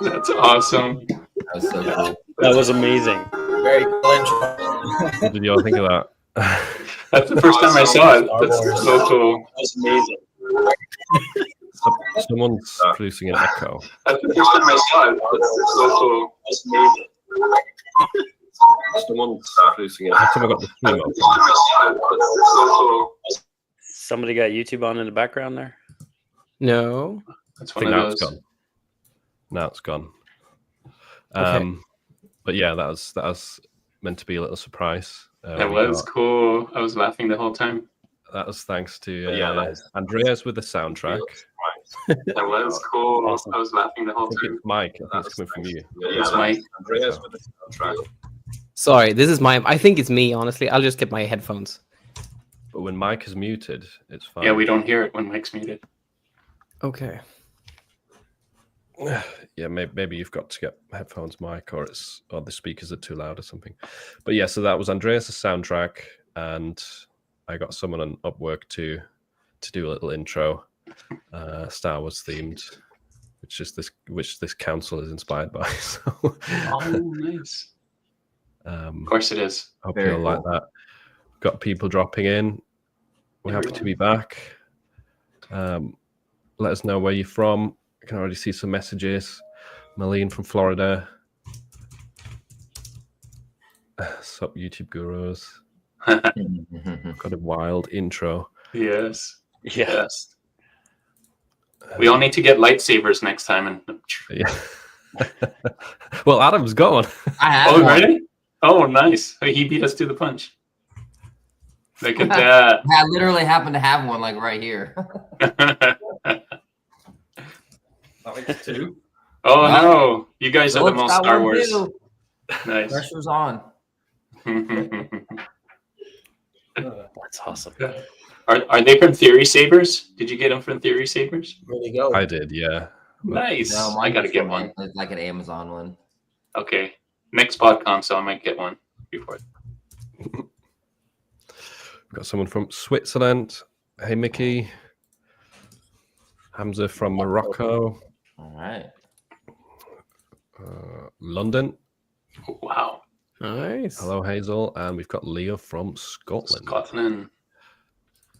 That's awesome. That was so cool. That was amazing. Very cool intro. What did y'all think of that? That's the first time I saw it. That's Wars. so cool. That was amazing. Someone's producing an echo. That's the first time I saw it. That's so cool. That was amazing. Someone's producing it. Has someone got the stream open? Somebody got YouTube on in the background there. No. That's I one think of now it's those. gone. Now it's gone. Okay. But yeah, that was meant to be a little surprise. That was cool. I was laughing the whole time. That was thanks to that was- Andreas with the soundtrack. That was cool. Awesome. I was laughing the I whole think time. it's Mike. I think it's coming from you. It's Mike. Andreas with the soundtrack. Sorry, this is my. I think it's me. Honestly, I'll just get my headphones. But when Mike is muted, it's fine. Yeah, we don't hear it when Mike's muted. Okay. Yeah, maybe you've got to get headphones, Mike, or the speakers are too loud or something. But yeah, so that was Andreas' soundtrack, and I got someone on Upwork to do a little intro, Star Wars themed, which this council is inspired by. So, Oh, nice. Of course it is. hope Very you'll like cool. that. Got people dropping in. We're happy to be back. Let us know where you're from. I can already see some messages. Malene from Florida. Sup, YouTube gurus. Got a wild intro. Yes. Yeah. Yes. We all need to get lightsabers next time. And Yeah. Well, Adam's gone. I have oh, one. really? Oh, nice. He beat us to the punch. Look at that. I literally happen to have one like right here. Two. Oh no! You guys are the Look, most got Star one Wars. too. Nice. Pressure's on. That's awesome. Are they from Theory Sabers? Did you get them from Theory Sabers? Where'd he go? I did, yeah. Nice. No, I mine gotta was get from one. like an Amazon one. Okay. Next PodCon, so I might get one before. We've got someone from Switzerland. Hey, Mickey. Hamza from Morocco. All right. London. Oh, wow. Nice. Hello, Hazel. And we've got Leo from Scotland. Scotland.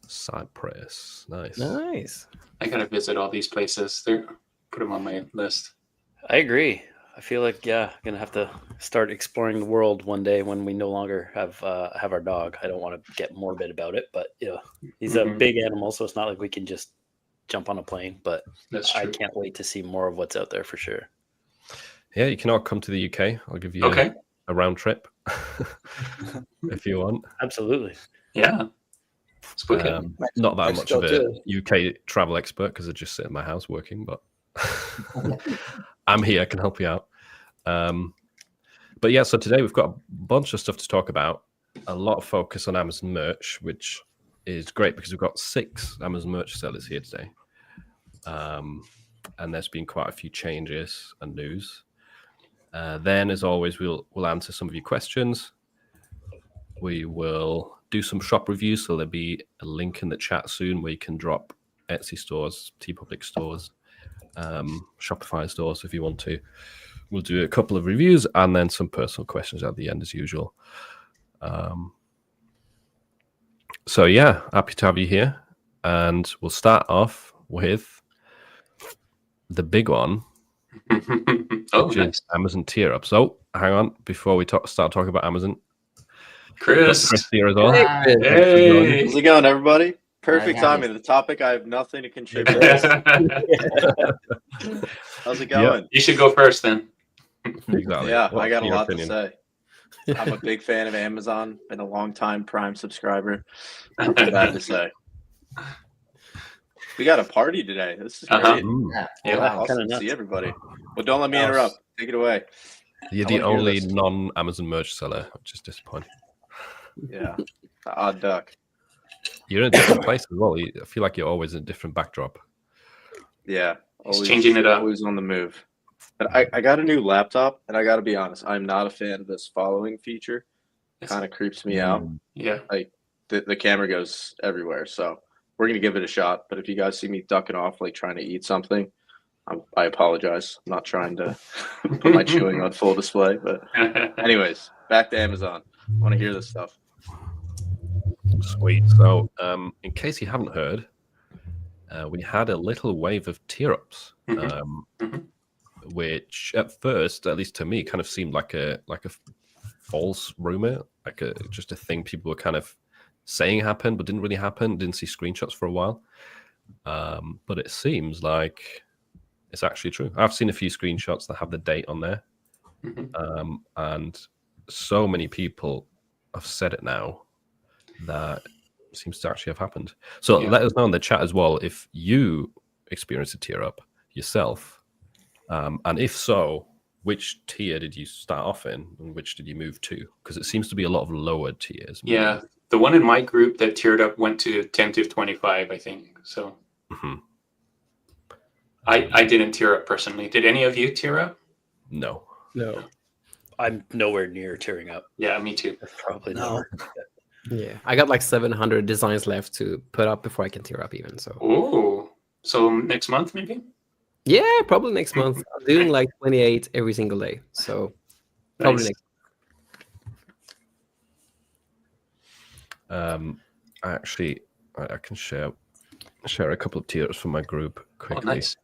Cyprus. Nice. Nice. I gotta visit all these places. Put them on my list. I agree. I feel like gonna have to start exploring the world one day when we no longer have our dog. I don't want to get morbid about it, but he's a big animal, so it's not like we can just jump on a plane. But That's I true. can't wait to see more of what's out there for sure. Yeah, you can all come to the UK. I'll give you Okay. a round trip if you want. Absolutely. Yeah. Let's book it. Not that much Mexico of a too. UK travel expert because I just sit in my house working, but I'm here. I can help you out. But yeah, so today we've got a bunch of stuff to talk about. A lot of focus on Amazon merch, which is great because we've got 6 Amazon merch sellers here today. And there's been quite a few changes and news. Then, as always, we'll answer some of your questions. We will do some shop reviews, so there'll be a link in the chat soon where you can drop Etsy stores, TeePublic stores, Shopify stores if you want to. We'll do a couple of reviews and then some personal questions at the end as usual. So yeah, happy to have you here. And we'll start off with the big one, Oh, which nice. is Amazon tier up. So hang on, before we start talking about Amazon, Chris. Chris here as well. Hey. How's it going, everybody? Perfect Hi, timing. The topic I have nothing to contribute. How's it going? You should go first then. Exactly. Yeah, What's I got a your lot opinion? to say. I'm a big fan of Amazon. Been a long time Prime subscriber. Nothing bad to say. We got a party today. This is great. Mm. Yeah. Yeah. Wow. Awesome Kinda to see nuts. everybody. Well, don't let me interrupt. Take it away. You're I the wanna hear only this. non-Amazon merch seller, which is disappointing. Yeah, the odd duck. You're in a different place as well. I feel like you're always in a different backdrop. Yeah, He's changing it up. Always on the move. But I got a new laptop, and I got to be honest, I'm not a fan of this following feature. Kind of creeps me out. Yeah. The camera goes everywhere, so we're gonna give it a shot. But if you guys see me ducking off, like trying to eat something, I apologize. I'm not trying to put my chewing on full display, but anyways, back to Amazon. I want to hear this stuff. Sweet. So, in case you haven't heard, we had a little wave of tier ups, which at first, at least to me, kind of seemed like a false rumor, like just a thing people were kind of saying happened, but didn't really happen. Didn't see screenshots for a while, but it seems like it's actually true. I've seen a few screenshots that have the date on there, and so many people have said it now that seems to actually have happened. So let us know in the chat as well if you experienced a tier up yourself, and if so, which tier did you start off in and which did you move to? Because it seems to be a lot of lower tiers. Yeah, the one in my group that tiered up went to 10 to 25, I think. So I didn't tier up personally. Did any of you tier up? No. I'm nowhere near tearing up. Yeah, me too. Probably No. nowhere. Yeah, I got like 700 designs left to put up before I can tear up even. So Oh, so next month maybe? yeah, probably next month. I'm doing like 28 every single day. So probably Nice. next. I can share a couple of tiers from my group Oh, quickly. nice.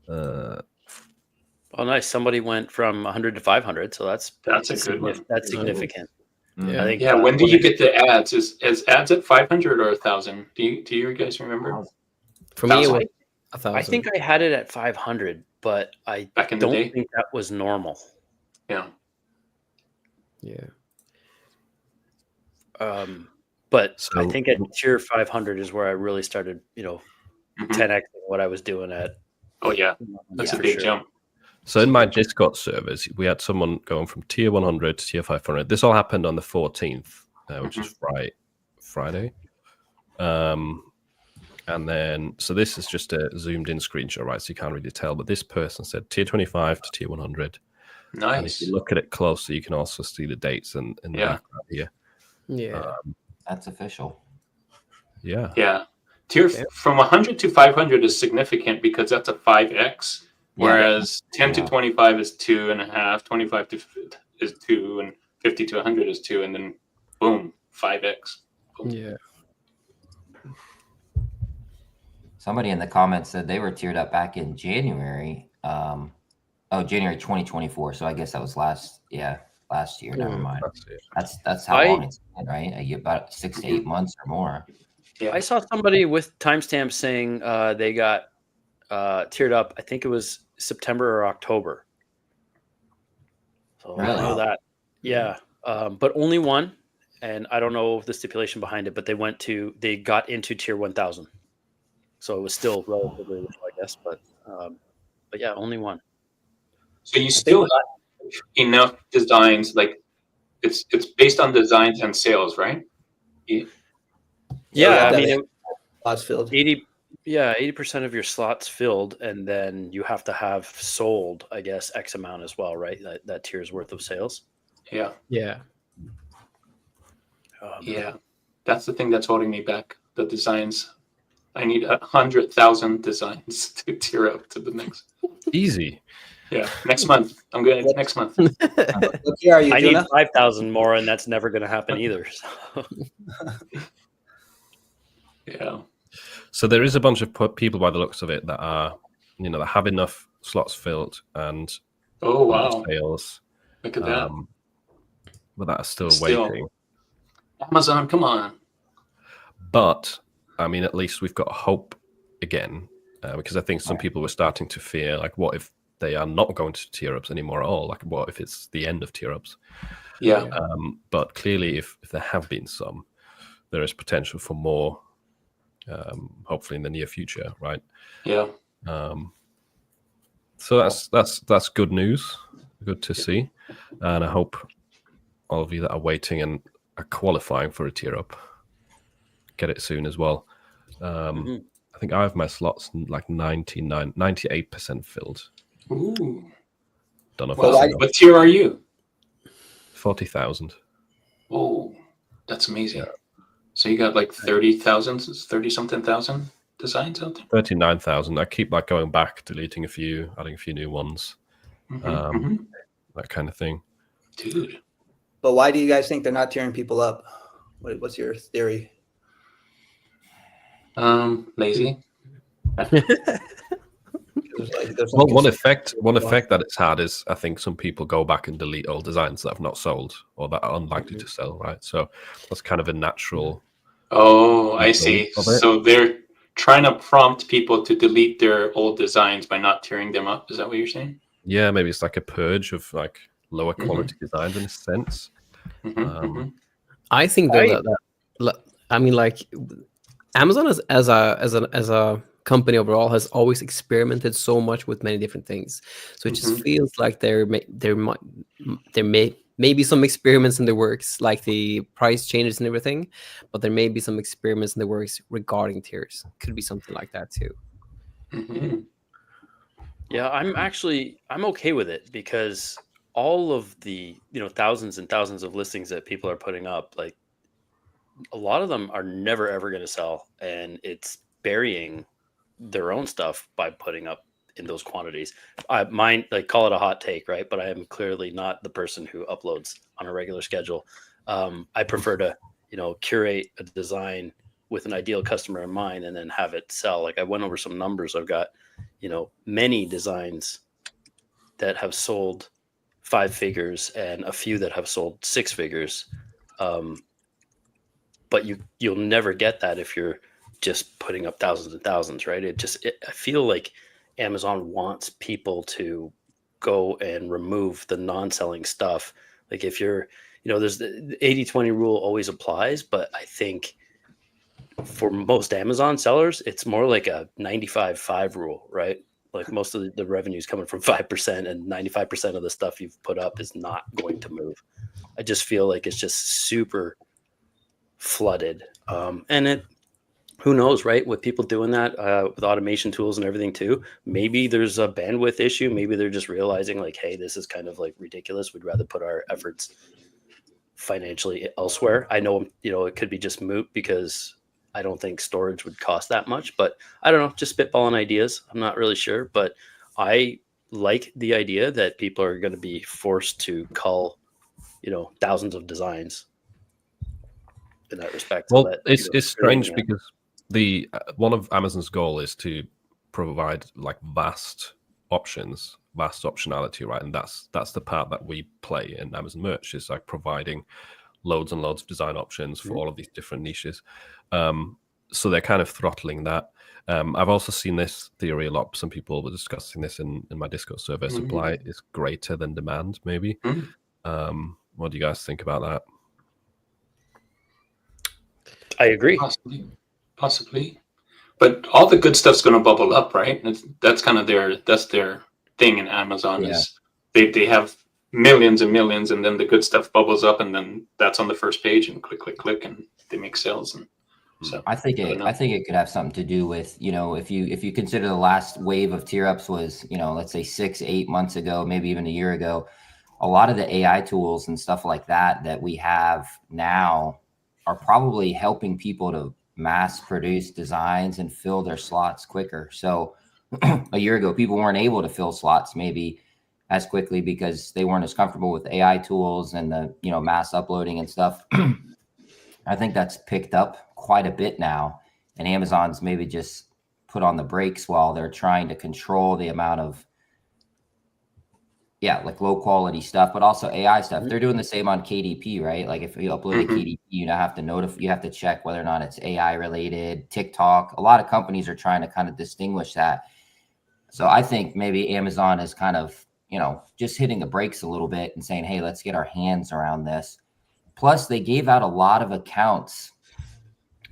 Oh, nice. Somebody went from 100 to 500, so that's a good one. That's significant. Mm. I think. Yeah, when do you get the ads? Is ads at 500 or 1,000? Do you guys remember? For me, it 1,000? was 1,000. I think I had it at 500, but I Back in the don't day? think that was normal. Yeah. Yeah. But So- I think at tier 500 is where I really started, 10x what I was doing at. Oh yeah, that's Yeah, a for big sure. jump. So in my Discord servers, we had someone going from tier 100 to tier 500. This all happened on the 14th, which is Friday. And then, so this is just a zoomed in screenshot, right? So you can't really tell. But this person said tier 25 to tier 100. And if Nice. you look at it closer, you can also see the dates in the background here. Yeah. That's official. Yeah. Yeah. Tier from 100 to 500 is significant because that's a 5x, whereas 10 to 25 is 2.5, 25 to is 2, and 50 to 100 is 2, and then boom, 5x. Boom. Yeah. Somebody in the comments said they were tiered up back in January. January 2024. So I guess that was last year. Never mind. That's it. That's how long it's been, right? About 6 to 8 months or more. Yeah. I saw somebody with timestamps saying they got tiered up. I think it was September or October. So I don't know Really? that. Yeah. But only one. And I don't know the stipulation behind it, but they got into tier 1000. So it was still relatively low, I guess. But yeah, only one. So you still have enough designs, like it's based on designs and sales, right? Yeah, I that mean, Slots filled. 80% of your slots filled, and then you have to have sold, I guess, X amount as well, right? That tier's worth of sales. Yeah. Yeah. Yeah. That's the thing that's holding me back. The designs. I need 100,000 designs to tier up to the next. Easy. Yeah, next month. I'm good. Next month. What tier are you, I need Juna? 5,000 more, and that's never going to happen either. So. Yeah. So there is a bunch of people by the looks of it that are, that have enough slots filled and Oh wow! sales, Look at that. but that are still Still. waiting. Amazon, come on. But I mean, at least we've got hope again, because I think some people were starting to fear, like, what if they are not going to tier ups anymore at all? Like, what if it's the end of tier ups? Yeah. But clearly, if there have been some, there is potential for more. Hopefully in the near future, right? Yeah. So that's good news. Good to see, and I hope all of you that are waiting and are qualifying for a tier up get it soon as well. I think I have my slots like 98% filled. Ooh. Don't know if Well, that's What tier are you? 40,000. Oh, that's amazing. So you got like 30 something thousand designs out there? 39,000. I keep like going back, deleting a few, adding a few new ones, that kind of thing. Dude. But why do you guys think they're not tearing people up? What's your theory? Lazy. Well, one effect that it's had is I think some people go back and delete old designs that have not sold or that are unlikely to sell, right? So that's kind of a natural. Oh, I see. of it. So they're trying to prompt people to delete their old designs by not tearing them up. Is that what you're saying? Yeah, maybe it's like a purge of like lower quality designs in a sense. I think though that I mean, like Amazon as a company overall has always experimented so much with many different things, so it just feels like there may be some experiments in the works, like the price changes and everything, but there may be some experiments in the works regarding tiers. Could be something like that too. Yeah, I'm okay with it, because all of the thousands and thousands of listings that people are putting up, like a lot of them are never ever going to sell, and it's burying their own stuff by putting up in those quantities. Mine, like, call it a hot take, right? But I am clearly not the person who uploads on a regular schedule. I prefer to curate a design with an ideal customer in mind and then have it sell. Like, I went over some numbers. I've got many designs that have sold 5 figures and a few that have sold 6 figures. But you'll never get that if you're just putting up thousands and thousands, right? I feel like Amazon wants people to go and remove the non-selling stuff. Like, if you're, there's the 80-20 rule always applies, but I think for most Amazon sellers, it's more like a 95-5 rule, right? Like, most of the revenue is coming from 5%, and 95% of the stuff you've put up is not going to move. I just feel like it's just super flooded. And who knows, right? With people doing that with automation tools and everything too, maybe there's a bandwidth issue. Maybe they're just realizing, like, hey, this is kind of like ridiculous. We'd rather put our efforts financially elsewhere. I know, it could be just moot because I don't think storage would cost that much, but I don't know, just spitballing ideas. I'm not really sure, but I like the idea that people are going to be forced to cull, thousands of designs in that respect. Well, so that, it's strange because the one of Amazon's goal is to provide like vast optionality, right? And that's the part that we play in Amazon Merch, is like providing loads and loads of design options for all of these different niches. So they're kind of throttling that. I've also seen this theory a lot. Some people were discussing this in my Discord server. Supply is greater than demand, maybe. What do you guys think about that? I agree. Possibly. But all the good stuff's going to bubble up, right? That's kind of their thing in Amazon. Is they have millions and millions, and then the good stuff bubbles up, and then that's on the first page, and click, and they make sales. And so I think it could have something to do with, if you consider the last wave of tier ups was, let's say 6-8 months ago, maybe even a year ago, a lot of the AI tools and stuff like that we have now are probably helping people to mass produce designs and fill their slots quicker. So a year ago, people weren't able to fill slots maybe as quickly because they weren't as comfortable with AI tools and the, mass uploading and stuff. I think that's picked up quite a bit now, and Amazon's maybe just put on the brakes while they're trying to control the amount of, like low quality stuff, but also AI stuff. They're doing the same on KDP, right? Like if you upload a KDP, you have to check whether or not it's AI related. TikTok, a lot of companies are trying to kind of distinguish that. So I think maybe Amazon is kind of, just hitting the brakes a little bit and saying, hey, let's get our hands around this. Plus, they gave out a lot of accounts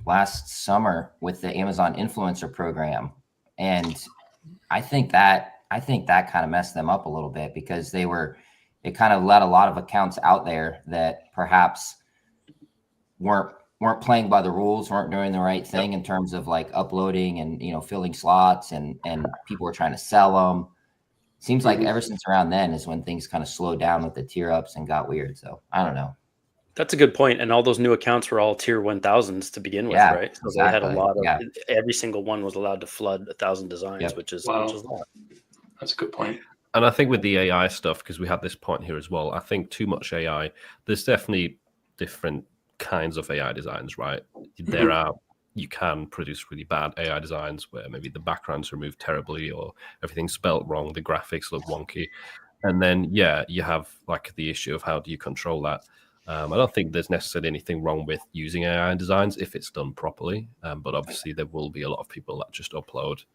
last summer with the Amazon influencer program. And I think that kind of messed them up a little bit, because it kind of let a lot of accounts out there that perhaps weren't playing by the rules, weren't doing the right thing in terms of like uploading and, filling slots, and people were trying to sell them. Seems like ever since around then is when things kind of slowed down with the tier ups and got weird. So I don't know. That's a good point. And all those new accounts were all tier 1000s to begin with, Yeah, right? So they had a exactly. lot of, Yeah. every single one was allowed to flood 1,000 designs, Yep. which is Wow. a lot. That's a good point. And I think with the AI stuff, because we had this point here as well, I think too much AI, there's definitely different kinds of AI designs, right? There are, you can produce really bad AI designs where maybe the background's removed terribly or everything's spelt wrong, the graphics look wonky. And then, yeah, you have like the issue of how do you control that? I don't think there's necessarily anything wrong with using AI in designs if it's done properly. But obviously there will be a lot of people that just upload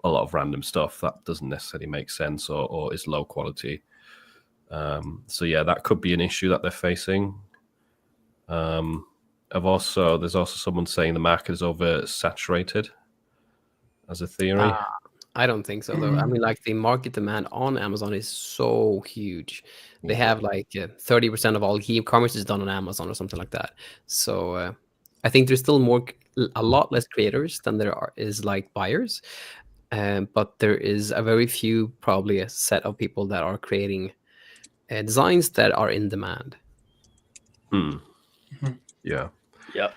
a lot of random stuff that doesn't necessarily make sense or is low quality. So yeah, that could be an issue that they're facing. There's also someone saying the market is oversaturated as a theory. I don't think so, though. I mean, like the market demand on Amazon is so huge. They have like 30% of all e-commerce is done on Amazon or something like that. So I think there's still a lot less creators than there is like buyers. But there is a very few, probably a set of people that are creating designs that are in demand. Yeah. Yep.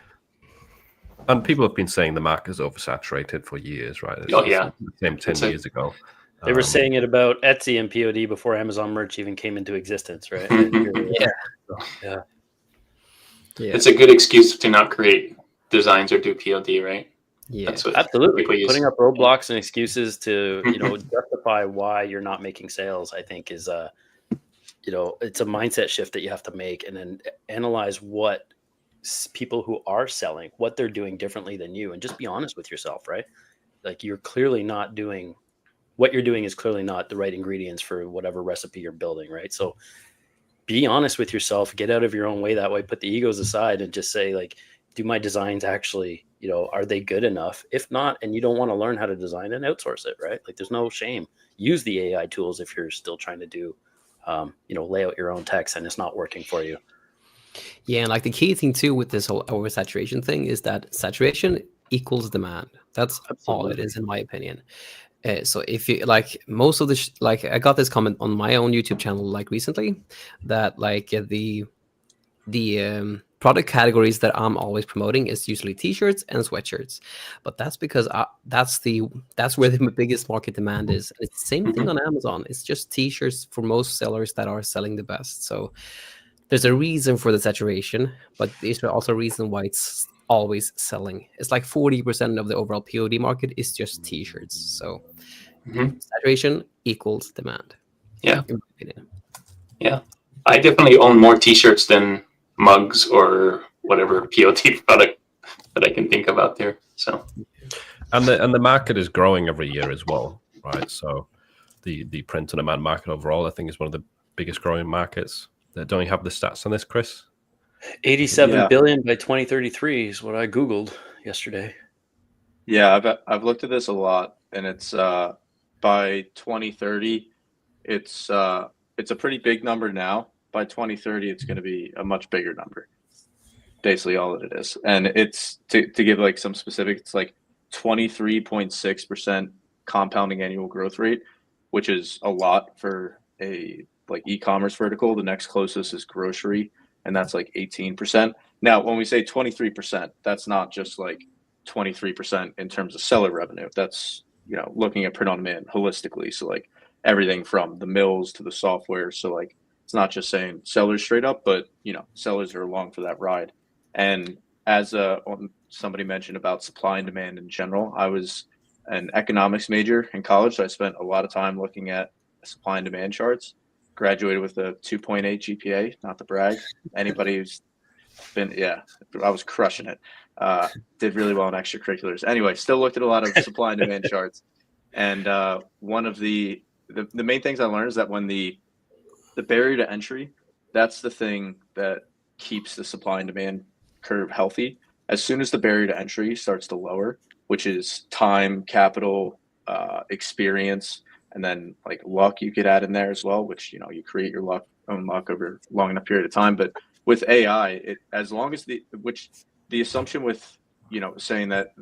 And people have been saying the market is oversaturated for years, right? It's yeah. the same 10 years ago. They were saying it about Etsy and POD before Amazon merch even came into existence, right? Yeah. It's a good excuse to not create designs or do POD, right? Yeah, That's what Absolutely. people use. Putting up roadblocks and excuses to, justify why you're not making sales, I think is it's a mindset shift that you have to make, and then analyze what people who are selling, what they're doing differently than you, and just be honest with yourself, right? Like you're clearly not doing what you're doing is clearly not the right ingredients for whatever recipe you're building, right? So be honest with yourself, get out of your own way that way, put the egos aside and just say like, do my designs actually, are they good enough? If not, and you don't want to learn how to design, and outsource it, right? Like there's no shame. Use the AI tools if you're still trying to do, lay out your own text and it's not working for you. Yeah, and like the key thing too with this whole oversaturation thing is that saturation equals demand. That's all it is, in my opinion. So if you like most of the I got this comment on my own YouTube channel like recently that like the product categories that I'm always promoting is usually t-shirts and sweatshirts, but that's because that's where the biggest market demand is. And it's the same thing on Amazon. It's just t-shirts for most sellers that are selling the best. So there's a reason for the saturation, but there's also a reason why it's always selling. It's like 40% of the overall POD market is just t-shirts. So saturation equals demand. Yeah. In my opinion. Yeah. I definitely own more t-shirts than mugs or whatever POT product that I can think of out there. So and the market is growing every year as well, right? So the print on demand market overall, I think, is one of the biggest growing markets. Don't you have the stats on this, Chris? 87 billion by 2033 is what I Googled yesterday. Yeah, I've looked at this a lot, and it's by 2030, it's a pretty big number now. By 2030, it's going to be a much bigger number. Basically, all that it is, and it's to give like some specifics, it's like 23.6% compounding annual growth rate, which is a lot for a like e-commerce vertical. The next closest is grocery, and that's like 18%. Now, when we say 23%, that's not just like 23% in terms of seller revenue. That's looking at print on demand holistically. So like everything from the mills to the software. So like it's not just saying sellers straight up, but sellers are along for that ride. And as somebody mentioned about supply and demand in general, I was an economics major in college, so I spent a lot of time looking at supply and demand charts. Graduated with a 2.8 GPA, not to brag. Anybody who's I was crushing it. Did really well in extracurriculars. Anyway, still looked at a lot of supply and demand charts. And one of the main things I learned is that when the barrier to entry, that's the thing that keeps the supply and demand curve healthy. As soon as the barrier to entry starts to lower, which is time, capital, experience, and then like luck you could add in there as well, which you create your own luck over a long enough period of time. But with AI, as long as the assumption with saying that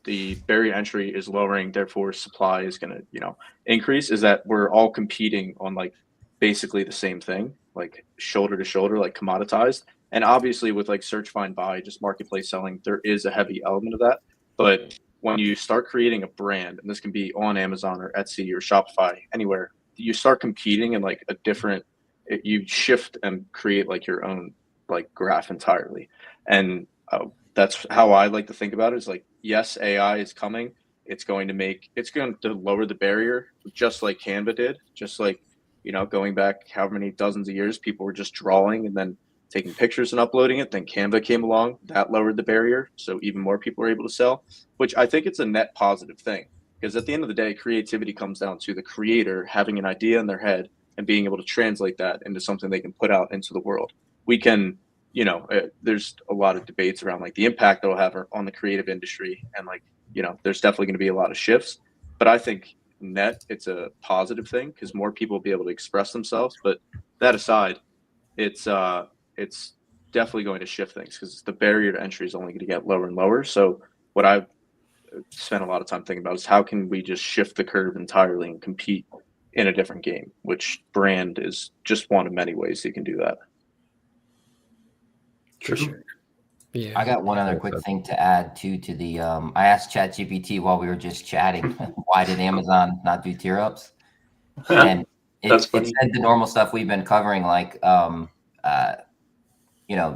the barrier to entry is lowering, therefore supply is going to increase, is that we're all competing on like basically the same thing, like shoulder to shoulder, like commoditized. And obviously with like search, find, buy, just marketplace selling, there is a heavy element of that. But when you start creating a brand, and this can be on Amazon or Etsy or Shopify, anywhere, you start competing in like a different, you shift and create like your own like graph entirely. And that's how I like to think about it, is like, yes, AI is coming. It's going to lower the barrier, just like Canva did, just like, going back how many dozens of years, people were just drawing and then taking pictures and uploading it. Then Canva came along, that lowered the barrier. So even more people are able to sell, which I think it's a net positive thing, because at the end of the day, creativity comes down to the creator having an idea in their head and being able to translate that into something they can put out into the world. We can, there's a lot of debates around like the impact that will have on the creative industry. And like, there's definitely going to be a lot of shifts, but I think net, it's a positive thing because more people will be able to express themselves. But that aside, it's definitely going to shift things because the barrier to entry is only going to get lower and lower. So what I've spent a lot of time thinking about is how can we just shift the curve entirely and compete in a different game, which brand is just one of many ways you can do that. For sure. Yeah. I got one other quick thing to add too to the I asked ChatGPT while we were just chatting, why did Amazon not do tier ups? And it said the normal stuff we've been covering, like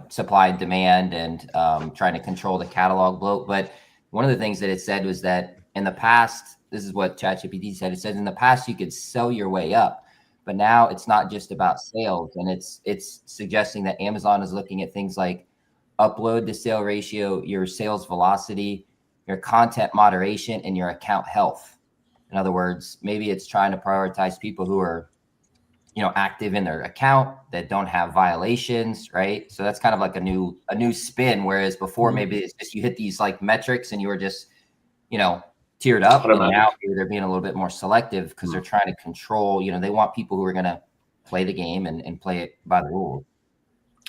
supply and demand and trying to control the catalog bloat. But one of the things that it said was that in the past, this is what ChatGPT said. It says in the past you could sell your way up, but now it's not just about sales, and it's suggesting that Amazon is looking at things like upload to sale ratio, your sales velocity, your content moderation, and your account health. In other words, maybe it's trying to prioritize people who are, active in their account, that don't have violations, right? So that's kind of like a new spin. Whereas before, maybe it's just you hit these like metrics and you were just, tiered up. And now they're being a little bit more selective because they're trying to control. They want people who are going to play the game and play it by the rules.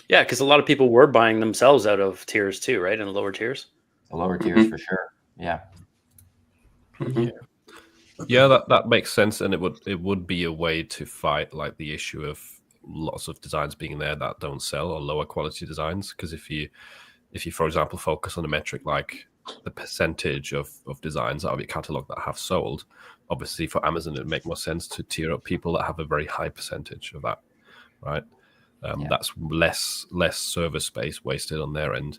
Yeah, because a lot of people were buying themselves out of tiers too, right? In the lower tiers. The lower tiers for sure. Yeah. Yeah, that makes sense, and it would be a way to fight like the issue of lots of designs being there that don't sell, or lower quality designs. Because if you for example focus on a metric like the percentage of designs out of your catalog that have sold, obviously for Amazon it would make more sense to tier up people that have a very high percentage of that, right? That's less server space wasted on their end.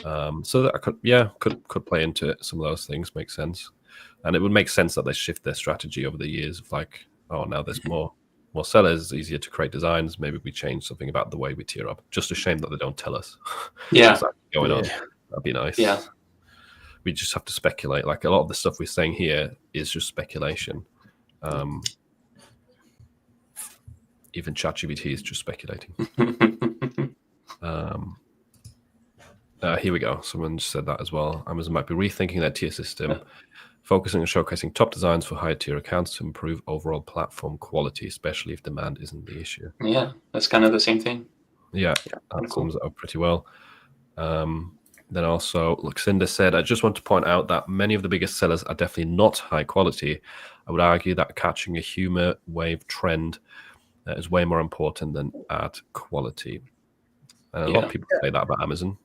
So that could play into it. Some of those things make sense. And it would make sense that they shift their strategy over the years of like, oh, now there's more sellers, easier to create designs. Maybe we change something about the way we tier up. Just a shame that they don't tell us. Yeah. What's going on. That'd be nice. Yeah. We just have to speculate. Like a lot of the stuff we're saying here is just speculation. Even ChatGPT is just speculating. Here we go. Someone just said that as well. Amazon might be rethinking their tier system, focusing on showcasing top designs for higher tier accounts to improve overall platform quality, especially if demand isn't the issue. Yeah, that's kind of the same thing. Yeah, that sums it up pretty well. Then also, Luxinda said, I just want to point out that many of the biggest sellers are definitely not high quality. I would argue that catching a humor wave trend is way more important than ad quality. And a lot of people say that about Amazon.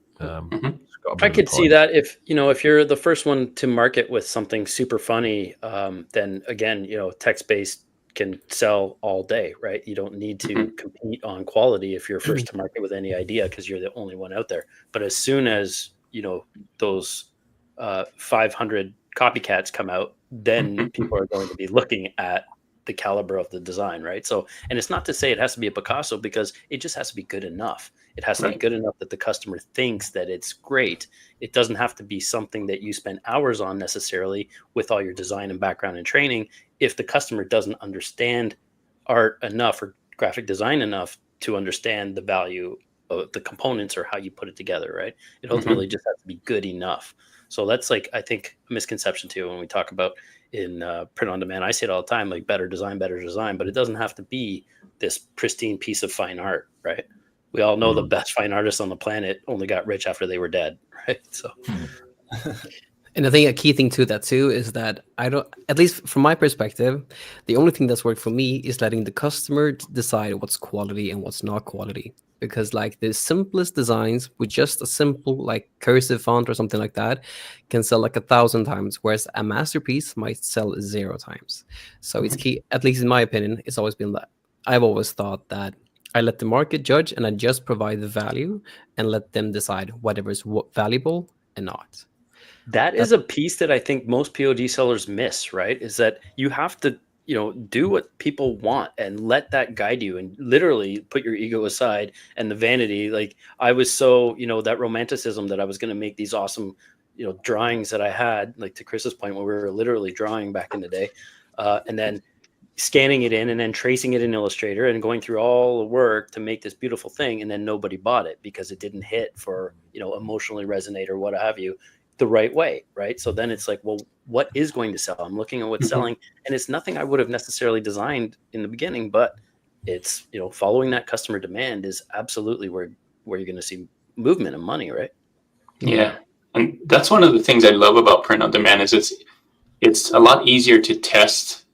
I could see that if you're the first one to market with something super funny, then again, text-based can sell all day, right? You don't need to compete on quality if you're first to market with any idea because you're the only one out there. But as soon as those 500 copycats come out, then people are going to be looking at the caliber of the design, right? So, and it's not to say it has to be a Picasso, because it just has to be good enough. It has to be good enough that the customer thinks that it's great. It doesn't have to be something that you spend hours on necessarily with all your design and background and training. If the customer doesn't understand art enough or graphic design enough to understand the value of the components or how you put it together, right? It ultimately just has to be good enough. So that's like, I think, a misconception too when we talk about in print on demand. I say it all the time, like better design, but it doesn't have to be this pristine piece of fine art, right? We all know the best fine artists on the planet only got rich after they were dead, right? So, and I think a key thing to that too is that at least from my perspective, the only thing that's worked for me is letting the customer decide what's quality and what's not quality. because like the simplest designs with just a simple like cursive font or something like that can sell like 1,000 times, whereas a masterpiece might sell 0 times. So it's key, at least in my opinion, it's always been that I've always thought that I let the market judge and I just provide the value and let them decide whatever is valuable and not. That is a piece that I think most POD sellers miss, right? Is that you have to, do what people want and let that guide you, and literally put your ego aside and the vanity. Like I was so, that romanticism that I was going to make these awesome, drawings that I had, like to Chris's point, when we were literally drawing back in the day, and then scanning it in and then tracing it in Illustrator and going through all the work to make this beautiful thing. And then nobody bought it because it didn't hit for, emotionally resonate or what have you the right way. Right. So then it's like, well, what is going to sell? I'm looking at what's selling, and it's nothing I would have necessarily designed in the beginning, but it's, following that customer demand is absolutely where you're going to see movement and money. Right. Yeah. And that's one of the things I love about print on demand is it's a lot easier to test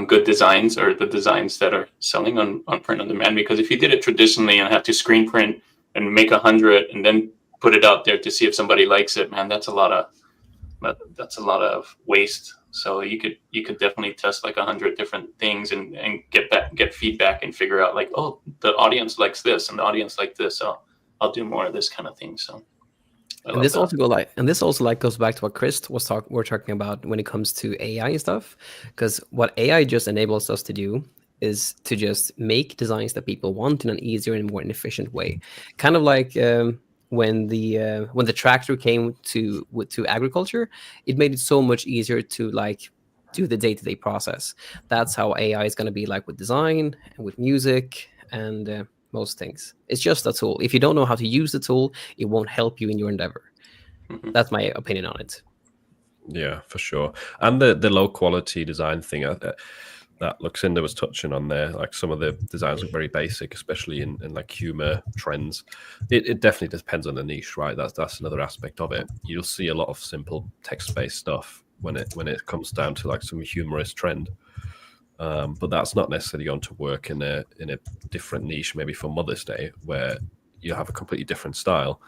good designs, or the designs that are selling on print on demand, because if you did it traditionally and have to screen print and make 100 and then put it out there to see if somebody likes it, man, that's a lot of waste. So you could definitely test like 100 different things and get feedback and figure out like, oh, the audience likes this and the audience like this, so I'll do more of this kind of thing. So and this also goes back to what Chris we're talking about when it comes to AI and stuff, because what AI just enables us to do is to just make designs that people want in an easier and more efficient way. Kind of like when the tractor came to agriculture, it made it so much easier to like do the day-to-day process. That's how AI is going to be like with design and with music and most things. It's just a tool. If you don't know how to use the tool, it won't help you in your endeavor. That's my opinion on it. Yeah, for sure. And the low quality design thing that Lucinda was touching on there, like some of the designs are very basic, especially in like humor trends. It definitely depends on the niche, right? That's another aspect of it. You'll see a lot of simple text-based stuff when it comes down to like some humorous trend. But that's not necessarily going to work in a different niche, maybe for Mother's Day, where you have a completely different style.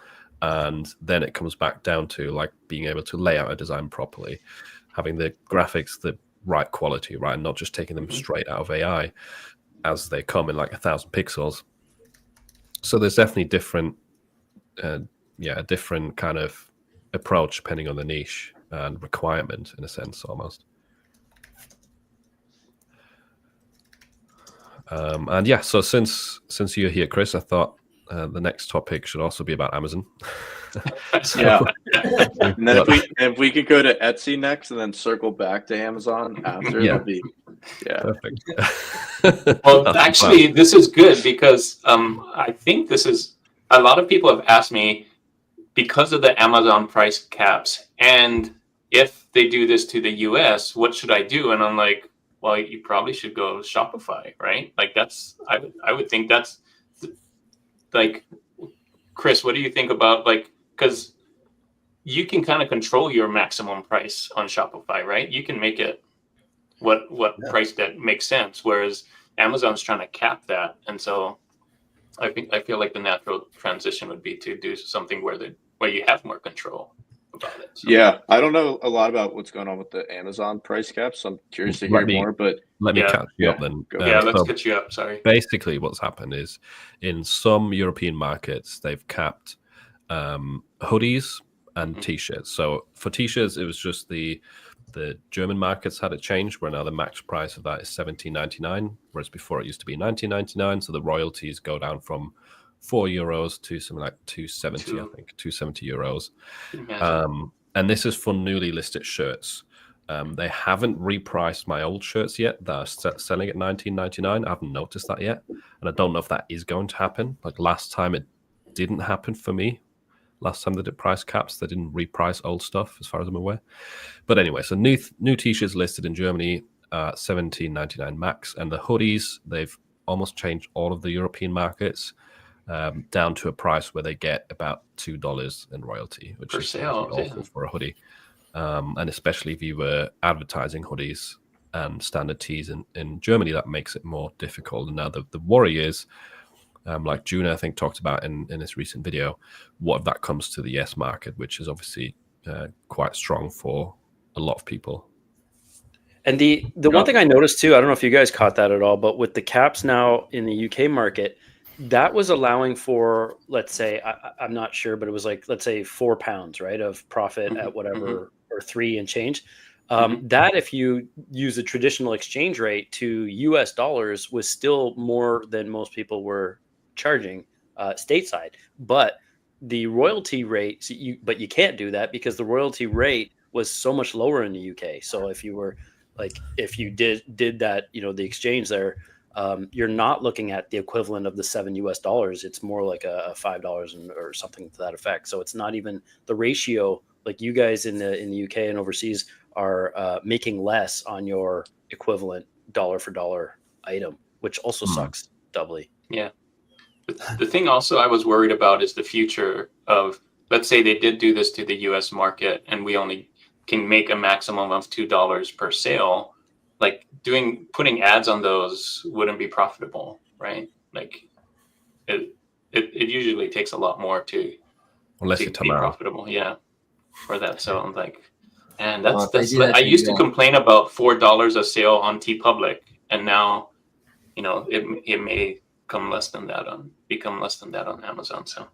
And then it comes back down to like being able to lay out a design properly, having the graphics the right quality, right, and not just taking them straight out of AI as they come in like 1,000 pixels. So there's definitely a different kind of approach depending on the niche and requirement, in a sense, almost. And yeah, so since you're here, Chris, I thought the next topic should also be about Amazon. Yeah. And then if we could go to Etsy next and then circle back to Amazon after, that'd be perfect. Well, actually, this is good because I think this is, a lot of people have asked me, because of the Amazon price caps, and if they do this to the US, what should I do? And I'm like, well, you probably should go Shopify, right? Like I would think that's like, Chris, what do you think about, like, because you can kind of control your maximum price on Shopify, right? You can make it what price that makes sense, whereas Amazon's trying to cap that. And so I feel like the natural transition would be to do something where you have more control about it. So. Yeah, I don't know a lot about what's going on with the Amazon price caps, so I'm curious to hear more. But let me catch you up then. Let's catch you up. Sorry. Basically, what's happened is in some European markets they've capped hoodies and t-shirts. So for t-shirts, it was just the German markets had it changed, where now the max price of that is $17.99, whereas before it used to be $19.99. So the royalties go down from €4 to something like 270, I think 270 euros. And this is for newly listed shirts. They haven't repriced my old shirts yet that are selling at $19.99. I haven't noticed that yet, and I don't know if that is going to happen. Like last time, it didn't happen for me. Last time they did price caps, they didn't reprice old stuff, as far as I'm aware. But anyway, so new t-shirts listed in Germany, $17.99 max, and the hoodies, they've almost changed all of the European markets down to a price where they get about $2 in royalty, which is awful for a hoodie. And especially if you were advertising hoodies and standard tees in Germany, that makes it more difficult. And now the worry is like Juna, I think, talked about in this recent video. What if that comes to the yes market, which is obviously quite strong for a lot of people. And the one thing I noticed too, I don't know if you guys caught that at all, but with the caps now in the UK market, that was allowing for, let's say, I'm not sure, but it was like, let's say £4, right, of profit at whatever, or 3 and change. That if you use a traditional exchange rate to US dollars was still more than most people were charging stateside. But the royalty rate, but you can't do that because the royalty rate was so much lower in the UK. So if you were if you did that, the exchange there, you're not looking at the equivalent of the $7 US. It's more like a $5 or something to that effect. So it's not even the ratio. Like you guys in the UK and overseas are making less on your equivalent dollar for dollar item, which also sucks doubly. Yeah. The thing also I was worried about is the future of, let's say they did do this to the US market and we only can make a maximum of $2 per sale. Like putting ads on those wouldn't be profitable, right? Like it usually takes a lot more to be profitable. Yeah. For that. So I'm like, and that's I used to complain about $4 a sale on TeePublic, and now, it may become less than that on Amazon. So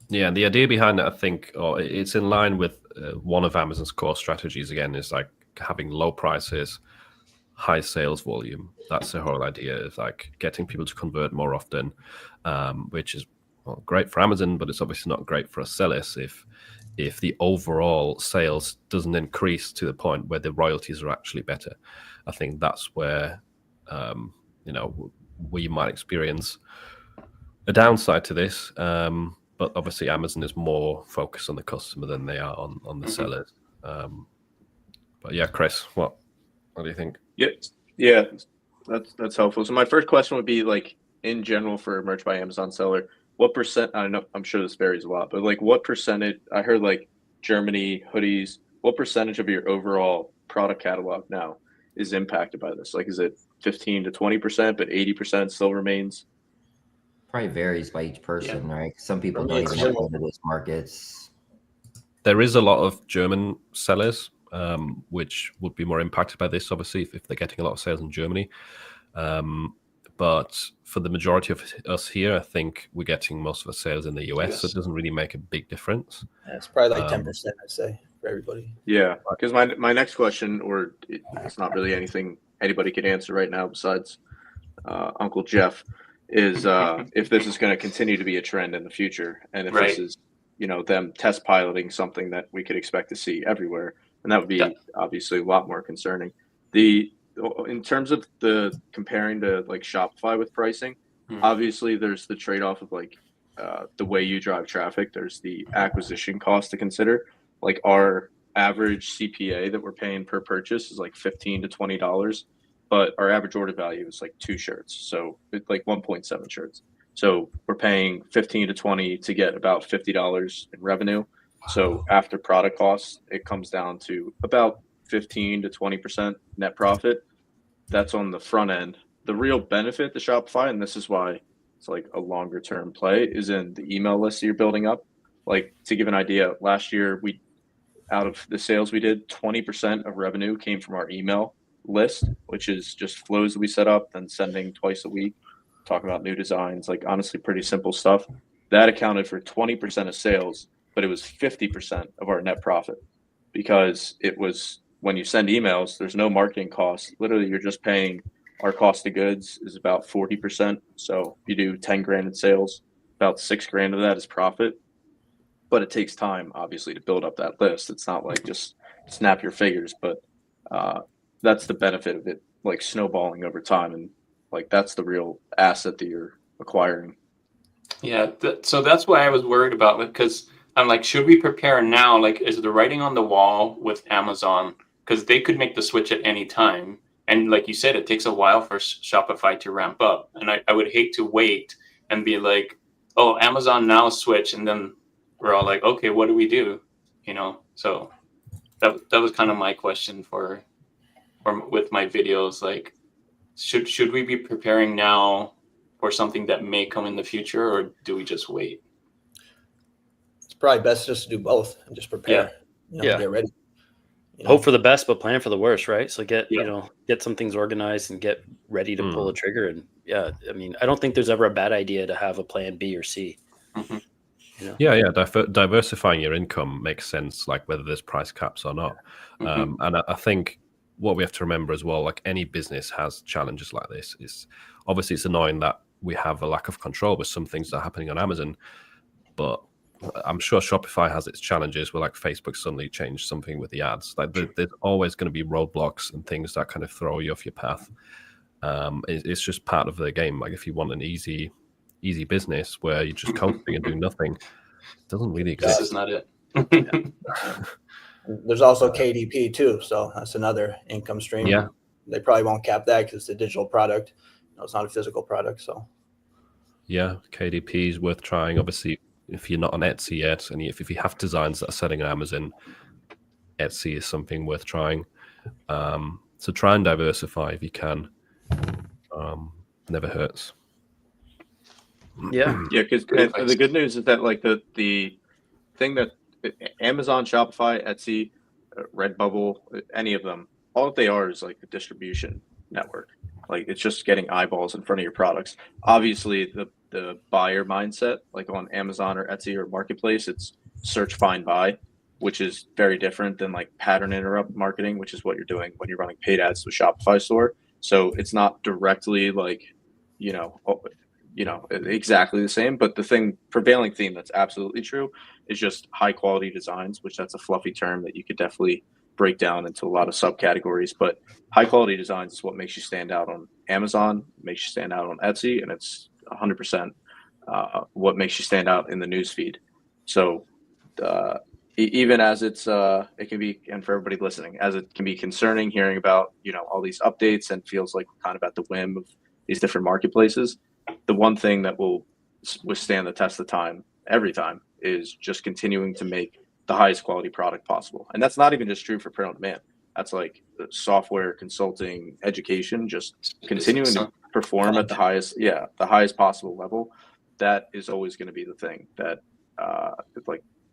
yeah, the idea behind it, I think, it's in line with one of Amazon's core strategies. Again, is like having low prices, high sales volume. That's the whole idea, is like getting people to convert more often, which is great for Amazon, but it's obviously not great for us sellers if the overall sales doesn't increase to the point where the royalties are actually better. I think that's where we might experience a downside to this. But obviously Amazon is more focused on the customer than they are on the sellers. But yeah, Chris, what do you think? Yeah, that's helpful. So my first question would be, like, in general for a merch by Amazon seller, what percent, I know I'm sure this varies a lot, but like what percentage, I heard like Germany hoodies, what percentage of your overall product catalog now is impacted by this? Like, is it 15 to 20%, but 80% still remains? Probably varies by each person, right? Some people don't even go to those markets. There is a lot of German sellers, which would be more impacted by this, obviously, if they're getting a lot of sales in Germany. But for the majority of us here, I think we're getting most of our sales in the US, so it doesn't really make a big difference. Yeah, it's probably like 10%, I'd say, for everybody. Yeah, because my next question, or it's not really anything anybody could answer right now besides Uncle Jeff, is if this is going to continue to be a trend in the future, and if this is, them test piloting something that we could expect to see everywhere, and that would be obviously a lot more concerning. In terms of the comparing to like Shopify with pricing, obviously there's the trade-off of like the way you drive traffic. There's the acquisition cost to consider. Like our average CPA that we're paying per purchase is like $15 to $20, but our average order value is like 2 shirts, so it's like 1.7 shirts. So we're paying 15 to 20 to get about $50 in revenue. So after product costs, it comes down to about 15 to 20% net profit. That's on the front end. The real benefit to Shopify, and this is why it's like a longer term play, is in the email list that you're building up. Like, to give an idea, last year out of the sales we did, 20% of revenue came from our email list, which is just flows that we set up and sending twice a week, talking about new designs, like honestly pretty simple stuff. That accounted for 20% of sales, but it was 50% of our net profit, because it was, when you send emails, there's no marketing costs. Literally, you're just paying, our cost of goods is about 40%. So if you do 10 grand in sales, about 6 grand of that is profit. But it takes time, obviously, to build up that list. It's not like just snap your fingers, but that's the benefit of it, like snowballing over time. And like, that's the real asset that you're acquiring. Yeah. So that's why I was worried about it, because I'm like, should we prepare now? Like, is the writing on the wall with Amazon? Because they could make the switch at any time. And like you said, it takes a while for Shopify to ramp up. And I would hate to wait and be like, oh, Amazon now switch. And then we're all like, okay, what do we do? So that was kind of my question with my videos. Like, should we be preparing now or something that may come in the future, or do we just wait? It's probably best just to do both and just prepare. Get ready. Hope for the best, but plan for the worst, right? So get Yeah. get some things organized and get ready to pull the trigger. And I don't think there's ever a bad idea to have a plan B or C. Mhm. Diversifying your income makes sense, like whether there's price caps or not. And I think what we have to remember as well, like any business has challenges like this. Is obviously it's annoying that we have a lack of control with some things that are happening on Amazon, but I'm sure Shopify has its challenges where like Facebook suddenly changed something with the ads. Like there's always going to be roadblocks and things that kind of throw you off your path. It's just part of the game. Like if you want an easy business where you're just coasting and doing nothing, it doesn't really exist. This is not it. There's also KDP too, so that's another income stream. Yeah, they probably won't cap that because it's a digital product. It's not a physical product. So yeah, KDP is worth trying. Obviously, if you're not on Etsy yet, and if you have designs that are selling on Amazon, Etsy is something worth trying. So try and diversify if you can. Never hurts. Yeah. Because the good news is that like the thing that Amazon, Shopify, Etsy, Redbubble, any of them, all that they are is like a distribution network. Like it's just getting eyeballs in front of your products. Obviously, the buyer mindset, like on Amazon or Etsy or Marketplace, it's search, find, buy, which is very different than like pattern interrupt marketing, which is what you're doing when you're running paid ads to a Shopify store. So it's not directly like, exactly the same. But the prevailing theme that's absolutely true is just high quality designs, which that's a fluffy term that you could definitely break down into a lot of subcategories. But high quality designs is what makes you stand out on Amazon, makes you stand out on Etsy, and it's 100% what makes you stand out in the newsfeed. So even as it can be, and for everybody listening, as it can be concerning hearing about all these updates and feels like we're kind of at the whim of these different marketplaces, the one thing that will withstand the test of time every time is just continuing to make the highest quality product possible. And that's not even just true for print on demand. That's like software, consulting, education, just continuing to perform at the highest possible level. That is always going to be the thing that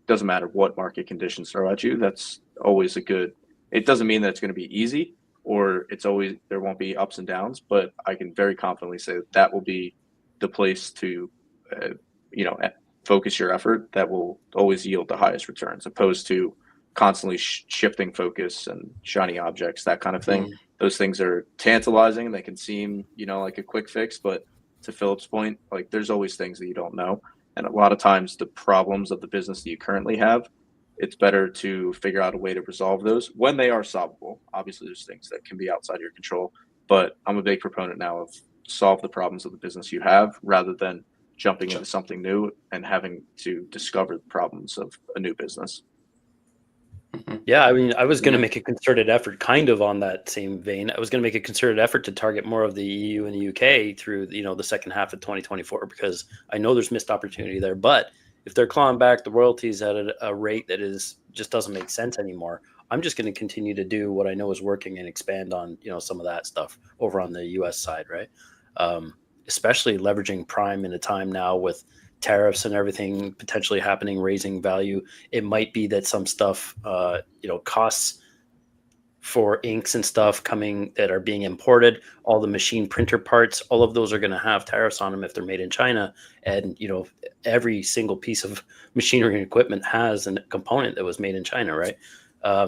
doesn't matter what market conditions throw at you. That's always it doesn't mean that it's going to be easy or there won't be ups and downs, but I can very confidently say that will be the place to, focus your effort. That will always yield the highest returns, opposed to constantly shifting focus and shiny objects, that kind of thing. Those things are tantalizing and they can seem, like a quick fix, but to Philip's point, like there's always things that you don't know. And a lot of times the problems of the business that you currently have, it's better to figure out a way to resolve those when they are solvable. Obviously there's things that can be outside your control, but I'm a big proponent now of solve the problems of the business you have rather than jumping into something new and having to discover the problems of a new business. Yeah, I mean, I was going to make a concerted effort, kind of on that same vein. I was going to make a concerted effort to target more of the EU and the UK through, the second half of 2024, because I know there's missed opportunity there. But if they're clawing back the royalties at a rate that just doesn't make sense anymore, I'm just going to continue to do what I know is working and expand on, some of that stuff over on the US side, right? Especially leveraging Prime in a time now with tariffs and everything potentially happening, raising value. It might be that some stuff, costs for inks and stuff coming that are being imported, all the machine printer parts, all of those are going to have tariffs on them if they're made in China. And, every single piece of machinery and equipment has a component that was made in China, right?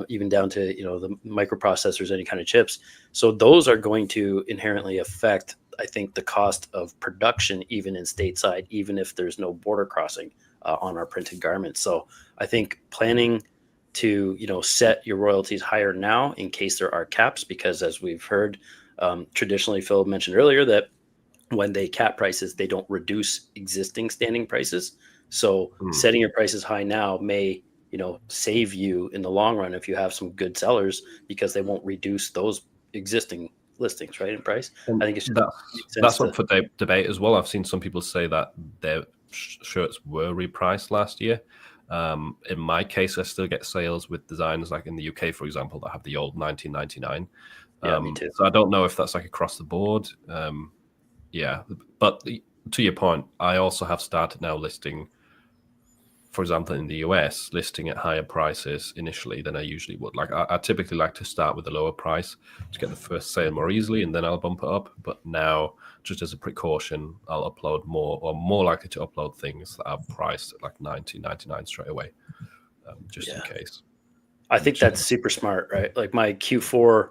Even down to, the microprocessors, any kind of chips. So those are going to inherently affect, I think, the cost of production, even in stateside, even if there's no border crossing on our printed garments. So I think planning to, set your royalties higher now in case there are caps, because as we've heard, traditionally, Phil mentioned earlier that when they cap prices, they don't reduce existing standing prices. So setting your prices high now may, save you in the long run if you have some good sellers, because they won't reduce those existing listings, right, in price. I think it's that's up for debate as well. I've seen some people say that their shirts were repriced last year. In my case, I still get sales with designs like in the UK, for example, that have the old 1999. Yeah, me too. So I don't know if that's like across the board. But to your point, I also have started now listing, for example, in the US, listing at higher prices initially than I usually would. Like I typically like to start with a lower price to get the first sale more easily, and then I'll bump it up. But now, just as a precaution, I'll upload more, or more likely to upload things that are priced at like 90.99 straight away, just in case. I think that's super smart, right? Like my Q4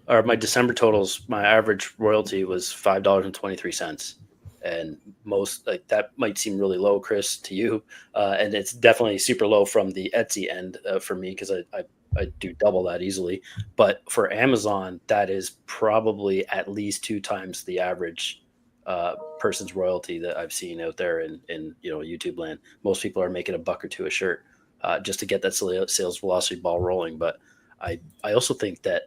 or my December totals, my average royalty was $5.23. And most, like, that might seem really low, Chris, to you. And it's definitely super low from the Etsy end for me, because I do double that easily. But for Amazon, that is probably at least 2 times the average person's royalty that I've seen out there in YouTube land. Most people are making $1 or $2 a shirt just to get that sales velocity ball rolling. But I also think that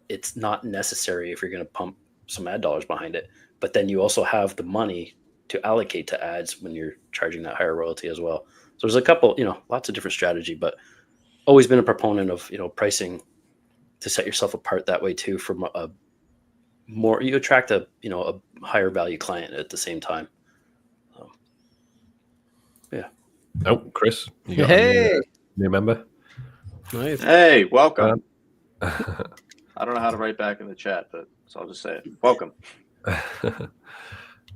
it's not necessary if you're going to pump some ad dollars behind it. But then you also have the money to allocate to ads when you're charging that higher royalty as well. So there's a couple, lots of different strategy, but always been a proponent of, pricing to set yourself apart that way too, from you attract a higher value client at the same time. Yeah. Oh, Chris, you got Hey, new member? Nice. Hey, welcome. I don't know how to write back in the chat, but so I'll just say it. Welcome.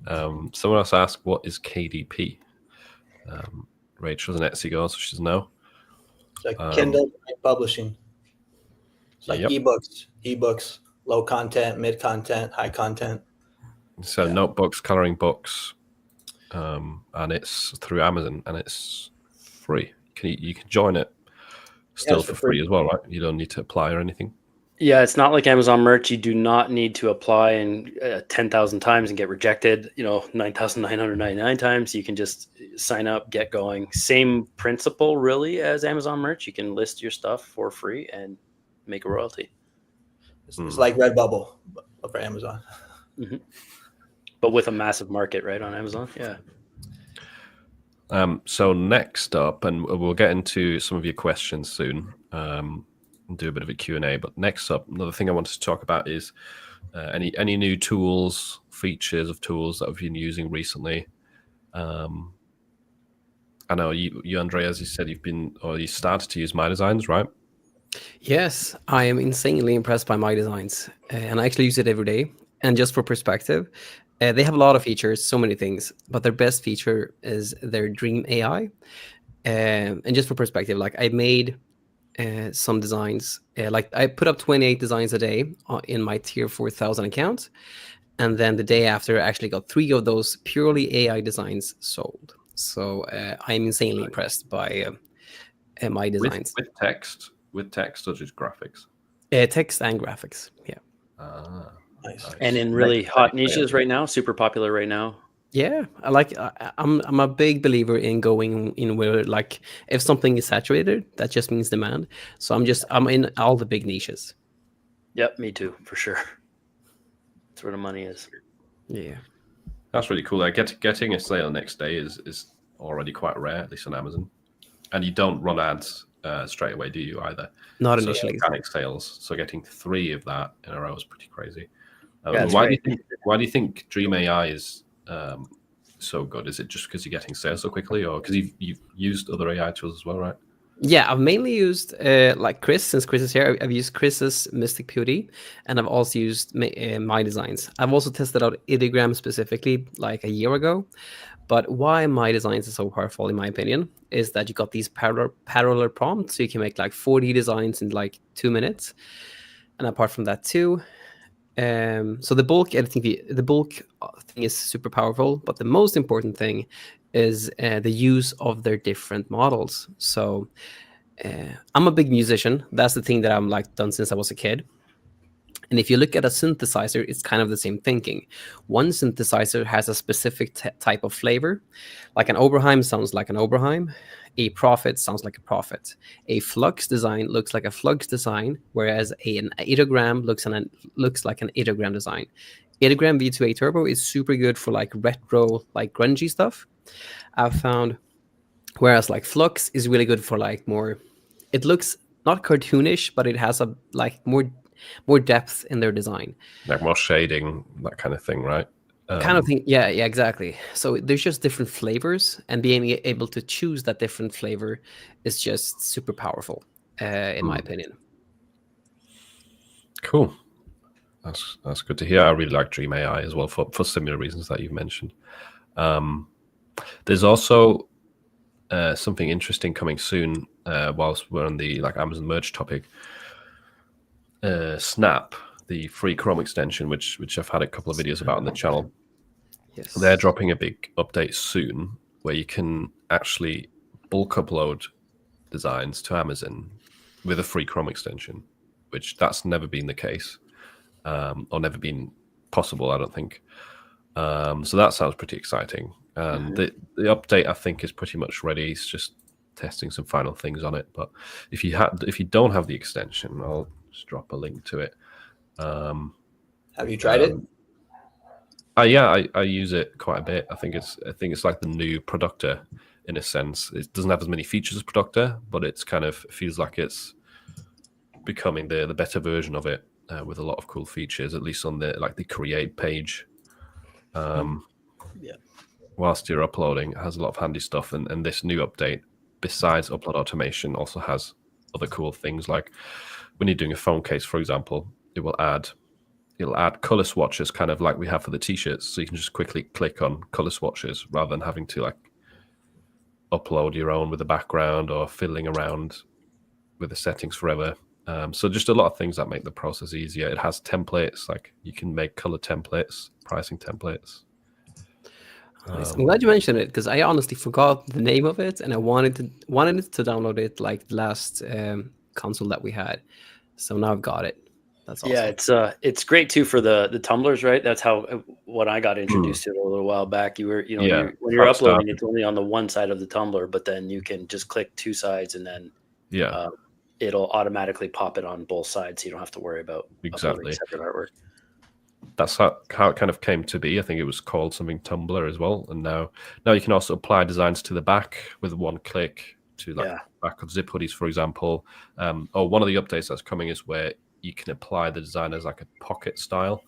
Someone else asked, what is KDP? Rachel's an Etsy girl, so she doesn't know. it's like Kindle publishing. It's like ebooks, low content, mid content, high content. So notebooks, coloring books, and it's through Amazon, and it's free. You can join it still for free as well, right? You don't need to apply or anything. Yeah, it's not like Amazon merch. You do not need to apply and 10,000 times and get rejected, 9,999 times. You can just sign up, get going. Same principle, really, as Amazon merch. You can list your stuff for free and make a royalty. It's like Redbubble, but for Amazon. Mm-hmm. But with a massive market, right, on Amazon? Yeah. So next up, and we'll get into some of your questions soon, and do a bit of a Q&A, but next up, another thing I wanted to talk about is any new tools, features of tools that I've been using recently. I know you Andre, as you said, you started to use My Designs, right? Yes, I am insanely impressed by My Designs, and I actually use it every day. And just for perspective, they have a lot of features, so many things, but their best feature is their Dream AI. And just for perspective, like I made some designs, like I put up 28 designs a day in my tier 4,000 account. And then the day after, I actually got 3 of those purely AI designs sold. So I'm insanely impressed by My Designs. With text or just graphics? Text and graphics, yeah. Nice. And in really hot niches right now, super popular right now. Yeah, I'm a big believer in going in where, like, if something is saturated, that just means demand. So I'm in all the big niches. Yep, me too, for sure. That's where the money is. Yeah, that's really cool. Getting a sale next day is already quite rare, at least on Amazon. And you don't run ads straight away, do you, either? Not initially. Organic sales. So getting 3 of that in a row is pretty crazy. Yeah, why do you think Dream AI is so good? Is it just because you're getting sales so quickly, or because you've used other AI tools as well, right? Yeah, I've mainly used like Chris, since Chris is here. I've used Chris's Mystic POD, and I've also used My Designs. I've also tested out Ideogram specifically like a year ago. But why My Designs is so powerful, in my opinion, is that you got these parallel prompts, so you can make like 40 designs in like 2 minutes. And apart from that too, so the bulk editing, the bulk thing is super powerful, but the most important thing is the use of their different models. So I'm a big musician. That's the thing that I'm like done since I was a kid. And if you look at a synthesizer, it's kind of the same thinking. One synthesizer has a specific type of flavor. Like an Oberheim sounds like an Oberheim. A Prophet sounds like a Prophet. A Flux design looks like a Flux design, whereas an Ideogram looks like an Ideogram design. Ideogram V2A Turbo is super good for like retro, like grungy stuff, I've found. Whereas like Flux is really good for like more, it looks not cartoonish, but it has a like more depth in their design. Like more shading, that kind of thing, right? kind of thing. Yeah, exactly. So there's just different flavors, and being able to choose that different flavor is just super powerful, in my opinion. Cool. That's good to hear. I really like Dream AI as well for similar reasons that you've mentioned. There's also something interesting coming soon. Whilst we're on the Amazon merge topic, Snap, the free Chrome extension, which I've had a couple of videos about on the channel. Yes. They're dropping a big update soon where you can actually bulk upload designs to Amazon with a free Chrome extension, which that's never been the case, or never been possible, I don't think. So that sounds pretty exciting. And the update, I think, is pretty much ready. It's just testing some final things on it. But if you don't have the extension, I'll just drop a link to it. Have you tried it? Yeah, I use it quite a bit. I think it's like the new Productor in a sense. It doesn't have as many features as Productor, but it's kind of feels like it's becoming the better version of it, with a lot of cool features, at least on the create page. Whilst you're uploading, it has a lot of handy stuff, and this new update, besides upload automation, also has other cool things, like when you're doing a phone case, for example, it'll add color swatches, kind of like we have for the t-shirts, so you can just quickly click on color swatches rather than having to upload your own with the background or fiddling around with the settings forever. So just a lot of things that make the process easier. It has templates, like you can make color templates, pricing templates. Nice. I'm glad you mentioned it, because I honestly forgot the name of it, and I wanted to download it like the last console that we had. So now I've got it. That's awesome. Yeah, it's great too for the tumblers, right? That's how when I got introduced to it a little while back. You were, when you're uploading, it's only on the one side of the tumbler, but then you can just click two sides, and then it'll automatically pop it on both sides, so you don't have to worry about uploading separate artwork. That's how it kind of came to be. I think it was called something Tumblr as well, and now you can also apply designs to the back with one click to back of zip hoodies, for example. One of the updates that's coming is where you can apply the design as like a pocket style.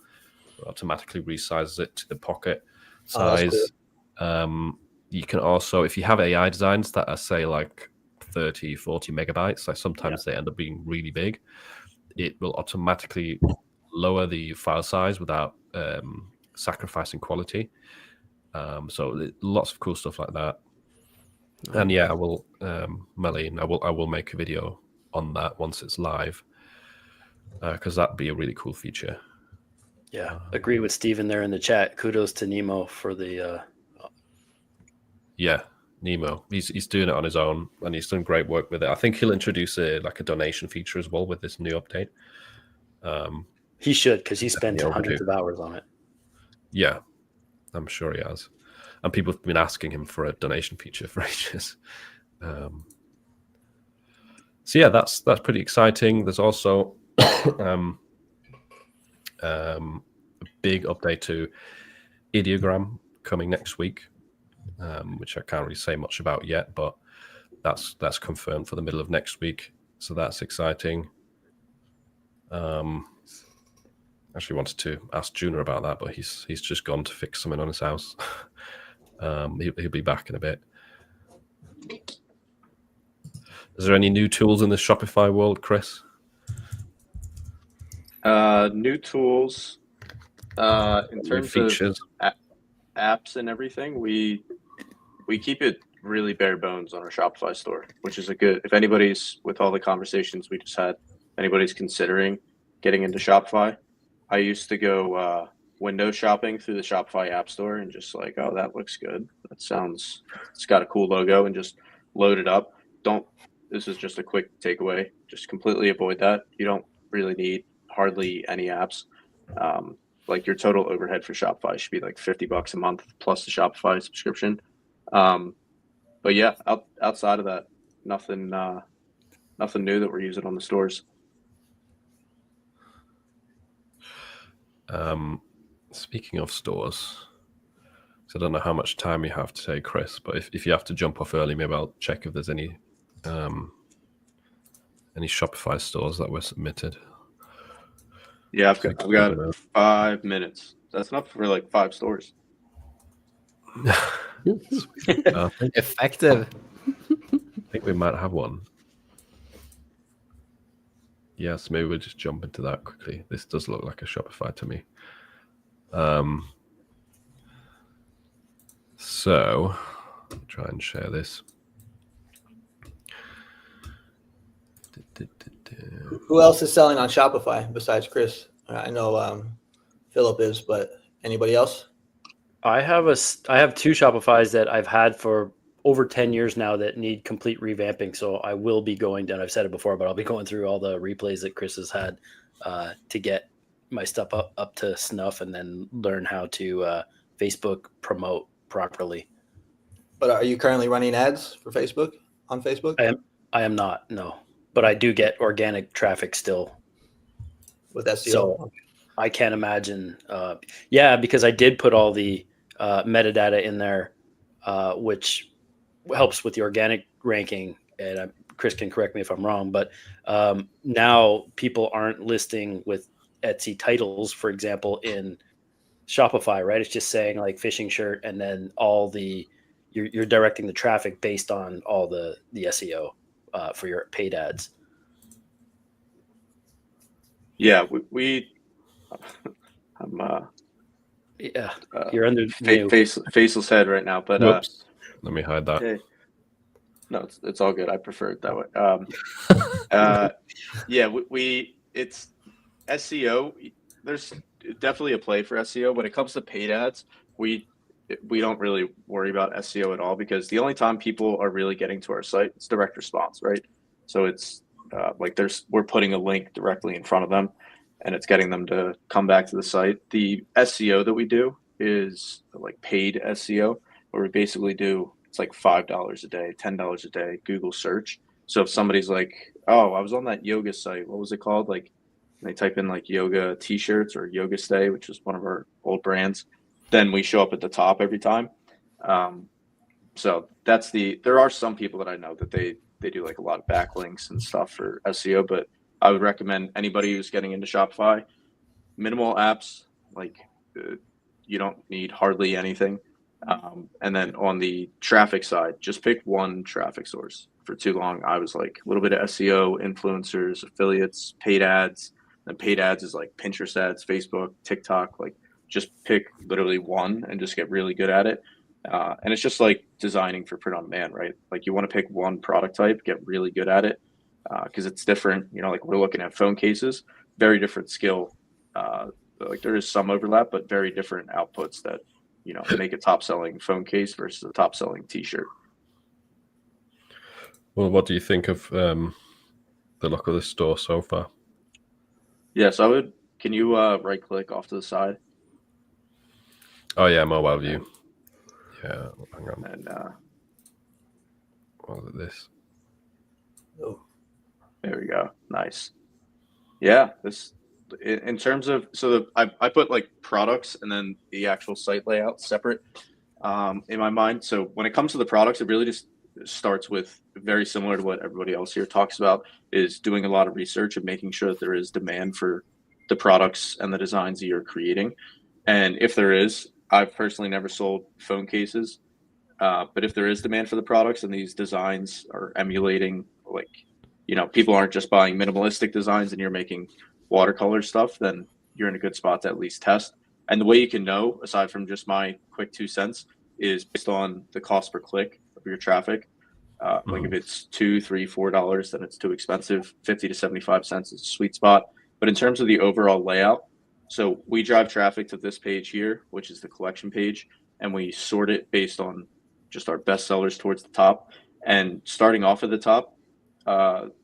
It automatically resizes it to the pocket size. Cool. You can also, if you have AI designs that are, say, like 30, 40 megabytes, like sometimes they end up being really big, it will automatically lower the file size without sacrificing quality. So lots of cool stuff like that. And I will, Marlene, I will make a video on that once it's live, because that'd be a really cool feature. Yeah, agree with Steven there in the chat. Kudos to Nemo for the. Nemo. He's doing it on his own, and he's done great work with it. I think he'll introduce a donation feature as well with this new update. He should, because he spent hundreds of hours on it. Yeah, I'm sure he has. And people have been asking him for a donation feature for ages. So that's pretty exciting. There's also a big update to Ideogram coming next week, which I can't really say much about yet, but that's confirmed for the middle of next week. So that's exciting. Actually wanted to ask Junior about that, but he's just gone to fix something on his house. He'll be back in a bit. Is there any new tools in the Shopify world, Chris? New tools. In terms features of apps and everything, we keep it really bare bones on our Shopify store, which is if anybody's, with all the conversations we just had, anybody's considering getting into Shopify, I used to go window shopping through the Shopify app store and just like, oh, that looks good. It's got a cool logo, and just load it up. This is just a quick takeaway. Just completely avoid that. You don't really need hardly any apps. Like your total overhead for Shopify should be like $50 a month plus the Shopify subscription. But yeah, outside of that, nothing new that we're using on the stores. Speaking of stores, so I don't know how much time you have today, Chris, but if you have to jump off early, maybe I'll check if there's any Shopify stores that were submitted. Yeah, I've got 5 minutes. Is That's enough for like 5 stores. I Effective. think we might have one. Yes, maybe we'll just jump into that quickly. This does look like a Shopify to me. So try and share this. Who else is selling on Shopify besides Chris? I know Philip is, but anybody else? I have 2 Shopifys that I've had for over 10 years now that need complete revamping. So I will be going down. I've said it before, but I'll be going through all the replays that Chris has had to get my stuff up to snuff, and then learn how to Facebook promote properly. But are you currently running ads for Facebook on Facebook? I am not, no, but I do get organic traffic still With SEO? So I can't imagine. Because I did put all the metadata in there, which helps with the organic ranking. And Chris can correct me if I'm wrong, but now people aren't listing with Etsy titles, for example, in Shopify, right? It's just saying like fishing shirt, and then all the you're directing the traffic based on all the SEO for your paid ads. Yeah, you're under faceless head right now, but Whoops. Let me hide that. Hey, no, it's all good. I prefer it that way. It's SEO. There's definitely a play for SEO. When it comes to paid ads, we don't really worry about SEO at all, because the only time people are really getting to our site, it's direct response, right? So it's we're putting a link directly in front of them, and it's getting them to come back to the site. The SEO that we do is like paid SEO, where we basically do, it's like $5 a day, $10 a day Google search. So if somebody's like, oh, I was on that yoga site, what was it called? Like they type in like yoga t-shirts or Yoga Stay, which is one of our old brands, then we show up at the top every time. So there are some people that I know that they do like a lot of backlinks and stuff for SEO, but I would recommend anybody who's getting into Shopify, minimal apps, like you don't need hardly anything. And then on the traffic side, just pick one traffic source. For too long, I was like a little bit of SEO, influencers, affiliates, paid ads. And paid ads is like Pinterest ads, Facebook, TikTok. Like just pick literally one and just get really good at it. And it's just like designing for print on demand, right? Like you want to pick one product type, get really good at it, because it's different. You know, like we're looking at phone cases, very different skill. Like there is some overlap, but very different outputs that, you know, make a top selling phone case versus a top selling t-shirt. Well, what do you think of the look of the store so far? Yes, can you right click off to the side? Oh yeah, mobile view. Yeah, hang on. And what is this? Oh, there we go. Nice. Yeah, this in terms of, I put like products and then the actual site layout separate in my mind. So when it comes to the products, it really just starts with, very similar to what everybody else here talks about, is doing a lot of research and making sure that there is demand for the products and the designs that you're creating. And if there is, I've personally never sold phone cases, but if there is demand for the products and these designs are emulating, like, you know, people aren't just buying minimalistic designs and you're making watercolor stuff, then you're in a good spot to at least test. And the way you can know, aside from just my quick 2 cents, is based on the cost per click of your traffic. Like if it's $2, $3, $4, then it's too expensive. 50 to 75 cents is a sweet spot. But in terms of the overall layout, so we drive traffic to this page here, which is the collection page, and we sort it based on just our best sellers towards the top. And starting off at the top,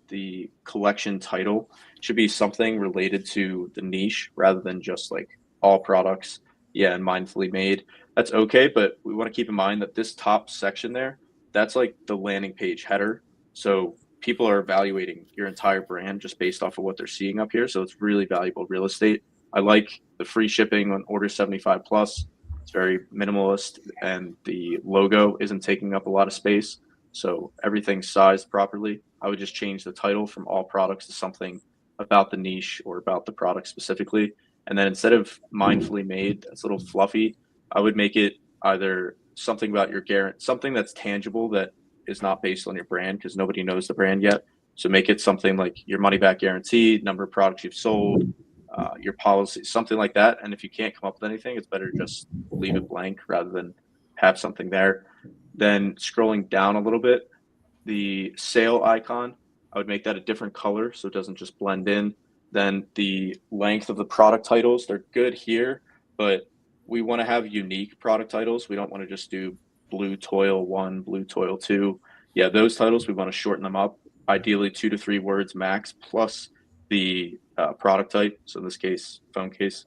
the collection title should be something related to the niche rather than just like all products, and mindfully made. That's okay, but we want to keep in mind that this top section there, that's like the landing page header. So people are evaluating your entire brand just based off of what they're seeing up here. So it's really valuable real estate. I like the free shipping on order 75 plus. It's very minimalist, and the logo isn't taking up a lot of space. So everything's sized properly. I would just change the title from all products to something about the niche or about the product specifically. And then instead of mindfully made, that's a little fluffy, I would make it either something about your something that's tangible that is not based on your brand, because nobody knows the brand yet. So make it something like your money back guarantee, number of products you've sold, your policy, something like that. And if you can't come up with anything, it's better to just leave it blank rather than have something there. Then scrolling down a little bit, the sale icon, I would make that a different color so it doesn't just blend in. Then the length of the product titles, they're good here, but we want to have unique product titles. We don't want to just do Blue Toil 1, Blue Toil 2. Yeah, those titles, we want to shorten them up, ideally 2 to 3 words max, plus the product type. So in this case, phone case.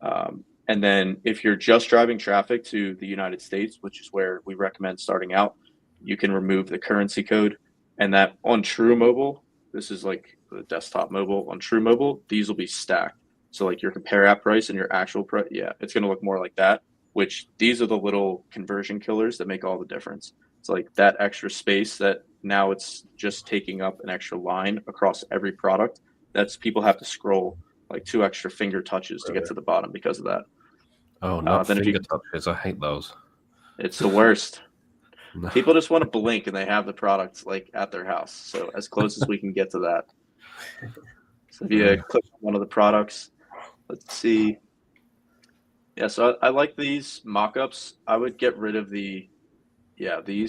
And then if you're just driving traffic to the United States, which is where we recommend starting out, you can remove the currency code. And that on True Mobile, this is like the desktop mobile. On True Mobile, these will be stacked. So like your compare app price and your actual price, yeah, it's going to look more like that, which these are the little conversion killers that make all the difference. It's like that extra space that now it's just taking up an extra line across every product. That's people have to scroll like 2 extra finger touches to get to the bottom because of that. Oh, not then finger touches. I hate those. It's the worst. People just want to blink and they have the products like at their house. So as close as we can get to that. So if you click on one of the products, let's see. Yeah, so I like these mock-ups. I would get rid of these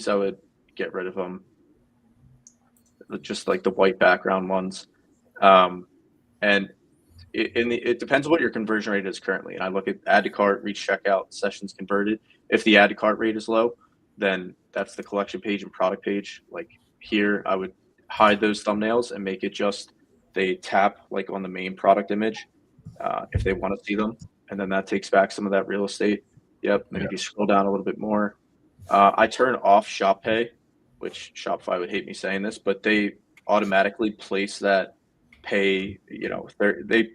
I would get rid of them. Just like the white background ones. And it depends on what your conversion rate is currently. And I look at add to cart, reach checkout, sessions converted. If the add to cart rate is low, then that's the collection page and product page. Like here, I would hide those thumbnails and make it just they tap like on the main product image if they want to see them. And then that takes back some of that real estate. Yep. And then if you scroll down a little bit more, I turn off Shop Pay, which Shopify would hate me saying this, but they automatically place that pay, they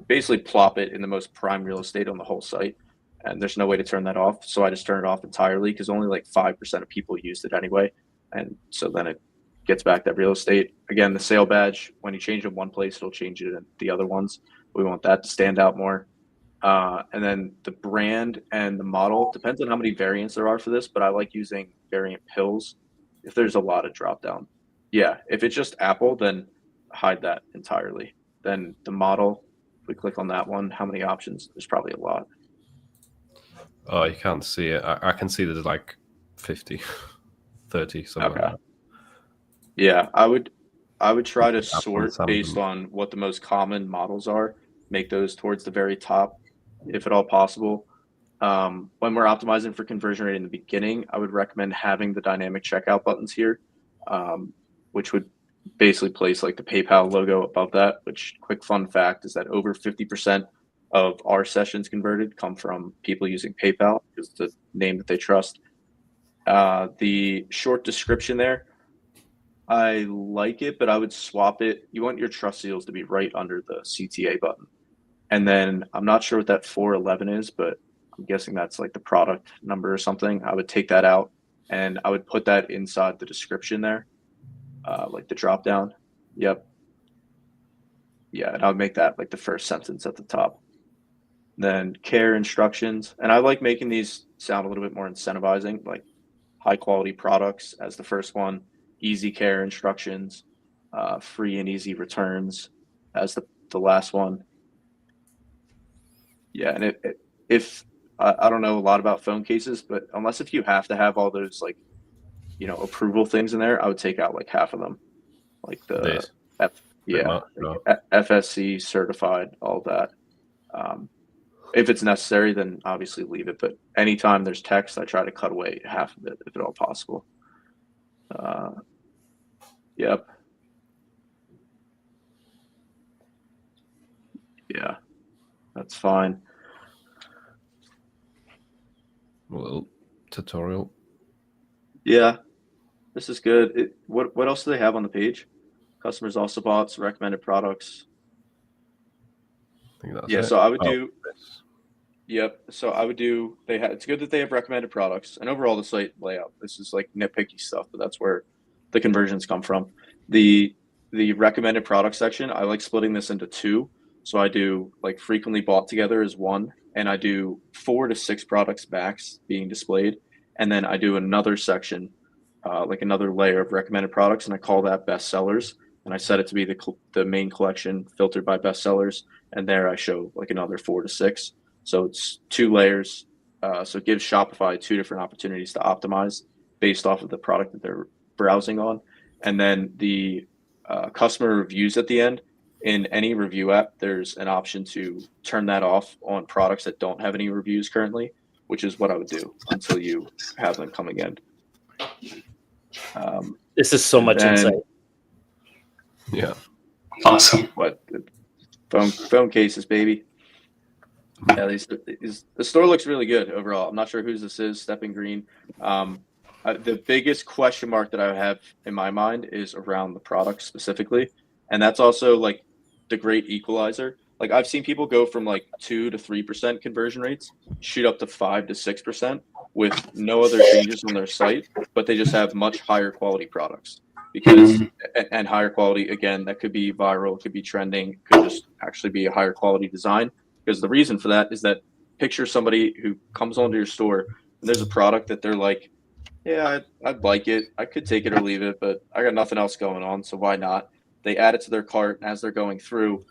basically plop it in the most prime real estate on the whole site. And there's no way to turn that off. So I just turn it off entirely because only like 5% of people used it anyway. And so then it gets back that real estate. Again, the sale badge, when you change it in one place, it'll change it in the other ones. We want that to stand out more. And then the brand and the model depends on how many variants there are for this, but I like using variant pills if there's a lot of drop down. Yeah, if it's just Apple, then hide that entirely. Then the model, if we click on that one, how many options? There's probably a lot. Oh, you can't see it. I can see there's like 50, 30, something like that. Yeah, I would try to sort based on what the most common models are, make those towards the very top, if at all possible. When we're optimizing for conversion rate in the beginning, I would recommend having the dynamic checkout buttons here, which would basically place like the PayPal logo above that, which quick fun fact is that over 50% of our sessions converted come from people using PayPal because it's the name that they trust. The short description there, I like it, but I would swap it. You want your trust seals to be right under the CTA button. And then I'm not sure what that 411 is, but I'm guessing that's like the product number or something. I would take that out and I would put that inside the description there, like the drop down. Yep. Yeah, and I would make that like the first sentence at the top. Then care instructions. And I like making these sound a little bit more incentivizing, like high quality products as the first one, easy care instructions, free and easy returns as the last one. Yeah, and if I don't know a lot about phone cases, but if you have to have all those like, approval things in there, I would take out like half of them, like the FSC certified, all that. If it's necessary, then obviously leave it. But anytime there's text, I try to cut away half of it if at all possible. Yep. Yeah, that's fine. A little tutorial. Yeah, this is good. What else do they have on the page? Customers also bought recommended products. I think that's yeah, it. So I would do. Yep. So I would do. It's good that they have recommended products, and overall the site layout. This is like nitpicky stuff, but that's where the conversions come from. The recommended product section, I like splitting this into two. So I do like frequently bought together as one, and I do 4 to 6 products max being displayed. And then I do another section, like another layer of recommended products, and I call that best sellers. And I set it to be the main collection filtered by best sellers. And there I show like another 4 to 6. So it's 2 layers. So it gives Shopify 2 different opportunities to optimize based off of the product that they're browsing on. And then the customer reviews at the end. In any review app, there's an option to turn that off on products that don't have any reviews currently, which is what I would do until you have them coming in. This is so much insight. Yeah. Awesome. What phone cases, baby. Yeah, the store looks really good overall. I'm not sure whose this is, Stepping Green. The biggest question mark that I have in my mind is around the product specifically. And that's also like the great equalizer. Like I've seen people go from like 2 to 3% conversion rates, shoot up to 5 to 6% with no other changes on their site, but they just have much higher quality products. Because and higher quality, again, that could be viral, could be trending, could just actually be a higher quality design. Because the reason for that is that picture somebody who comes onto your store and there's a product that they're like, yeah, I'd like it. I could take it or leave it, but I got nothing else going on, so why not? They add it to their cart, and as they're going through,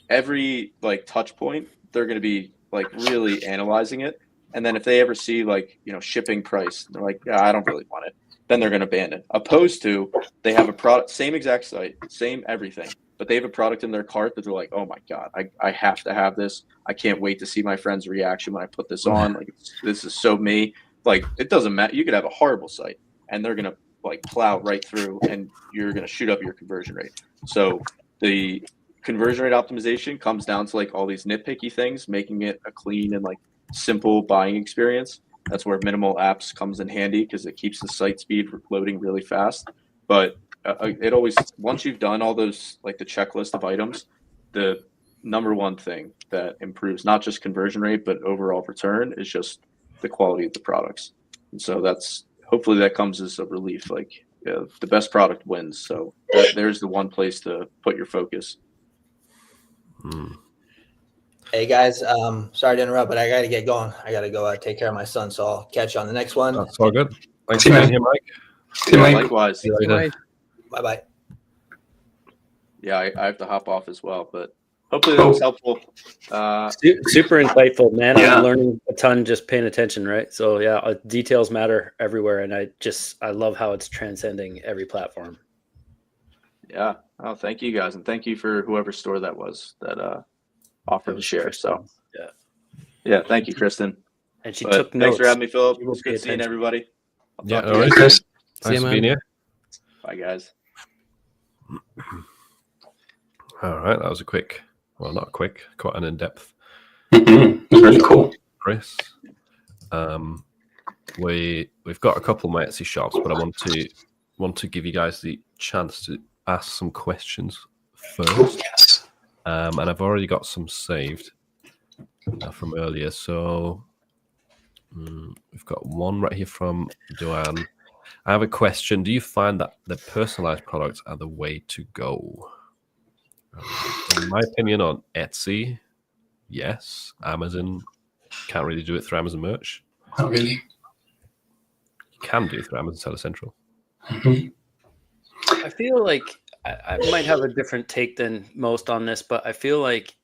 every like touch point, they're going to be like really analyzing it. And then if they ever see like, shipping price, they're like, yeah, I don't really want it. Then they're going to ban it. Opposed to they have a product, same exact site, same everything, but they have a product in their cart that they're like, oh my God, I have to have this. I can't wait to see my friend's reaction when I put this on. Like, this is so me. Like, it doesn't matter. You could have a horrible site and they're going to like plow right through and you're going to shoot up your conversion rate. So the conversion rate optimization comes down to like all these nitpicky things, making it a clean and like simple buying experience. That's where minimal apps comes in handy because it keeps the site speed loading really fast. But it always, once you've done all those, like the checklist of items, the number one thing that improves not just conversion rate, but overall return is just the quality of the products. And so hopefully that comes as a relief. Like the best product wins. So there's the one place to put your focus. Hey guys, sorry to interrupt, but I got to get going. I got to go take care of my son, so I'll catch you on the next one. That's all good. Thanks for being here, Mike. See you, Mike. Likewise. See you later. Bye-bye. Yeah, I have to hop off as well, but hopefully that was helpful. Super insightful, man. Yeah. I'm learning a ton just paying attention, right? So yeah, details matter everywhere, and I love how it's transcending every platform. Yeah. Oh, thank you guys, and thank you for whoever store that was that offered to share. So yeah, thank you, Kristen. And she But took notes. thanks for having me, Philip. She will It's pay good seeing attention. everybody. I'll Yeah, talk no to you worries. guys. Chris. Thanks for being here. Bye, guys. All right, that was quite an in-depth. It was really cool. Chris. We've got a couple of my Etsy shops, but I want to give you guys the chance to ask some questions first. Yes. And I've already got some saved from earlier. So we've got one right here from Joanne. I have a question. Do you find that the personalized products are the way to go? In my opinion, on Etsy, yes. Amazon, can't really do it through Amazon merch. Not really. You can do it through Amazon Seller Central. I feel like I might have a different take than most on this, but I feel like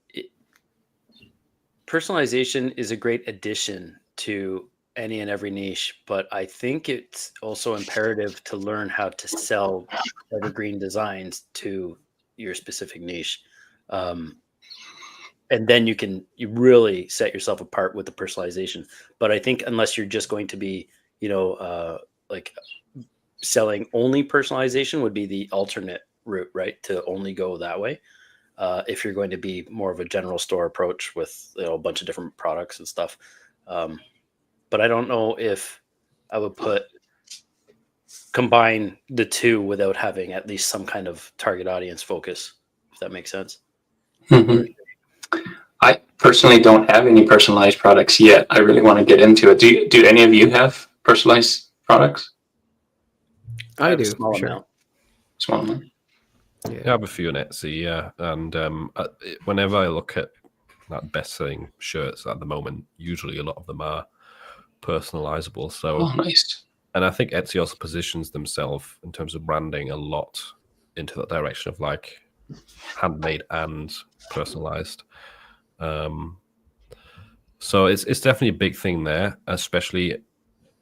personalization is a great addition to any and every niche, but I think it's also imperative to learn how to sell evergreen designs to your specific niche. And then you really set yourself apart with the personalization. But I think unless you're just going to be, like selling only personalization would be the alternate route, right? To only go that way. If you're going to be more of a general store approach with a bunch of different products and stuff. But I don't know if I would combine the two without having at least some kind of target audience focus, if that makes sense. I personally don't have any personalized products yet. I really want to get into it. Do any of you have personalized products? I do. Small Sure. amount. Small amount. I have a few on Etsy, yeah. And whenever I look at like best-selling shirts at the moment, usually a lot of them are personalizable. So, nice. And I think Etsy also positions themselves in terms of branding a lot into that direction of like handmade and personalized. So it's definitely a big thing there, especially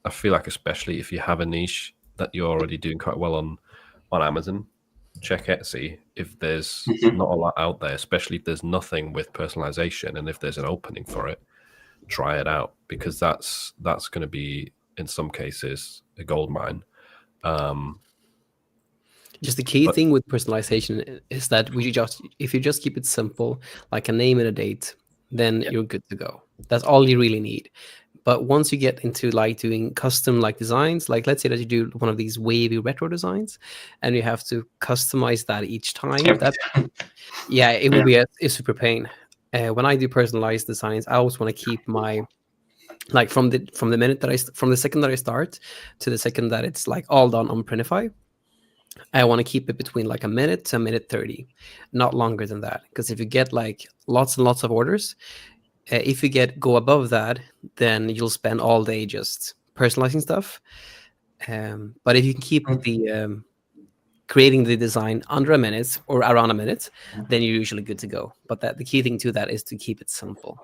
I feel like especially if you have a niche that you're already doing quite well on Amazon, check Etsy if there's not a lot out there, especially if there's nothing with personalization, and if there's an opening for it, try it out, because that's going to be in some cases a gold mine. Just the key thing with personalization is that if you just keep it simple, like a name and a date, then you're good to go. That's all you really need. But once you get into like doing custom like designs, like let's say that you do one of these wavy retro designs, and you have to customize that each time. It will be a super pain. When I do personalized designs, I always want to keep my like from the second that I start to the second that it's like all done on Printify. I want to keep it between like a minute to a minute 30, not longer than that. Because if you get like lots and lots of orders, if you go above that, then you'll spend all day just personalizing stuff. But if you can keep the creating the design under a minute or around a minute, then you're usually good to go. But the key thing to that is to keep it simple.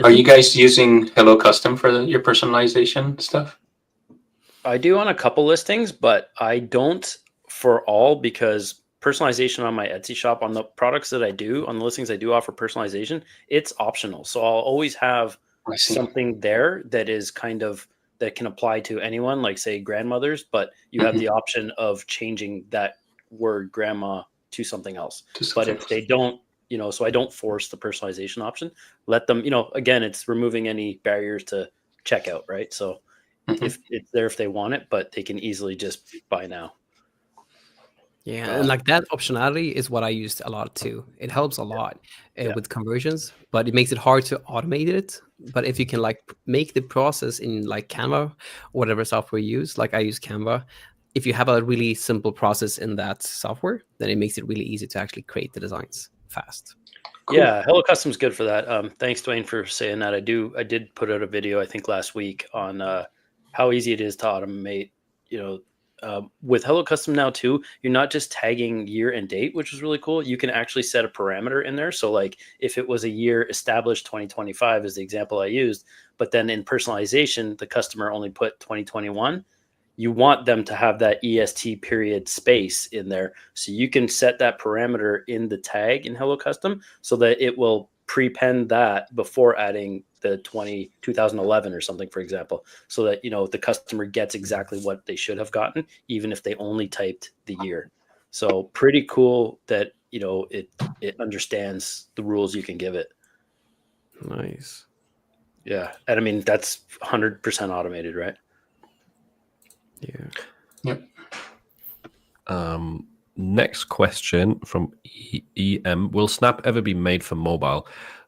Are you guys using Hello Custom for your personalization stuff? I do on a couple listings, but I don't for all, because personalization on my Etsy shop, on the products that I do, on the listings I do offer personalization, it's optional. So I'll always have something there that is kind of, that can apply to anyone, like say grandmothers, but you have the option of changing that word grandma to something else. But if they don't, so I don't force the personalization option, let them, again, it's removing any barriers to checkout, right? So if it's there, if they want it, but they can easily just buy now. Yeah, and like that optionality is what I used a lot too. It helps a lot with conversions, but it makes it hard to automate it. But if you can like make the process in like Canva, or whatever software you use, like I use Canva, if you have a really simple process in that software, then it makes it really easy to actually create the designs fast. Cool. Yeah, Hello Custom's good for that. Thanks, Dwayne, for saying that. I did put out a video, I think last week, on how easy it is to automate, with Hello Custom now too, you're not just tagging year and date, which is really cool. You can actually set a parameter in there. So like if it was a year established 2025 is the example I used, but then in personalization, the customer only put 2021, you want them to have that EST period space in there. So you can set that parameter in the tag in Hello Custom so that it will prepend that before adding the 2011 or something, for example, so that, the customer gets exactly what they should have gotten, even if they only typed the year. So pretty cool that, it understands the rules you can give it. Nice. Yeah. And I mean, that's 100% automated, right? Yeah. Yep. Next question from EM. Will Snap ever be made for mobile?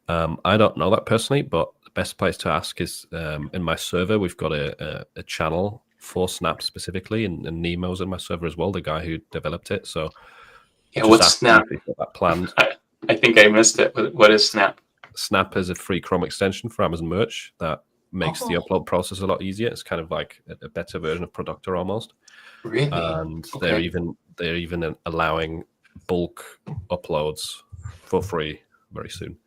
I don't know that personally, but the best place to ask is in my server. We've got a channel for Snap specifically, and Nemo's in my server as well, the guy who developed it. So yeah, what's Snap? That planned. I think I missed it. What is Snap? Snap is a free Chrome extension for Amazon Merch that makes the upload process a lot easier. It's kind of like a better version of Productor almost. Really? And Okay. they're even allowing bulk uploads for free very soon.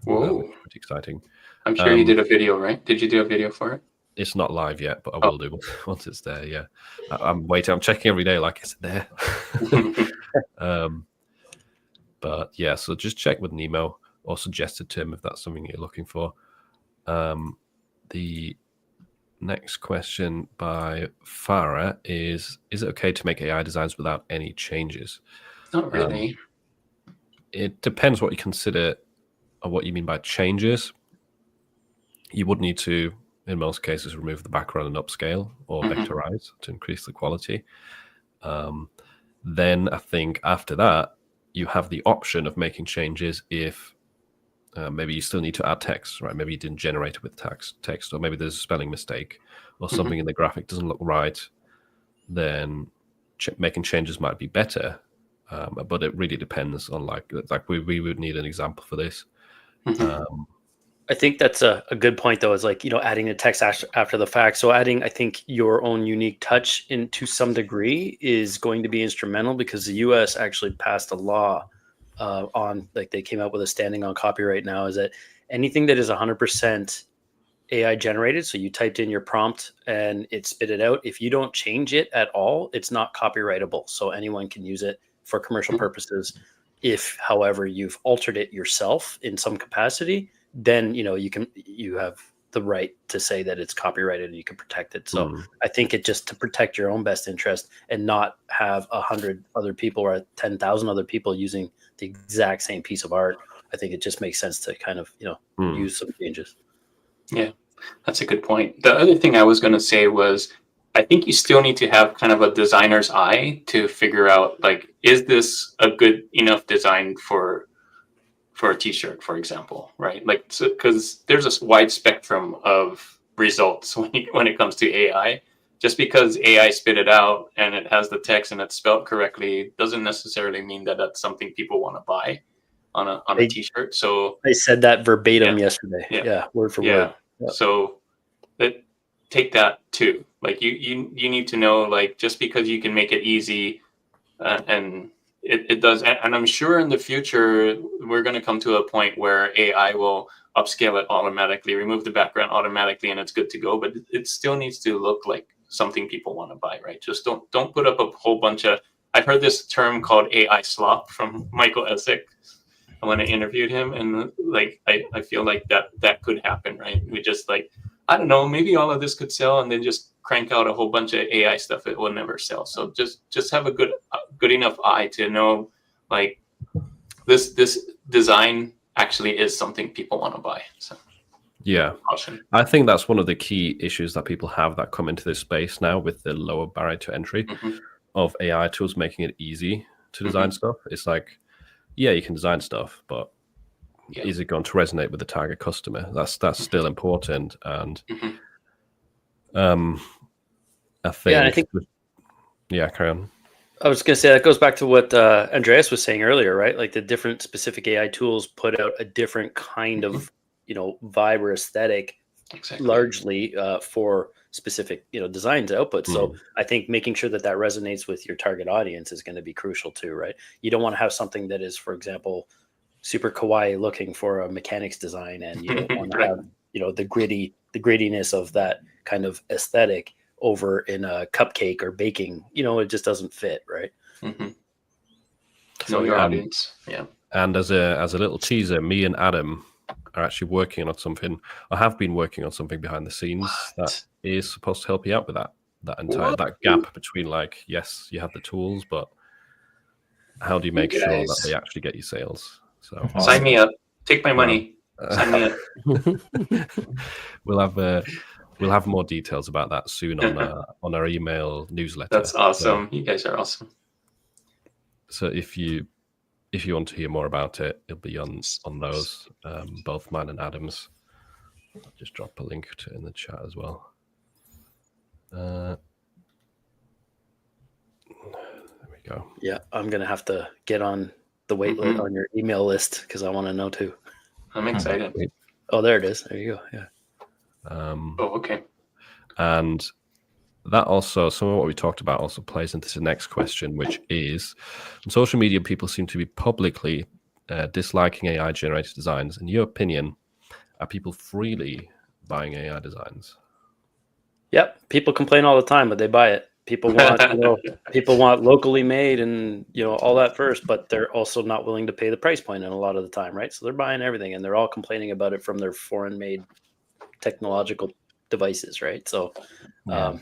Whoa. Which is pretty exciting. I'm sure you did a video, right? Did you do a video for it? It's not live yet, but I will do once it's there. Yeah, I'm waiting. I'm checking every day. Like, is it there? But yeah, so just check with Nemo or suggested to him if that's something you're looking for. The next question by Farah is it okay to make AI designs without any changes? Not really. It depends what you consider or what you mean by changes. You would need to, in most cases, remove the background and upscale or vectorize to increase the quality. Then I think after that, you have the option of making changes if maybe you still need to add text, right? Maybe you didn't generate it with text, or maybe there's a spelling mistake or something in the graphic doesn't look right. Then making changes might be better. but it really depends on like we would need an example for this. I think that's a good point, though, is like, adding the text after the fact. So adding, I think, your own unique touch to some degree is going to be instrumental, because the US actually passed a law on, like, they came out with a standing on copyright now, is that anything that is 100% AI generated, so you typed in your prompt and it spit it out, if you don't change it at all, it's not copyrightable. So anyone can use it for commercial purposes. If, however, you've altered it yourself in some capacity, then you have the right to say that it's copyrighted and you can protect it. So I think it just to protect your own best interest and not have 100 other people or 10,000 other people using the exact same piece of art. I think it just makes sense to kind of use some changes. Yeah, that's a good point. The other thing I was going to say was, I think you still need to have kind of a designer's eye to figure out, like, is this a good enough design for a t-shirt, for example, right? Like, because there's a wide spectrum of results when it comes to AI. Just because AI spit it out and it has the text and it's spelled correctly doesn't necessarily mean that that's something people want to buy on a t-shirt. So I said that verbatim yesterday. Yeah, word for word. Yeah. So take that too. Like, you need to know, like, just because you can make it easy and it does, and I'm sure in the future we're going to come to a point where AI will upscale it automatically, remove the background automatically, and it's good to go. But it still needs to look like something people want to buy, right? Just don't put up a whole bunch of. I've heard this term called AI slop from Michael Essick when I interviewed him, and like I feel like that could happen, right? We just, like, I don't know, maybe all of this could sell, and then just crank out a whole bunch of AI stuff. It will never sell. So just have a good enough eye to know, like, this design actually is something people want to buy. So yeah, I think that's one of the key issues that people have that come into this space now, with the lower barrier to entry of AI tools making it easy to design stuff. It's like, yeah, you can design stuff, but is it going to resonate with the target customer? That's still important. And I think carry on. I was going to say, that goes back to what Andreas was saying earlier, right? Like, the different specific AI tools put out a different kind of, vibe or aesthetic, largely for specific, designs output. So I think making sure that resonates with your target audience is going to be crucial too, right? You don't want to have something that is, for example, super kawaii looking for a mechanic's design, and you don't want to have, the grittiness of that kind of aesthetic over in a cupcake or baking. It just doesn't fit, right? Know your audience. Yeah. And as a little teaser, me and Adam are actually working on something. I have been working on something behind the scenes that is supposed to help you out with that entire that gap between, like, yes, you have the tools, but how do you make sure that they actually get you sales? So sign me up. Take my money. Sign me up. We'll have more details about that soon on our email newsletter. That's awesome. You guys are awesome. So if you want to hear more about it, it'll be on those, both mine and Adam's. I'll just drop a link to it in the chat as well. There we go. Yeah, I'm gonna have to get on the wait list on your email list, because I want to know too. I'm excited. Oh, there it is. There you go. Yeah. Okay. And that also, some of what we talked about also plays into the next question, which is, on social media, people seem to be publicly disliking AI-generated designs. In your opinion, are people freely buying AI designs? Yep. People complain all the time, but they buy it. People want, people want locally made and, all that first, but they're also not willing to pay the price point, and a lot of the time, right? So they're buying everything, and they're all complaining about it from their foreign-made technological devices, right? So, a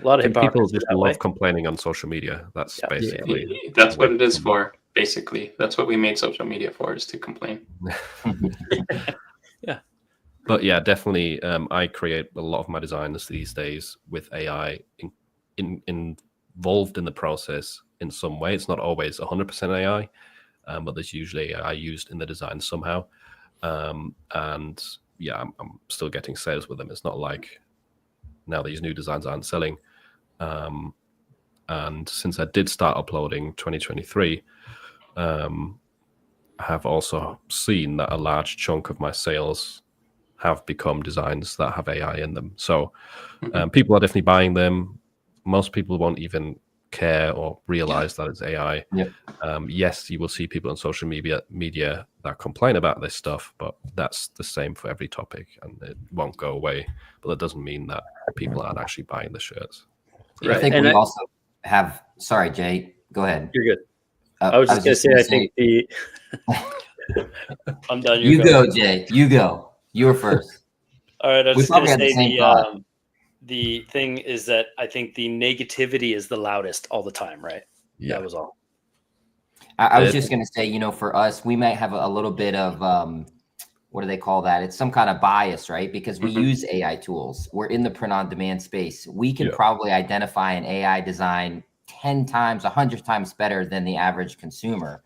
lot of people just love complaining on social media. That's basically that's what it is for. Basically, that's what we made social media for, is to complain. Yeah. But yeah, definitely. I create a lot of my designs these days with AI involved in the process in some way. It's not always 100% AI, but there's usually AI used in the design somehow. And yeah, I'm still getting sales with them. It's not like now these new designs aren't selling. And since I did start uploading 2023, have also seen that a large chunk of my sales have become designs that have AI in them. So people are definitely buying them. Most people won't even care or realize that it's AI. Yep. Yes, you will see people on social media that complain about this stuff, but that's the same for every topic, and it won't go away. But that doesn't mean that people aren't actually buying the shirts. I think we also have. Sorry, Jay. Go ahead. You're good. I was just going to say, I think the. I'm done. You go, Jay. You go. You were first. All right. I was just going to say the thing is that I think the negativity is the loudest all the time, right? Yeah. That was all. I was just going to say, for us, we might have a little bit of, what do they call that? It's some kind of bias, right? Because we use AI tools. We're in the print on demand space. We can probably identify an AI design 10 times, 100 times better than the average consumer.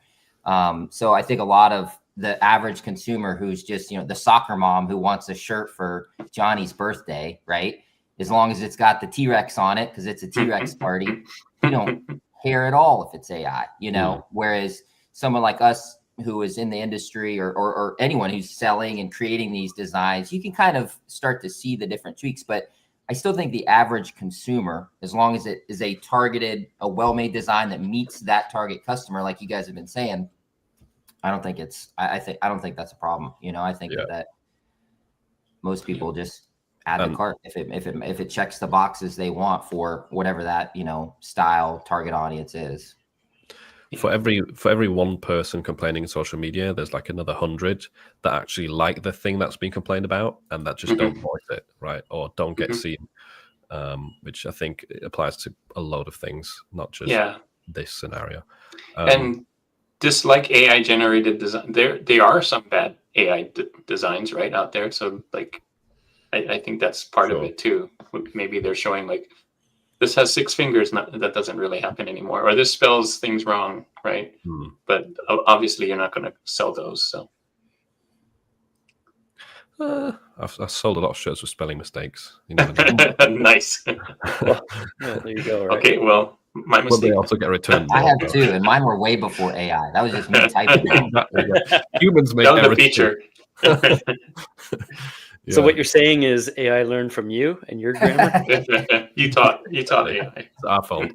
So I think a lot of the average consumer who's just, the soccer mom who wants a shirt for Johnny's birthday, right? As long as it's got the T-Rex on it, because it's a T-Rex party, you don't care at all if it's AI, whereas someone like us who is in the industry or anyone who's selling and creating these designs, you can kind of start to see the different tweaks. But I still think the average consumer, as long as it is a targeted, a well-made design that meets that target customer, like you guys have been saying, I don't think I don't think that's a problem. I think that most people just add the cart if it checks the boxes they want for whatever that style target audience is. For every one person complaining in social media, there's like another 100 that actually like the thing that's being complained about and that just don't voice it, right? Or don't get seen, which I think applies to a load of things, not just this scenario. And just like AI generated design, there are some bad AI designs right out there. So like, I think that's part of it too. Maybe they're showing like, this has 6 fingers. That doesn't really happen anymore. Or this spells things wrong, right? But obviously you're not going to sell those. So I've sold a lot of shirts with spelling mistakes. You never know. Nice. Well, there you go. Right? Okay, well, my mistake. But they also get returned. I have too, and mine were way before AI. That was just me typing. Humans make that was errors the feature. So what you're saying is AI learned from you and your grammar? you taught AI. It's our fault.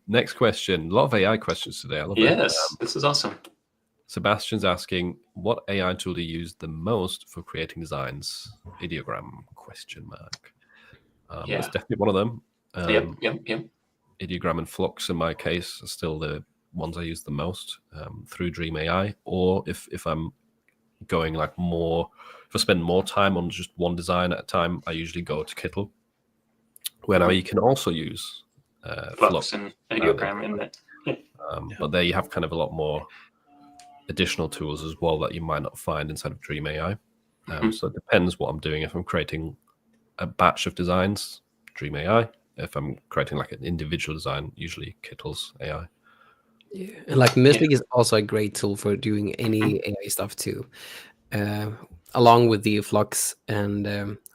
Next question. A lot of AI questions today. I love it. Yes, this is awesome. Sebastian's asking, what AI tool do you use the most for creating designs? Ideogram, ? It's definitely one of them. Yep. Ideogram and Flux, in my case, are still the ones I use the most through Dream AI. Or if I'm going if I spend more time on just one design at a time, I usually go to Kittle, where now you can also use Flux and Ideogram in that. But there you have kind of a lot more additional tools as well that you might not find inside of Dream AI. So it depends what I'm doing. If I'm creating a batch of designs, Dream AI. If I'm creating like an individual design, usually Kittle's AI. Yeah, and like Mystic is also a great tool for doing any AI stuff too, along with the Flux and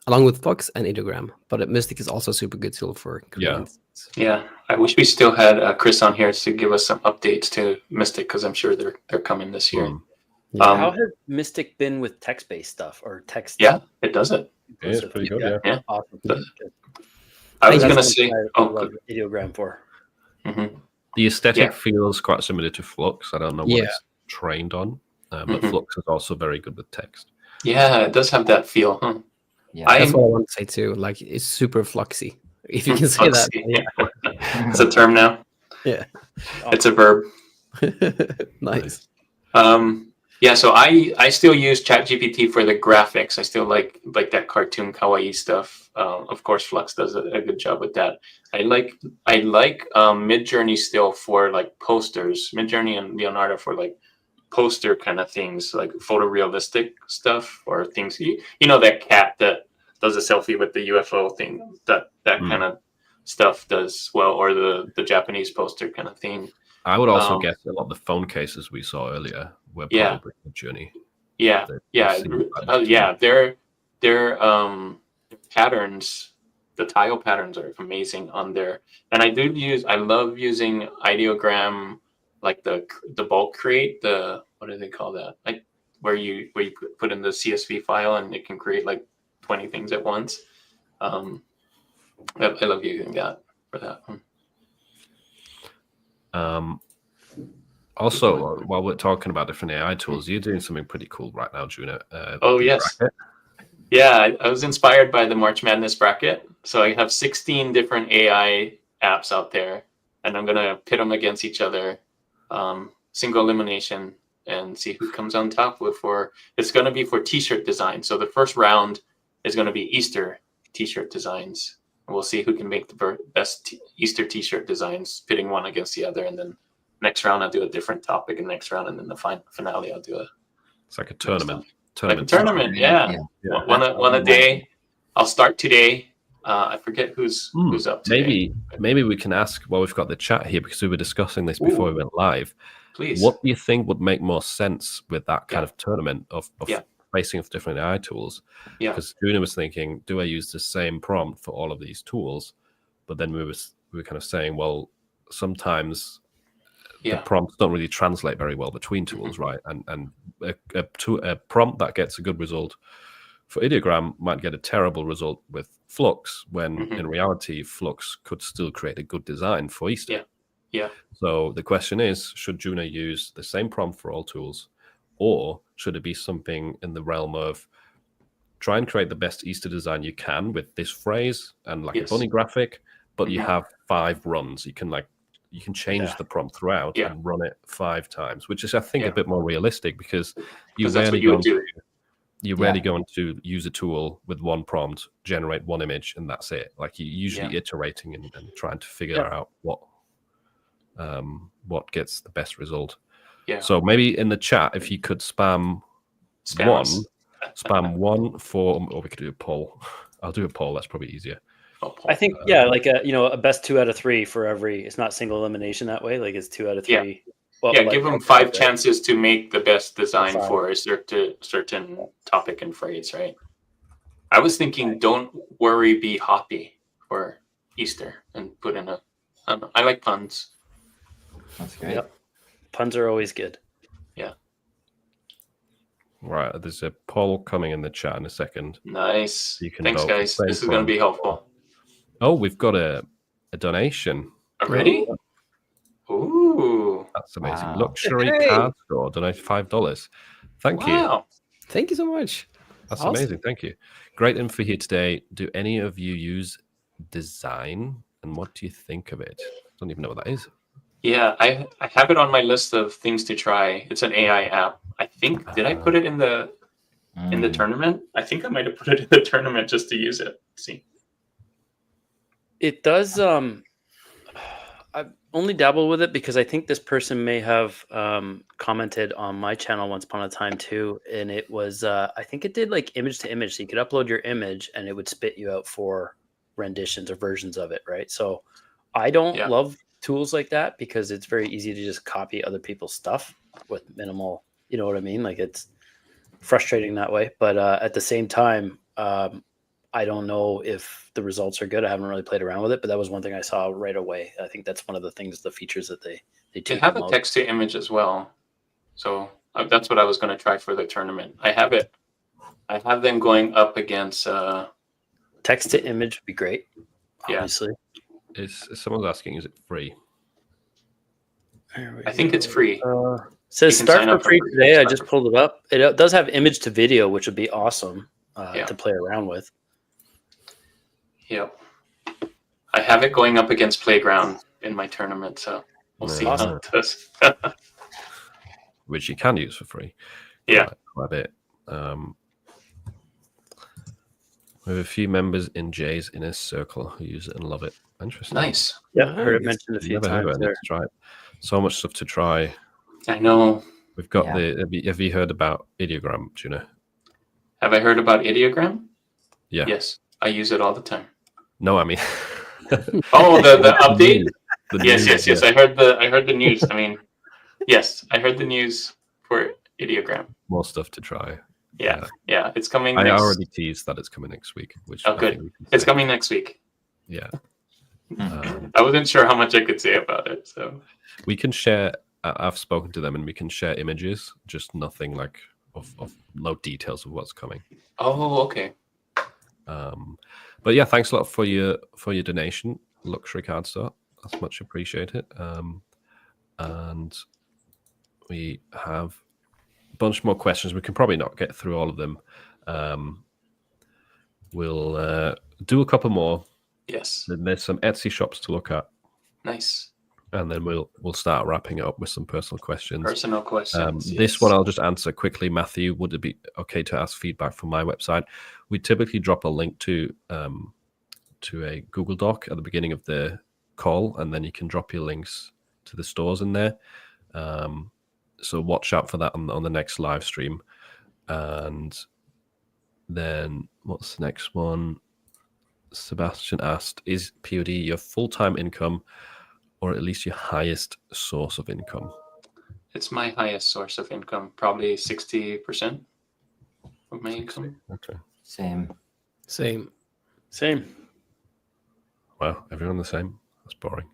Ideogram. But Mystic is also a super good tool for creating. Yeah, I wish we still had Chris on here to give us some updates to Mystic because I'm sure they're coming this year. How has Mystic been with text-based stuff or text? Yeah, it does it. Yeah, it's pretty good. Yeah. Awesome. I was going to say, I love Ideogram for. The aesthetic feels quite similar to Flux. I don't know what it's trained on, but Flux is also very good with text. Yeah, it does have that feel, huh? Yeah, that's what I want to say too. Like, it's super fluxy, if you can say that. Yeah. It's a term now. Yeah, it's a verb. Nice. Yeah, so I still use ChatGPT for the graphics. I still like that cartoon kawaii stuff. Of course, Flux does a good job with that. I like Midjourney still for like posters. Midjourney and Leonardo for like poster kind of things, like photorealistic stuff or things. You know that cat that does a selfie with the UFO thing. That kind of stuff does well, or the Japanese poster kind of thing. I would also guess a lot of the phone cases we saw earlier were probably Midjourney. Their patterns the tile patterns are amazing on there. And I love using ideogram, like the bulk create, what do they call that? Like where you put in the CSV file and it can create like 20 things at once. I love using that for that one. Also, while we're talking about different AI tools, you're doing something pretty cool right now, Juno. Oh, yes. Bracket. Yeah, I was inspired by the March Madness bracket. So I have 16 different AI apps out there, and I'm going to pit them against each other, single elimination, and see who comes on top it's going to be for t-shirt design. So the first round is going to be Easter t-shirt designs. And we'll see who can make the best Easter t-shirt designs, pitting one against the other, and then next round I'll do a different topic, and next round, and then the finale I'll do it's like a tournament. Tournament, yeah. One a day. I'll start today. I forget who's up today. Maybe we can ask while we've got the chat here, because we were discussing this before we went live. Please. What do you think would make more sense with that kind of tournament of facing with different AI tools? Because Juno was thinking, do I use the same prompt for all of these tools? But then we were kind of saying, well, sometimes the prompts don't really translate very well between tools, right? And a prompt that gets a good result for ideogram might get a terrible result with Flux, when in reality Flux could still create a good design for Easter. Yeah. So the question is, should Juno use the same prompt for all tools, or should it be something in the realm of try and create the best Easter design you can with this phrase and like a bunny graphic, but you have 5 runs. You can change the prompt throughout and run it 5 times, which is, I think, a bit more realistic, because you're rarely going to use a tool with one prompt, generate one image, and that's it. Like, you're usually iterating and trying to figure out what gets the best result. So maybe in the chat, if you could spam one for, or we could do a poll. I'll do a poll. That's probably easier. I think, like a best 2 out of 3 for every. It's not single elimination that way. Like, it's 2 out of 3. Well, give them 5 chances to make the best design for a certain topic and phrase, right? I was thinking, don't worry, be hoppy for Easter, and put in I like puns. That's great. Yep. Puns are always good. Yeah. Right. There's a poll coming in the chat in a second. Nice. You can Thanks, guys. This is going to be helpful. Oh, we've got a donation. Already? Ooh. That's amazing. Wow. Luxury card store donated $5. Thank you. Thank you so much. That's amazing. Thank you. Great info here today. Do any of you use design, and what do you think of it? I don't even know what that is. Yeah, I have it on my list of things to try. It's an AI app. I think, did I put it in the tournament? I think I might have put it in the tournament just to use it. Let's see. It does. I've only dabbled with it because I think this person may have commented on my channel once upon a time too, and it was I think it did like image to image, so you could upload your image and it would spit you out 4 renditions or versions of it, right? So I don't love tools like that, because it's very easy to just copy other people's stuff with minimal, you know what I mean? Like, it's frustrating that way. But at the same time, I don't know if the results are good. I haven't really played around with it, but that was one thing I saw right away. I think that's one of the things, the features that they have a text to image as well. So that's what I was going to try for the tournament. I have them going up against text to image would be great. Obviously. Is someone's asking, is it free? I think it's free. Says start for free today. I just pulled it up. It does have image to video, which would be awesome to play around with. Yep. I have it going up against Playground in my tournament, so we'll see how it does. Which you can use for free. Yeah. Quite a bit. We have a few members in Jay's inner circle who use it and love it. Interesting. Nice. Yeah, I heard it mentioned a few times there. Try it. So much stuff to try. I know. We've got have you heard about ideogram, Juno? Have I heard about ideogram? Yeah. Yes. I use it all the time. No, I mean oh, the update? Yes. I heard the news. I mean, yes, I heard the news for ideogram. More stuff to try. Yeah. It's coming. I already teased that it's coming next week. Which good. It's coming next week. Yeah. I wasn't sure how much I could say about it, so We can share. I've spoken to them, and we can share images, just nothing like of no details of what's coming. Oh, okay. But yeah, thanks a lot for your donation, Luxury Card Store. That's much appreciated. And we have a bunch more questions. We can probably not get through all of them. We'll do a couple more. Yes. Then there's some Etsy shops to look at, Nice. and then we'll start wrapping up with some personal questions. Personal questions. This yes. one I'll just answer quickly. Matthew, would it be okay to ask feedback from my website? We typically drop a link to a Google Doc at the beginning of the call, and then you can drop your links to the stores in there. So watch out for that on the next live stream. And then what's the next one? Sebastian asked, is POD your full-time income, or at least your highest source of income? It's my highest source of income, probably 60% of my income. Okay. Same. Wow, everyone the same. That's boring.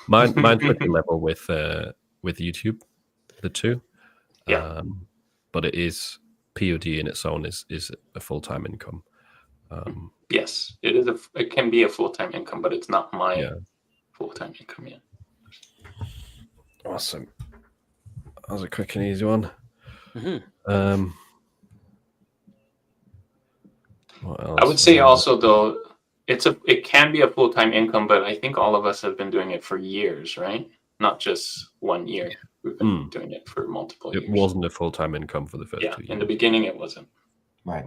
Mine's pretty level with YouTube, the two. Yeah. But it is POD in its own is a full-time income. Yes, it is. It can be a full-time income, but it's not my full-time income yet. Awesome. That was a quick and easy one. Mm-hmm. What else? I would say also though, it can be a full-time income, but I think all of us have been doing it for years, right? Not just 1 year. We've been doing it for multiple years. It wasn't a full-time income for the first 2 years. In the beginning it wasn't. Right.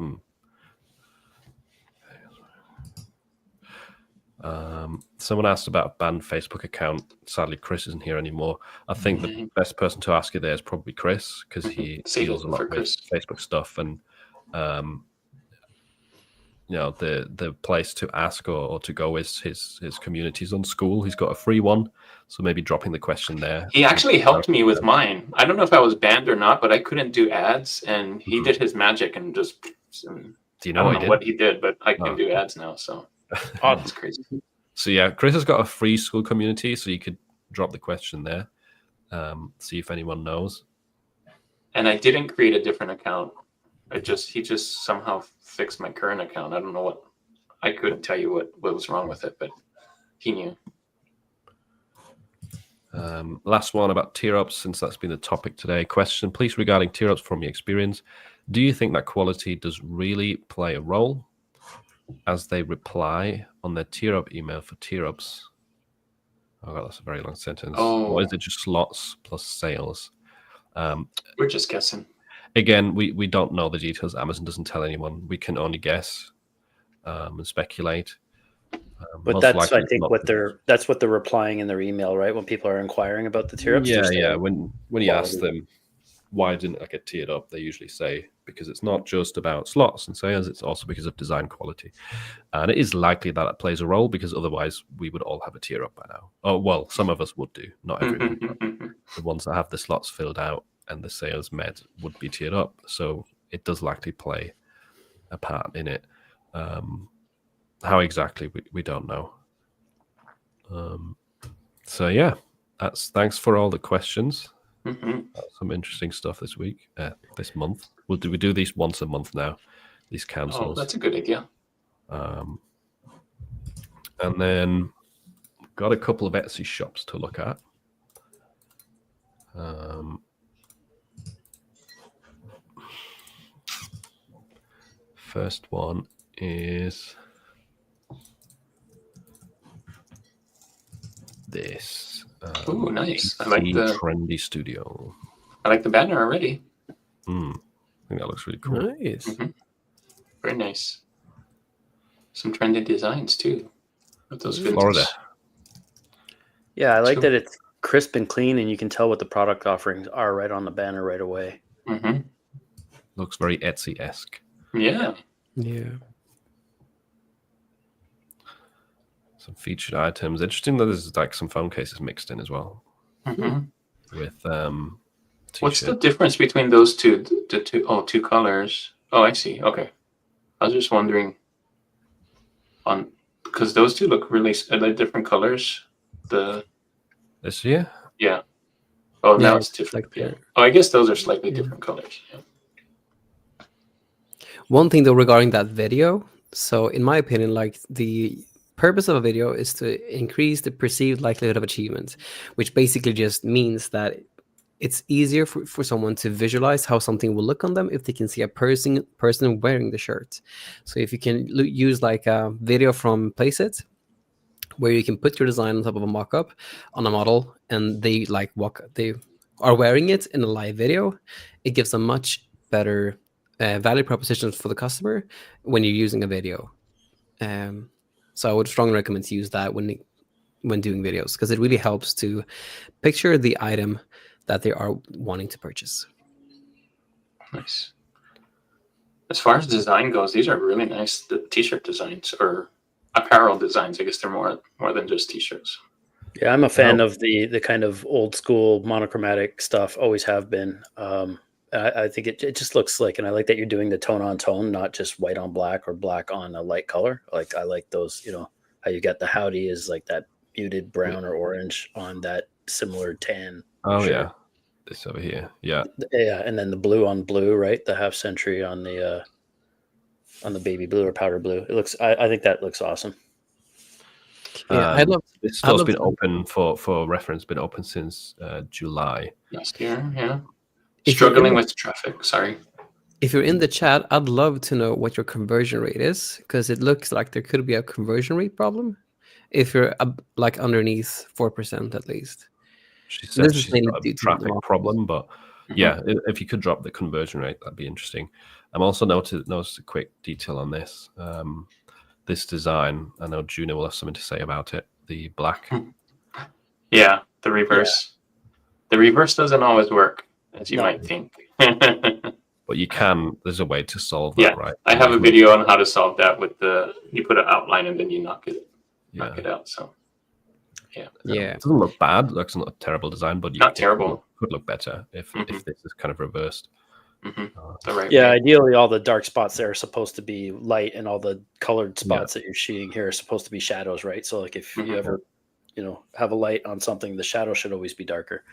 Someone asked about a banned Facebook account. Sadly, Chris isn't here anymore. I think the best person to ask you there is probably Chris, because he deals a lot with Facebook stuff, and the place to ask or to go is his communities on School. He's got a free one, so maybe dropping the question there. He actually helped me with mine. I don't know if I was banned or not, but I couldn't do ads, and he did his magic and just. Do you know I don't know what he did, but I can do ads now. So that's crazy. So yeah, Chris has got a free School community, so you could drop the question there. See if anyone knows. And I didn't create a different account. He just somehow fixed my current account. I don't know what. I couldn't tell you what was wrong with it, but he knew. Last one about tier ups, since that's been the topic today. Question, please, regarding tier ups from your experience. Do you think that quality does really play a role, as they reply on their tier up email for tier ups? Oh God, that's a very long sentence. Or is it just slots plus sales? We're just guessing. Again, we don't know the details. Amazon doesn't tell anyone. We can only guess and speculate. But that's, I think, what they're replying in their email, right? When people are inquiring about the tier ups. Yeah. When you ask them why didn't I get tiered up, they usually say because it's not just about slots and sales, it's also because of design quality. And it is likely that it plays a role, because otherwise we would all have a tier up by now. Oh, well, some of us would do, not everyone. The ones that have the slots filled out and the sales met would be tiered up. So it does likely play a part in it. How exactly, we don't know. So yeah, thanks for all the questions. Some interesting stuff this week, this month. We do these once a month now, these cancels. Oh, that's a good idea. And then got a couple of Etsy shops to look at. First one is this. Ooh, nice. I like the trendy studio. I like the banner already. I think that looks really cool. Nice. Very nice. Some trendy designs too. With those Florida. Yeah, I like that it's crisp and clean, and you can tell what the product offerings are right on the banner right away. Looks very Etsy-esque. Yeah. Some featured items. Interesting that there's like some phone cases mixed in as well. With what's the difference between those two? Two colors. Oh, I see. Okay. I was just wondering on because those two look really like different colors. This year? Yeah. Oh, now Yeah, it's different. like Yeah. they're- Oh, I guess those are slightly Yeah. different colors. Yeah. One thing though regarding that video, so in my opinion, like the purpose of a video is to increase the perceived likelihood of achievement, which basically just means that it's easier for someone to visualize how something will look on them if they can see a person wearing the shirt. So if you can use like a video from Placeit, where you can put your design on top of a mock-up on a model, and they are wearing it in a live video, it gives a much better value proposition for the customer when you're using a video. So I would strongly recommend to use that when doing videos, because it really helps to picture the item that they are wanting to purchase. Nice. As far as design goes, these are really nice. The t-shirt designs or apparel designs. I guess they're more than just t-shirts. Yeah, I'm a fan of the kind of old school monochromatic stuff. Always have been. I think it just looks like, and I like that you're doing the tone on tone, not just white on black or black on a light color. Like I like those. How you got the howdy is like that muted brown or orange on that similar tan. Oh shirt. yeah, this over here. Yeah, Yeah, and then the blue on blue, right? The half century on the baby blue or powder blue. It looks. I think that looks awesome. Yeah, this store's been open for reference. Been open since July last year. Yeah, If struggling with traffic. Sorry. If you're in the chat, I'd love to know what your conversion rate is, because it looks like there could be a conversion rate problem if you're like underneath 4% at least. She said This is she's mainly got due a to traffic the problem, but yeah, if you could drop the conversion rate, that'd be interesting. I'm also noticed a quick detail on this. This design, I know Juno will have something to say about it. The black. Yeah, the reverse. Yeah. The reverse doesn't always work, as you might think. But you can. There's a way to solve that, right? I have a video on how to solve that with you put an outline and then you knock it out. So yeah. It doesn't look bad. It looks not a terrible design, but not terrible. Could look better if this is kind of reversed. Ideally all the dark spots there are supposed to be light, and all the colored spots that you're shooting here are supposed to be shadows, right? So like if you ever have a light on something, the shadow should always be darker.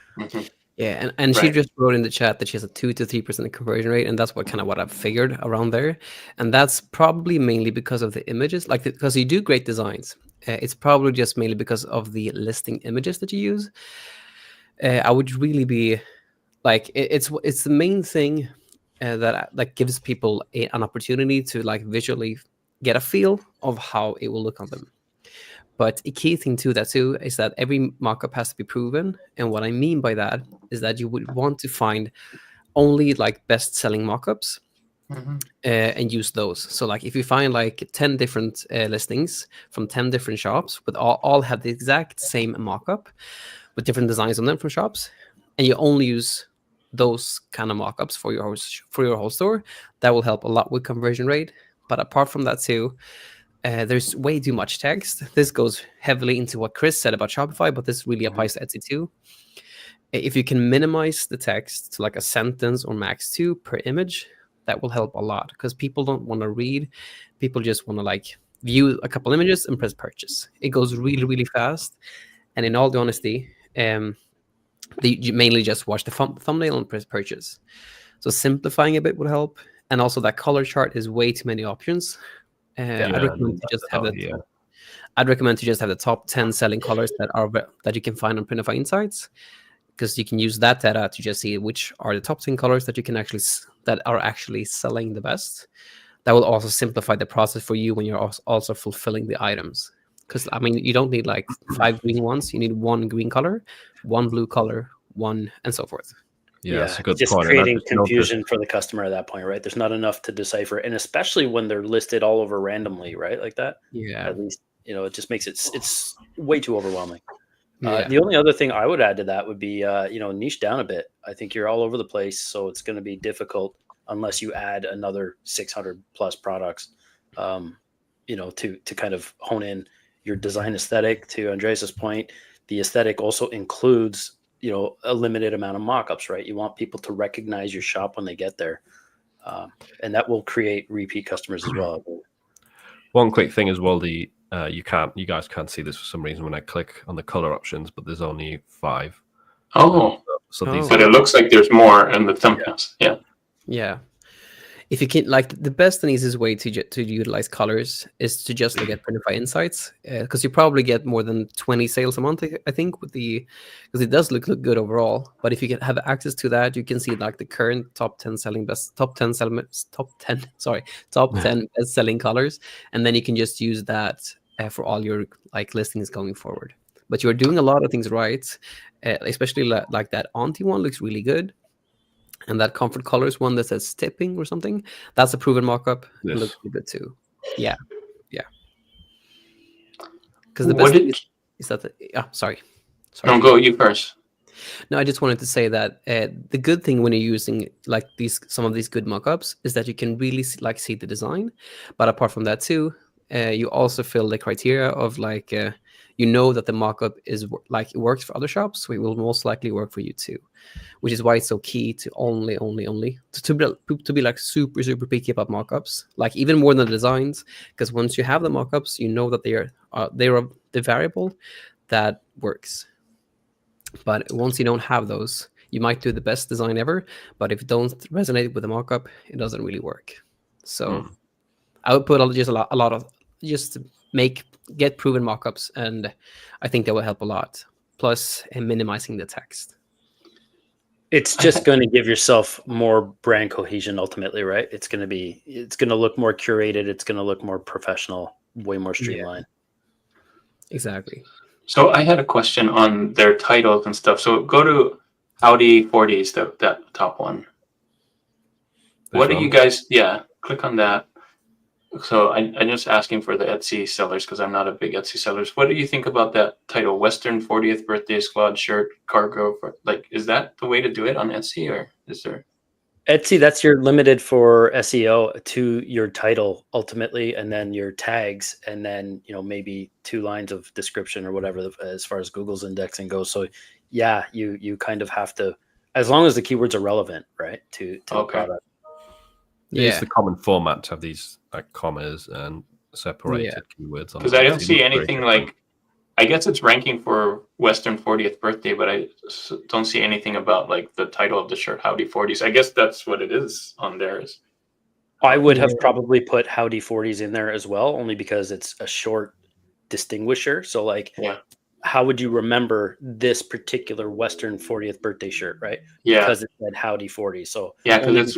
Yeah, and she just wrote in the chat that she has a 2 to 3% conversion rate, and that's what I've figured around there. And that's probably mainly because of the images, because you do great designs. It's probably just mainly because of the listing images that you use. I would really be like, it's the main thing that gives people an opportunity to visually get a feel of how it will look on them. But a key thing to that too is that every mockup has to be proven. And what I mean by that is that you would want to find only best-selling mockups and use those. So if you find 10 different listings from 10 different shops, but all have the exact same mockup with different designs on them from shops, and you only use those kind of mockups for your whole store, that will help a lot with conversion rate. But apart from that too, there's way too much text. This goes heavily into what Chris said about Shopify, but this really applies to Etsy too. If you can minimize the text to a sentence or max 2 per image, that will help a lot, because people don't want to read. People just want to view a couple images and press purchase. It goes really, really fast. And in all the honesty, you mainly just watch the thumbnail and press purchase. So simplifying a bit would help. And also that color chart is way too many options. I'd recommend to just have the top 10 selling colors that you can find on Printify Insights, because you can use that data to just see which are the top 10 colors that are actually selling the best. That will also simplify the process for you when you're also fulfilling the items. Because you don't need 5 green ones. You need 1 green color, 1 blue color, 1, and so forth. Yeah, that's a good just point. Creating confusion for the customer at that point, right? There's not enough to decipher, and especially when they're listed all over randomly, right? Like that. Yeah. At least it just makes it's way too overwhelming. The only other thing I would add to that would be niche down a bit. I think you're all over the place, so it's going to be difficult unless you add another 600 plus products. To kind of hone in your design aesthetic. To Andreas's point, the aesthetic also includes a limited amount of mockups, right? You want people to recognize your shop when they get there. And that will create repeat customers as well. One quick thing as well, the You guys can't see this for some reason when I click on the color options, but there's only 5. Oh, So these but it looks like there's more in the thumbnails. Yeah. Yeah. If you can, like, the best and easiest way to utilize colors is to just look at Printify Insights, because you probably get more than 20 sales a month, I think, with because it does look good overall. But if you can have access to that, you can see like the current top 10 best selling colors, and then you can just use that for all your like listings going forward. But you're doing a lot of things right, especially like that Auntie one looks really good. And that comfort colors one that says tipping or something, that's a proven mock-up. It looks really good too. Yeah. Because the best thing is that sorry. No, go you first. No, I just wanted to say that the good thing when you're using like some of these good mock-ups is that you can really see the design. But apart from that too, you also fill the criteria of like that the mock-up is like it works for other shops, so it will most likely work for you too. Which is why it's so key to only to be like super picky about mockups, like even more than the designs, because once you have the mockups, you know that they are the variable that works. But once you don't have those, you might do the best design ever, but if it don't resonate with the mockup, it doesn't really work. So I would put just a lot of just get proven mockups, and I think that will help a lot. Plus, minimizing the text. It's just going to give yourself more brand cohesion ultimately, right? It's going to look more curated. It's going to look more professional, way more streamlined. Yeah. Exactly. So I had a question on their titles and stuff. So go to Audi 40s, that top one. What are you guys? Yeah, click on that. So I'm just asking for the Etsy sellers because I'm not a big Etsy sellers. What do you think about that title, Western 40th Birthday Squad Shirt Cargo? Is that the way to do it on Etsy, or is there? Etsy, that's your limited for SEO to your title ultimately, and then your tags, and then maybe 2 lines of description or whatever as far as Google's indexing goes. So yeah, you kind of have to, as long as the keywords are relevant, right, to the product. It's the common format to have these like commas and separated keywords. Because I don't see anything like, I guess it's ranking for Western 40th birthday, but I don't see anything about like the title of the shirt, Howdy 40s. I guess that's what it is on theirs. I would have probably put Howdy 40s in there as well, only because it's a short distinguisher. So like, how would you remember this particular Western 40th birthday shirt, right? Yeah. Because it said Howdy 40. So yeah, because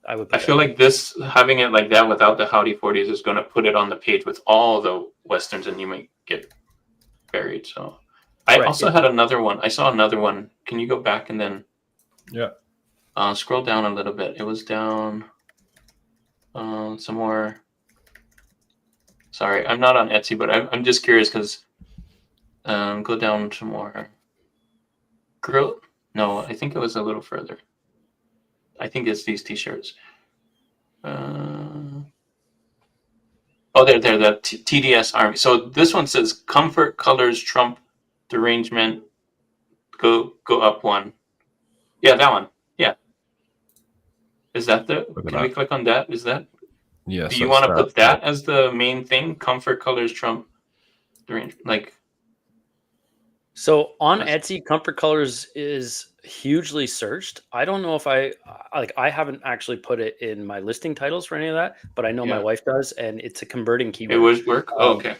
I feel like this, having it like that without the Howdy 40s is going to put it on the page with all the Westerns, and you might get buried. So I also had another one. I saw another one. Can you go back and then scroll down a little bit? It was down some more. Sorry, I'm not on Etsy, but I'm just curious because go down some more. No, I think it was a little further. I think it's these t-shirts. There, the TDS Army. So this one says comfort, colors, Trump, derangement, go up one. Yeah, that one. Yeah. Is that can we click on that? Is that? Yes. Do you want to put that as the main thing? Comfort, colors, Trump, derangement, like. So on Etsy, comfort colors is hugely searched. I don't know if I haven't actually put it in my listing titles for any of that, but I know my wife does, and it's a converting keyword. It would work. Okay.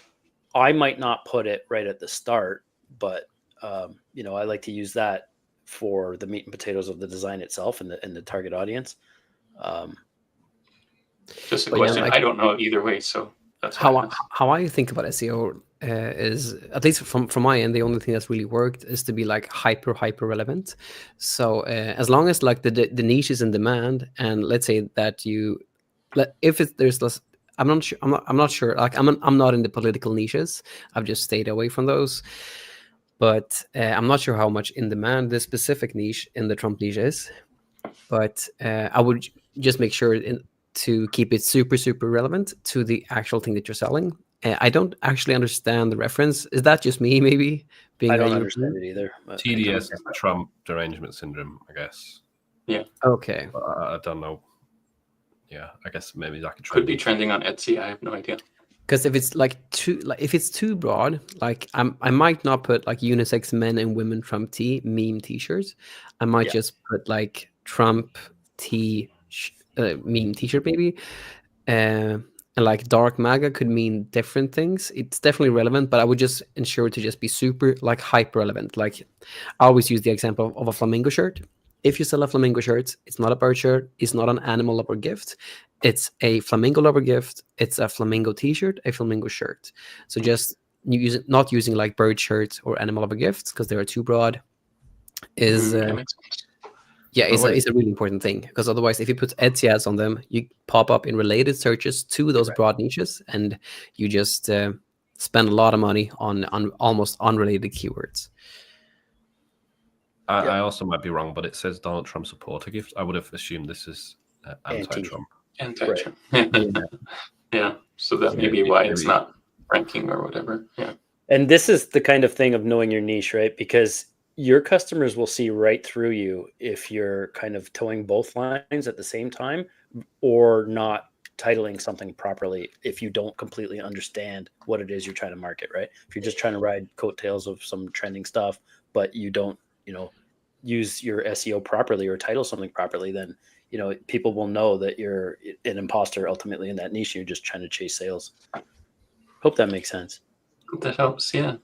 I might not put it right at the start, but I like to use that for the meat and potatoes of the design itself and the target audience. Just a question. I don't know either way, so that's how I think about SEO. Is, at least from my end, the only thing that's really worked is to be like hyper relevant. So as long as like the niche is in demand, and let's say that there's less, I'm not sure. Like I'm not in the political niches. I've just stayed away from those. But I'm not sure how much in demand this specific niche in the Trump niche is. But I would just make sure to keep it super relevant to the actual thing that you're selling. I don't actually understand the reference. Is that just me, maybe? I don't understand it either. TDS is Trump derangement syndrome, I guess. Yeah. Okay. I don't know. Yeah, I guess maybe that could be trending on Etsy. I have no idea. Because if it's if it's too broad, like I might not put like unisex men and women Trump T meme T-shirts. I might just put like Trump T meme T-shirt maybe. And like dark MAGA could mean different things. It's definitely relevant, but I would just ensure to just be super like hyper relevant. Like I always use the example of a flamingo shirt. If you sell a flamingo shirt, it's not a bird shirt, it's not an animal lover gift. It's a flamingo lover gift. It's a flamingo T-shirt, a flamingo shirt. So just not using like bird shirts or animal lover gifts because they are too broad. Is it's a really important thing, because otherwise, if you put Etsy ads on them, you pop up in related searches to those broad niches, and you just spend a lot of money on almost unrelated keywords. I also might be wrong, but it says Donald Trump supporter gift. I would have assumed this is anti-Trump. Anti-Trump. Yeah. So that may be why it's not ranking or whatever. Yeah. And this is the kind of thing of knowing your niche, right? Because your customers will see right through you if you're kind of towing both lines at the same time, or not titling something properly if you don't completely understand what it is you're trying to market, right? If you're just trying to ride coattails of some trending stuff, but you don't, use your SEO properly or title something properly, then, people will know that you're an imposter ultimately in that niche. You're just trying to chase sales. Hope that makes sense. That helps. Yeah.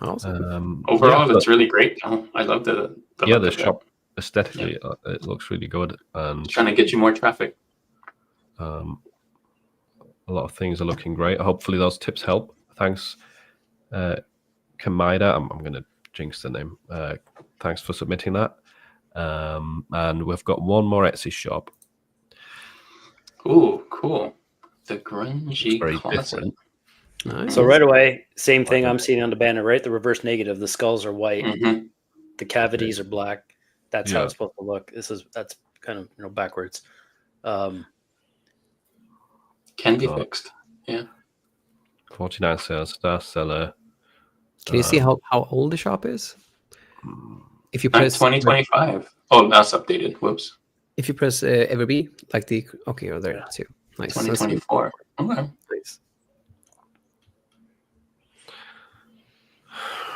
Awesome. Overall, it's really great. I love the shop aesthetically. It looks really good, and trying to get you more traffic. A lot of things are looking great. Hopefully, those tips help. Thanks, Kamaida. I'm going to jinx the name. Thanks for submitting that. And we've got one more Etsy shop. Ooh, cool. The grungy closet. Different. Nice. So right away, same thing I'm seeing on the banner, right? The reverse negative. The skulls are white. Mm-hmm. The cavities are black. That's how it's supposed to look. That's kind of backwards. Can be fixed. Yeah. 49 sales, star seller. Can you see how old the shop is? If you press 2025. Oh, that's updated. Whoops. If you press Everbee, like there too. Nice. 2024. Okay. Nice.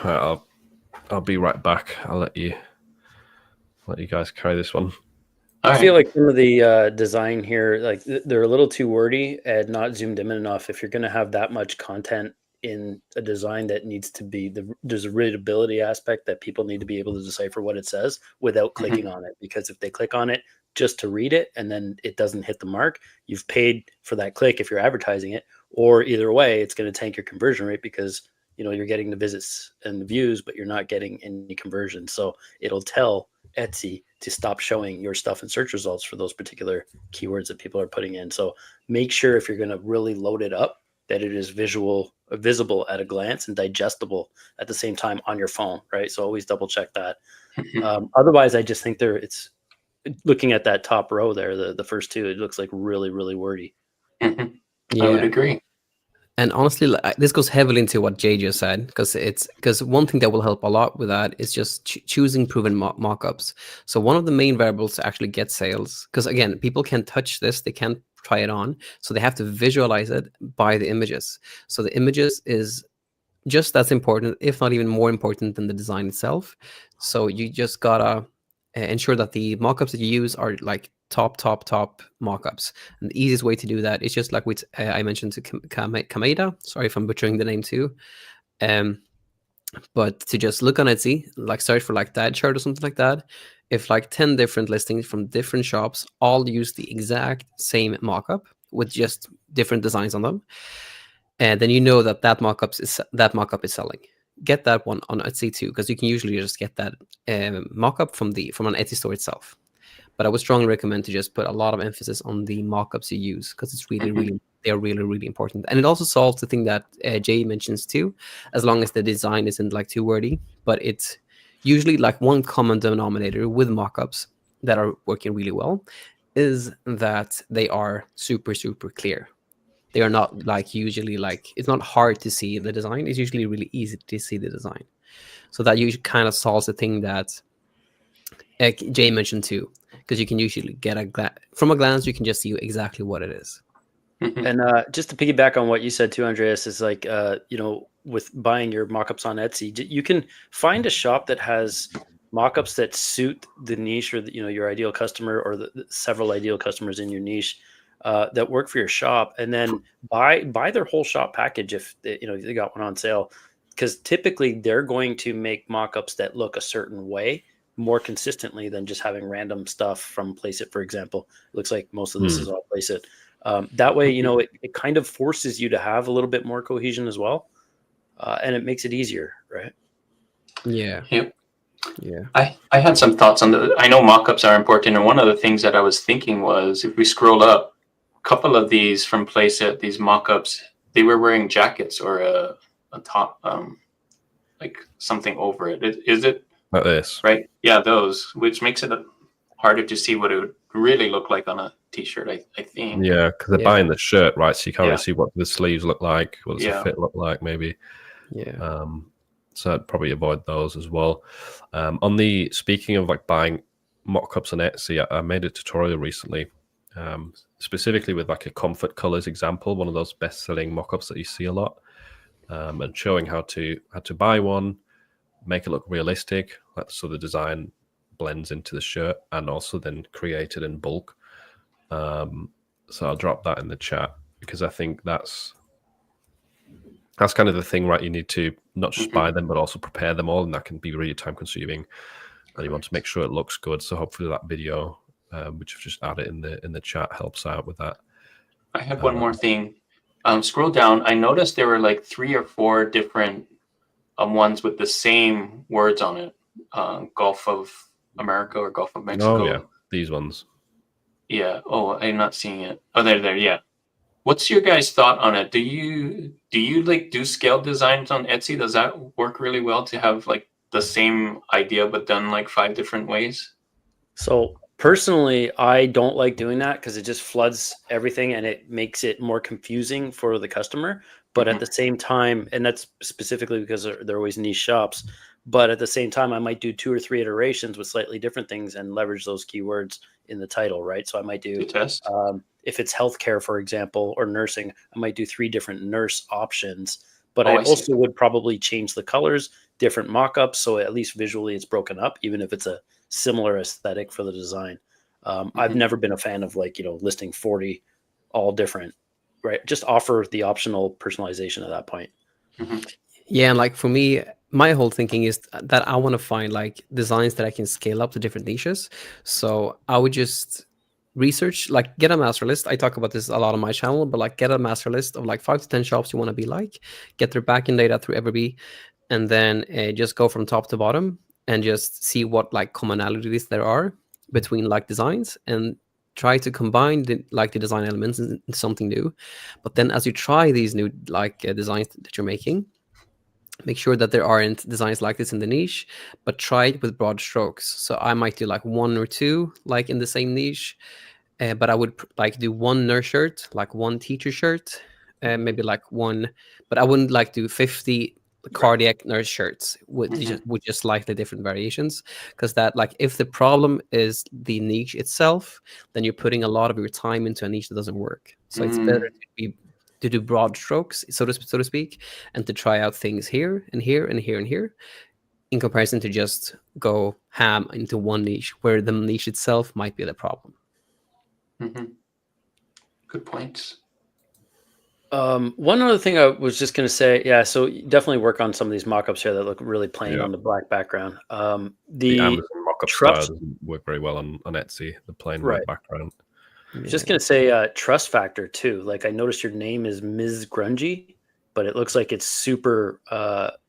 Right, I'll be right back. I'll let you guys carry this one. I feel like some of the design here, like they're a little too wordy and not zoomed in enough. If you're going to have that much content in a design that needs to be, there's a readability aspect that people need to be able to decipher what it says without clicking on it. Because if they click on it just to read it and then it doesn't hit the mark, you've paid for that click if you're advertising it, or either way, it's going to tank your conversion rate because you're getting the visits and the views, but you're not getting any conversion. So it'll tell Etsy to stop showing your stuff in search results for those particular keywords that people are putting in. So make sure if you're going to really load it up, that it is visible at a glance and digestible at the same time on your phone, right? So always double check that. Otherwise, I just think it's looking at that top row there, the first two, it looks like really, really wordy. I would agree. And honestly, this goes heavily into what Jay just said, because one thing that will help a lot with that is just choosing proven mockups. So one of the main variables to actually get sales, because again, people can't touch this, they can't try it on, so they have to visualize it by the images. So the images is just as important, if not even more important than the design itself. So you just gotta ensure that the mockups that you use are like top mockups. And the easiest way to do that is just like with I mentioned to Kameda. Sorry if I'm butchering the name too. But to just look on Etsy, like search for like that chart or something like that. If like 10 different listings from different shops all use the exact same mockup with just different designs on them, and then that mockup is selling. Get that one on Etsy too, because you can usually just get that mockup from an Etsy store itself. But I would strongly recommend to just put a lot of emphasis on the mockups you use, because it's they're really, really important. And it also solves the thing that Jay mentions too, as long as the design isn't like too wordy. But it's usually like one common denominator with mockups that are working really well is that they are super, super clear. They are not like usually like, it's not hard to see the design. It's usually really easy to see the design. So that usually kind of solves the thing that Jay mentioned too, because you can usually get from a glance, you can just see exactly what it is. And just to piggyback on what you said too, Andreas, is like, with buying your mockups on Etsy, you can find a shop that has mockups that suit the niche or your ideal customer or the several ideal customers in your niche that work for your shop, and then buy their whole shop package if they got one on sale, because typically they're going to make mockups that look a certain way more consistently than just having random stuff from Placeit, for example. It looks like most of this is all Placeit. That way, it kind of forces you to have a little bit more cohesion as well. And it makes it easier, right? Yeah. Yep. Yeah. I had some thoughts on I know mockups are important, and one of the things that I was thinking was, if we scroll up, a couple of these from Playset, these mockups, they were wearing jackets or a top, like something over it. Is it Like this. right? Yeah, those, which makes it harder to see what it would really look like on a t-shirt, I think. Yeah, because they're buying the shirt, right? So you can't really see what the sleeves look like, what does the fit look like, maybe. Yeah. So I'd probably avoid those as well. Speaking of like buying mock-ups on Etsy, I made a tutorial recently, specifically with like a comfort colors example, one of those best-selling mock-ups that you see a lot, and showing how to buy one, make it look realistic, so the design blends into the shirt, and also then create it in bulk. So I'll drop that in the chat, because I think that's kind of the thing, right? You need to not just buy them, but also prepare them all, and that can be really time consuming. And you want to make sure it looks good. So hopefully that video, which I've just added in the chat, helps out with that. I had one more thing. Scroll down. I noticed there were like 3 or 4 different ones with the same words on it. Gulf of America or Gulf of Mexico. Oh yeah, these ones. Yeah. Oh, I'm not seeing it. Oh, there. Yeah. What's your guys' thought on it? Do you like do scale designs on Etsy? Does that work really well to have like the same idea but done like 5 different ways? So personally, I don't like doing that because it just floods everything and it makes it more confusing for the customer. But at the same time, and that's specifically because they're always niche shops, but at the same time, I might do 2 or 3 iterations with slightly different things and leverage those keywords in the title, right? So I might do, if it's healthcare, for example, or nursing, I might do 3 different nurse options. But I also would probably change the colors, different mock-ups, so at least visually it's broken up, even if it's a similar aesthetic for the design. I've never been a fan of listing 40 all different, right? Just offer the optional personalization at that point. Yeah, and like for me, my whole thinking is that I want to find like designs that I can scale up to different niches. So I would just research, like get a master list. I talk about this a lot on my channel, but like get a master list of like 5 to 10 shops you want to be like, get their backend data through Everbee, and then just go from top to bottom and just see what like commonalities there are between like designs, and try to combine the design elements into something new. But then as you try these new designs that you're making, make sure that there aren't designs like this in the niche, but try it with broad strokes. So I might do like 1 or 2 like in the same niche, but I would like do 1 nurse shirt, like 1 teacher shirt, maybe like 1, but I wouldn't like do 50 cardiac nurse shirts with just slightly different variations, because that, like, if the problem is the niche itself, then you're putting a lot of your time into a niche that doesn't work. So it's better to do broad strokes, so to speak, and to try out things here and here and here and here, in comparison to just go ham into 1 niche where the niche itself might be the problem. Good points. One other thing I was just going to say, so definitely work on some of these mock-ups here that look really plain on the black background. The Amazon mock-up style doesn't work very well on Etsy, the plain white background. Just going to say trust factor too. Like, I noticed your name is Ms. Grungy, but it looks like it's super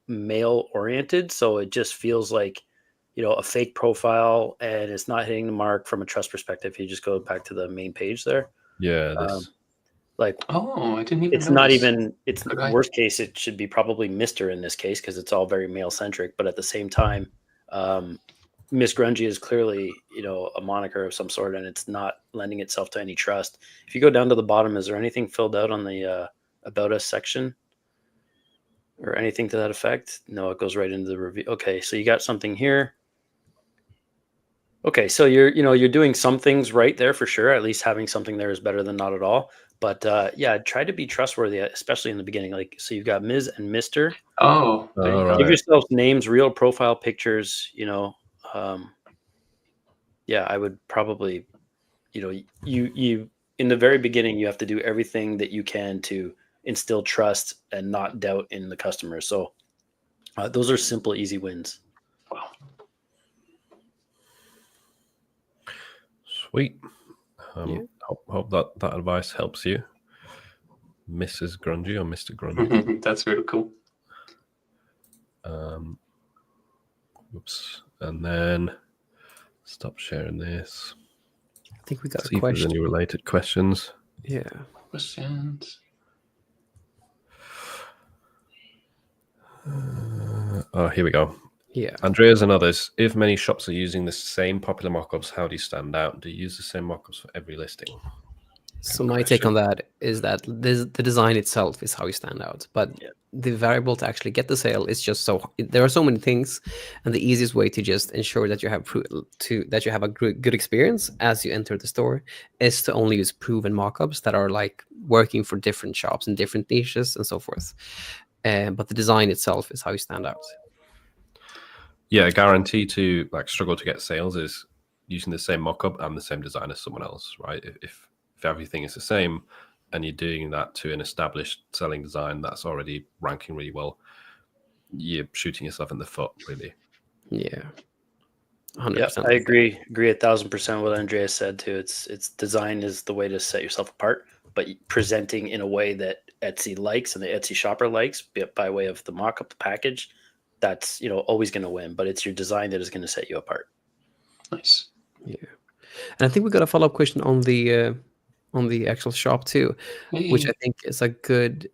male oriented. So it just feels like, a fake profile, and it's not hitting the mark from a trust perspective. If you just go back to the main page there. Yeah. This... I didn't even it's notice. Not even, it's worst case, it should be probably Mr. in this case, because it's all very male centric. But at the same time, Miss Grungy is clearly, a moniker of some sort, and it's not lending itself to any trust. If you go down to the bottom, is there anything filled out on the About Us section or anything to that effect? No, it goes right into the review. Okay, so you got something here. Okay, so you're doing some things right there for sure. At least having something there is better than not at all. But yeah, try to be trustworthy, especially in the beginning. Like, so you've got Ms. and Mr. Oh, All there you go. right. Give yourselves names, real profile pictures. Yeah, I would probably, you in the very beginning, you have to do everything that you can to instill trust and not doubt in the customer. So those are simple, easy wins. Wow. Sweet. Yeah. Hope that advice helps you, Mrs. Grungy or Mr. Grungy. That's really cool. Oops. And then stop sharing this. I think we got See a if there's question. any related questions. Yeah. Questions. Oh, here we go. Yeah. Andreas and others, if many shops are using the same popular mockups, how do you stand out? Do you use the same mockups for every listing? So my take on that is that the design itself is how you stand out, but the variable to actually get the sale is just there are so many things, and the easiest way to just ensure that you have a good experience as you enter the store is to only use proven mockups that are like working for different shops and different niches and so forth. But the design itself is how you stand out. Yeah, a guarantee to like struggle to get sales is using the same mockup and the same design as someone else, right? If everything is the same and you're doing that to an established selling design that's already ranking really well, you're shooting yourself in the foot, really. Yeah. 100%. Yeah, I agree 1,000% what Andreas said too. It's design is the way to set yourself apart, but presenting in a way that Etsy likes and the Etsy shopper likes, by way of the mock-up, the package, that's always going to win. But it's your design that is going to set you apart. Nice. Yeah, and I think we got a follow-up question on the actual shop too, which I think is a good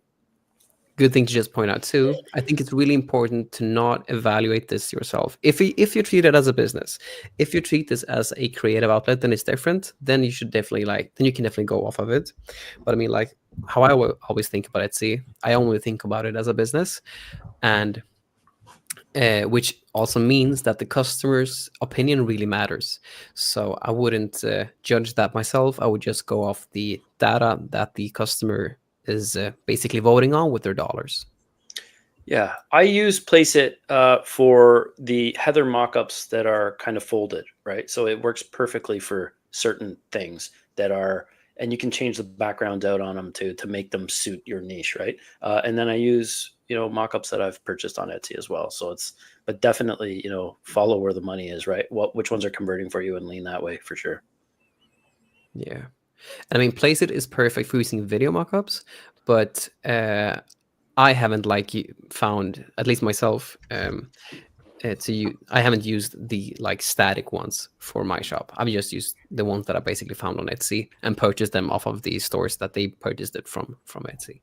thing to just point out too. I think it's really important to not evaluate this yourself. If you treat it as a business, if you treat this as a creative outlet, then it's different. Then you should definitely then you can definitely go off of it. But I mean, like how I always think about Etsy, I only think about it as a business, and which also means that the customer's opinion really matters. So I wouldn't judge that myself. I would just go off the data that the customer is basically voting on with their dollars. Yeah, I use Placeit for the Heather mockups that are kind of folded, right? So it works perfectly for certain things that are, and you can change the background out on them to make them suit your niche, right? And then I use mockups that I've purchased on Etsy as well. So but definitely follow where the money is, right? Which ones are converting for you and lean that way for sure. Yeah, and I mean Placeit is perfect for using video mockups, but I haven't found, at least myself, I haven't used the static ones for my shop. I've just used the ones that I basically found on Etsy and purchased them off of the stores that they purchased it from Etsy.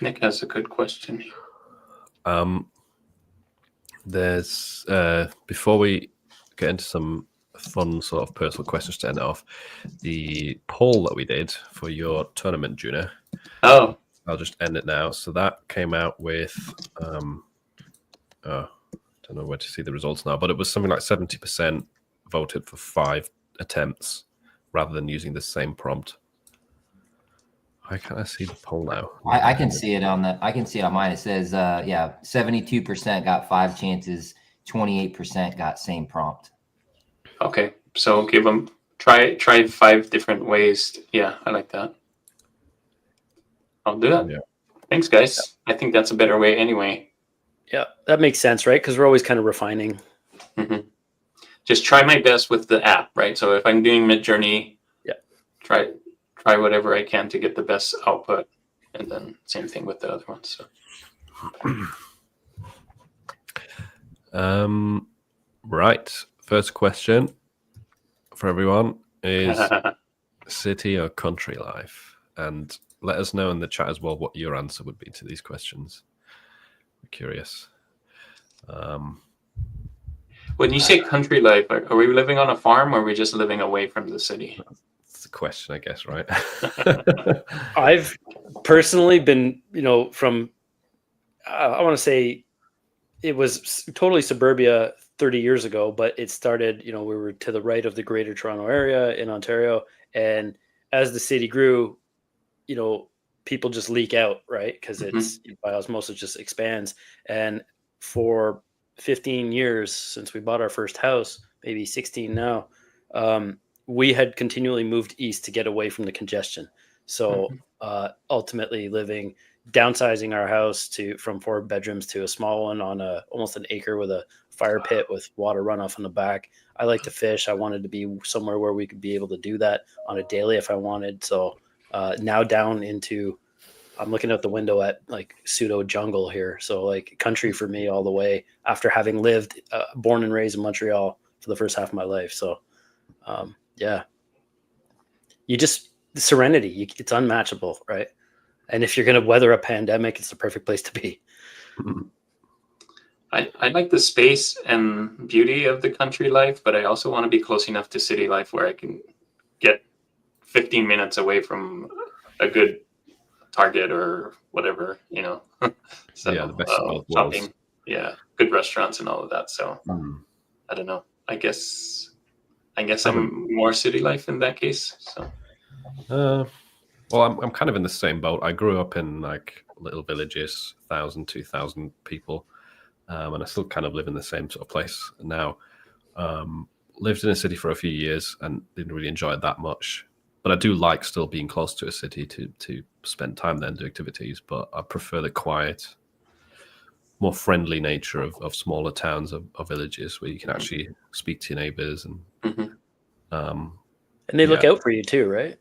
Nick has a good question. There's before we get into some fun sort of personal questions to end off, the poll that we did for your tournament, Juna. Oh, I'll just end it now. So that came out with I don't know where to see the results now, but it was something like 70% voted for 5 attempts rather than using the same prompt. Why can't I see the poll now? I can see it on mine. It says 72% got 5 chances, 28% got same prompt. okay. So give them try 5 different ways. Yeah, I like that. I'll do that. Yeah. Thanks, guys. I think that's a better way anyway. Yeah, that makes sense, right? Because we're always kind of refining. Mm-hmm. Just try my best with the app, right? So if I'm doing Midjourney, try whatever I can to get the best output, and then same thing with the other ones. So. Right. First question for everyone is city or country life, and let us know in the chat as well what your answer would be to these questions. I'm curious. When you say country life, are we living on a farm or are we just living away from the city? It's the question, I guess, right? I've personally been, from, I want to say it was totally suburbia 30 years ago, but it started, we were to the right of the Greater Toronto Area in Ontario. And as the city grew, people just leak out, right? Because it's by osmosis just expands. And for 15 years since we bought our first house, maybe 16 now, we had continually moved east to get away from the congestion. So ultimately downsizing our house from 4 bedrooms to a small one on almost an acre with a fire pit with water runoff in the back. I like to fish. I wanted to be somewhere where we could be able to do that on a daily if I wanted. So now down into, I'm looking out the window at like pseudo jungle here. So like country for me all the way after having lived, born and raised in Montreal for the first half of my life. So the serenity, it's unmatchable, right? And if you're going to weather a pandemic, it's the perfect place to be. I like the space and beauty of the country life, but I also want to be close enough to city life where I can get 15 minutes away from a good Target or whatever, So the best of both shopping, worlds. Good restaurants and all of that. So I don't know. I guess I'm more city life in that case. So. Well, I'm kind of in the same boat. I grew up in like little villages, 1,000, 2,000 people, and I still kind of live in the same sort of place now. Lived in a city for a few years and didn't really enjoy it that much. But I do like still being close to a city to spend time there and do activities. But I prefer the quiet, more friendly nature of smaller towns or villages where you can actually speak to your neighbors and they look out for you too, right?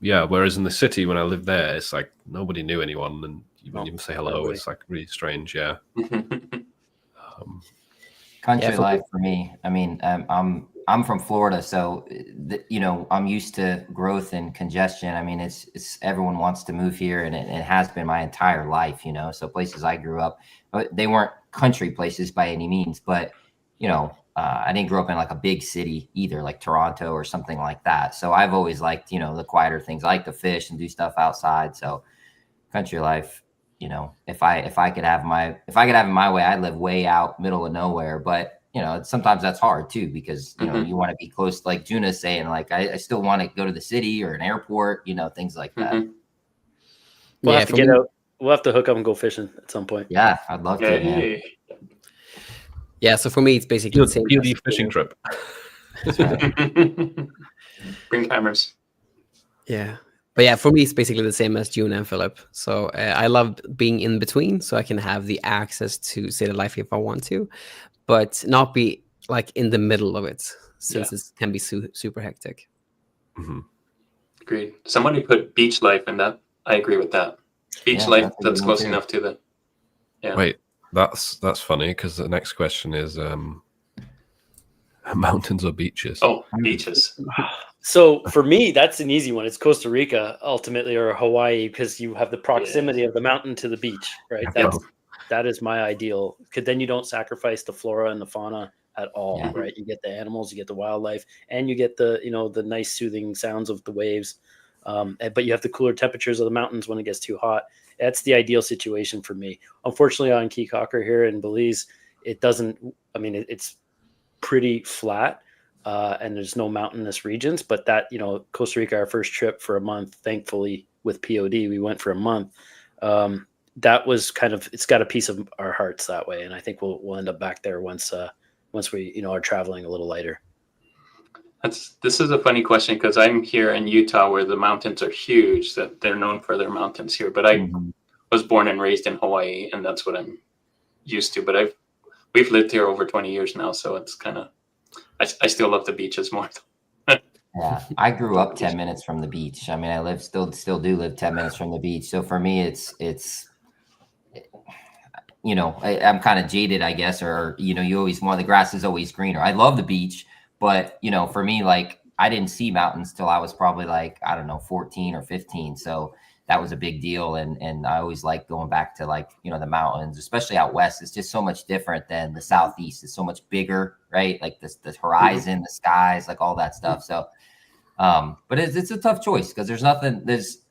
Yeah. Whereas in the city, when I lived there, it's like nobody knew anyone, and you wouldn't even say hello. It's like really strange. Yeah. Country life for me. I mean, I'm from Florida, so I'm used to growth and congestion. I mean, it's everyone wants to move here, and it has been my entire life. So places I grew up, they weren't country places by any means, but I didn't grow up in like a big city either, like Toronto or something like that. So I've always liked the quieter things. I like to fish and do stuff outside. So country life. If I could have it my way, I'd live way out middle of nowhere. But sometimes that's hard too, because you want to be close, like Juna's saying, like I still want to go to the city or an airport, things like that. We'll have to get out. We'll have to hook up and go fishing at some point. Yeah, I'd love to, man. Yeah, so for me, it's basically the same fishing trip. Bring cameras. Yeah. But yeah, for me, it's basically the same as June and Philip. So I love being in between, so I can have the access to city life if I want to, but not be like in the middle of it, since it can be super hectic. Agreed. Somebody put beach life in that. I agree with that. Beach life, that's close enough to that. Yeah. Wait, that's funny, because the next question is mountains or beaches? Oh, beaches. So for me, that's an easy one. It's Costa Rica ultimately, or Hawaii, because you have the proximity of the mountain to the beach, right? That is my ideal, because then you don't sacrifice the flora and the fauna at all, right? You get the animals, you get the wildlife, and you get the the nice soothing sounds of the waves. But you have the cooler temperatures of the mountains when it gets too hot. That's the ideal situation for me. Unfortunately, on Key Cocker here in Belize, it doesn't. I mean, it's pretty flat. And there's no mountainous regions, but that, Costa Rica, our first trip for a month, thankfully with POD, we went for a month. That was it's got a piece of our hearts that way. And I think we'll end up back there once we, are traveling a little lighter. This is a funny question, because I'm here in Utah where the mountains are huge, that they're known for their mountains here, but I was born and raised in Hawaii, and that's what I'm used to. But we've lived here over 20 years now. So it's kind of, I still love the beaches more. Yeah, I grew up 10 minutes from the beach. I mean, I still do live 10 minutes from the beach. So for me, it's I'm kind of jaded, I guess, or, you always want, the grass is always greener. I love the beach, but, for me, like, I didn't see mountains till I was probably like, I don't know, 14 or 15. So that was a big deal. And I always like going back to, like, the mountains, especially out west. It's just so much different than the Southeast. It's so much bigger, right? Like the horizon, the skies, like all that stuff. So, but it's a tough choice, because there's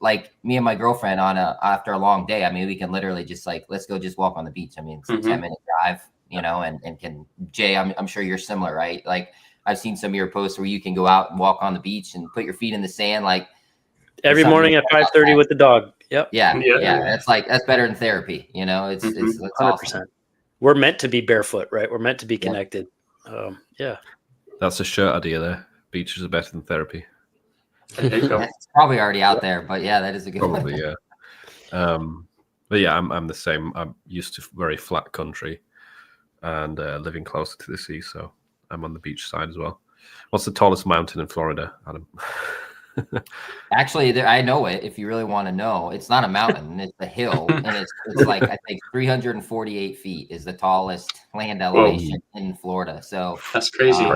like me and my girlfriend after a long day. I mean, we can literally just like, let's go just walk on the beach. I mean, it's a 10-minute drive, you know, and can Jay, I'm sure you're similar, right? Like I've seen some of your posts where you can go out and walk on the beach and put your feet in the sand, like every morning at 5:30 with the dog. Yep. Yeah. That's better than therapy. You know, it's 100%. Awesome. We're meant to be barefoot, right? We're meant to be connected. Yeah. That's a shirt idea there. Beaches are better than therapy. It's probably already out there, but yeah, that is a good Probably, one. Yeah. But yeah, I'm the same. I'm used to very flat country and living closer to the sea, so I'm on the beach side as well. What's the tallest mountain in Florida, Adam? Actually, I know it. If you really want to know, it's not a mountain; it's a hill, and it's like I think 348 feet is the tallest land elevation in Florida. So that's crazy.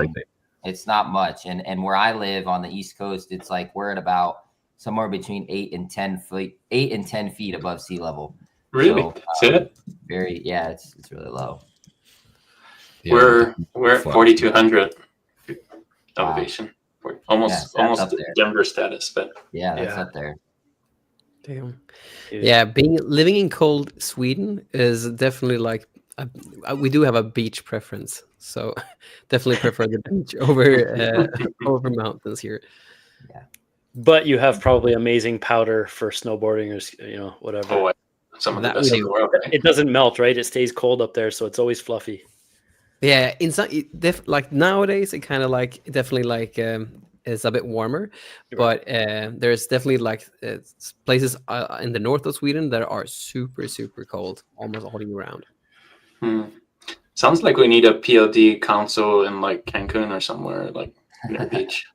It's not much, and where I live on the East Coast, it's like we're at about somewhere between 8 and 10 feet above sea level. Really? So, very, yeah, it's really low. Yeah, we're at 4,200 elevation. We're almost Denver status, but that's up there. Damn. Yeah, living in cold Sweden is definitely like we do have a beach preference, so definitely prefer the beach over mountains here. Yeah, but you have probably amazing powder for snowboarding or whatever. Oh, some of the best in the world. It doesn't melt, right? It stays cold up there, so it's always fluffy. Yeah, like nowadays it kind of like definitely like it's a bit warmer, but there's definitely like places in the north of Sweden that are super cold almost all year round. Sounds like we need a PLD council in like Cancun or somewhere like near the beach.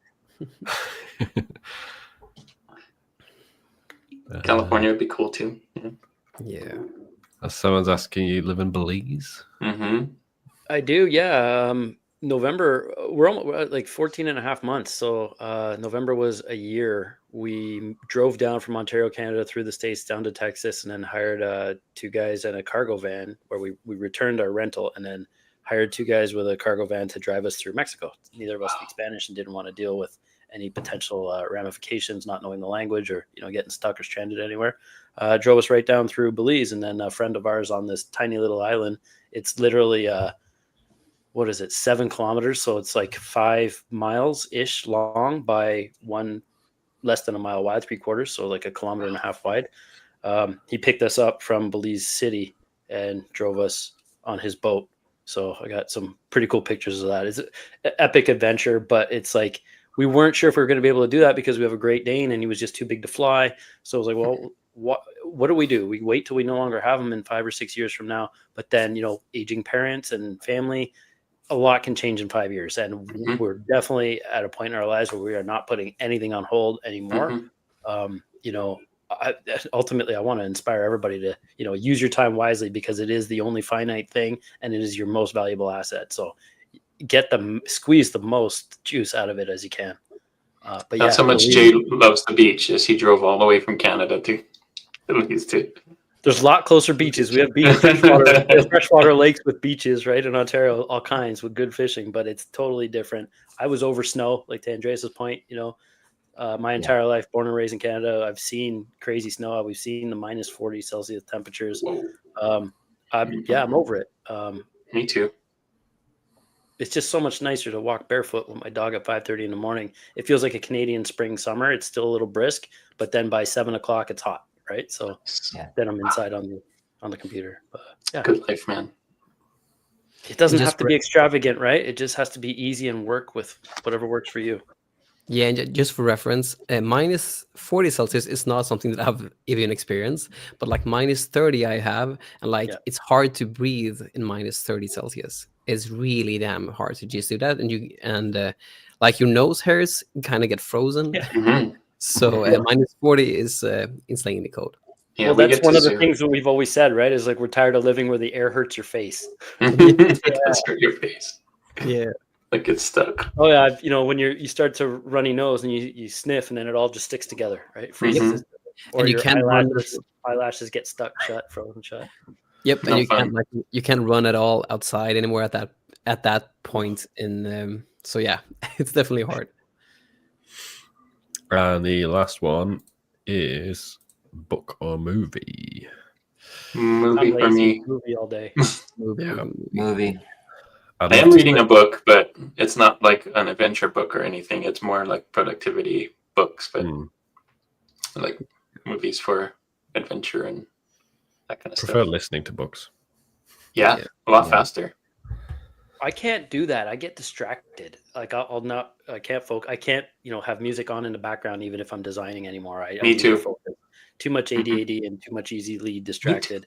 California would be cool too. Yeah. Someone's asking you live in Belize. I do, yeah. November, we're almost like 14 and a half months. So November was a year. We drove down from Ontario, Canada through the States down to Texas and then hired 2 guys in a cargo van where we returned our rental and then hired 2 guys with a cargo van to drive us through Mexico. Neither of us speak Spanish and didn't want to deal with any potential ramifications, not knowing the language or, getting stuck or stranded anywhere. Drove us right down through Belize. And then a friend of ours on this tiny little island, it's literally 7 kilometers? So it's like 5 miles ish long by less than a mile wide, 3/4. So like 1.5 kilometers wide. He picked us up from Belize City and drove us on his boat. So I got some pretty cool pictures of that. It's an epic adventure, but it's like, we weren't sure if we were going to be able to do that because we have a Great Dane and he was just too big to fly. So I was like, well, what do? We wait till we no longer have him in 5 or 6 years from now. But then, aging parents and family, a lot can change in 5 years. And we're definitely at a point in our lives where we are not putting anything on hold anymore. Ultimately, I want to inspire everybody to, use your time wisely because it is the only finite thing and it is your most valuable asset. So squeeze the most juice out of it as you can. But that's how much Jay loves the beach as he drove all the way from Canada to Belize too. There's a lot closer beaches. We have freshwater lakes with beaches, right? In Ontario, all kinds with good fishing, but it's totally different. I was over snow, like to Andreas's point, my entire life, born and raised in Canada. I've seen crazy snow. We've seen the minus 40 Celsius temperatures. I'm over it. Me too. It's just so much nicer to walk barefoot with my dog at 5:30 in the morning. It feels like a Canadian spring summer. It's still a little brisk, but then by 7 o'clock, it's hot. Right. So then I'm inside on the computer. But, good life, man. It doesn't have to be extravagant, right? It just has to be easy and work with whatever works for you. Yeah, and just for reference, minus 40 Celsius is not something that I've even experienced, but like minus 30 I have, and it's hard to breathe in minus 30 Celsius. It's really damn hard to just do that, and like your nose hairs kind of get frozen. Yeah. So minus 40 is insanely cold. Yeah, well, that's one of the things that we've always said, right? Is like we're tired of living where the air hurts your face. It does hurt your face. Yeah. Like it's stuck. Oh yeah, when you start to runny nose and you sniff and then it all just sticks together, right? Freezes. Or and you can't eyelashes get stuck shut, frozen shut. Yep, and you can't run at all outside anymore at that point in so yeah, it's definitely hard. And the last one is book or movie. Movie for me. Movie all day. Movie. I am reading a book, but it's not like an adventure book or anything. It's more like productivity books, but like movies for adventure and that kind of Prefer stuff. listening to books. Yeah, a lot faster. I can't do that. I get distracted. Like I can't focus. I can't, have music on in the background even if I'm designing anymore. Me too. Focus. Too much ADD and too much easily distracted.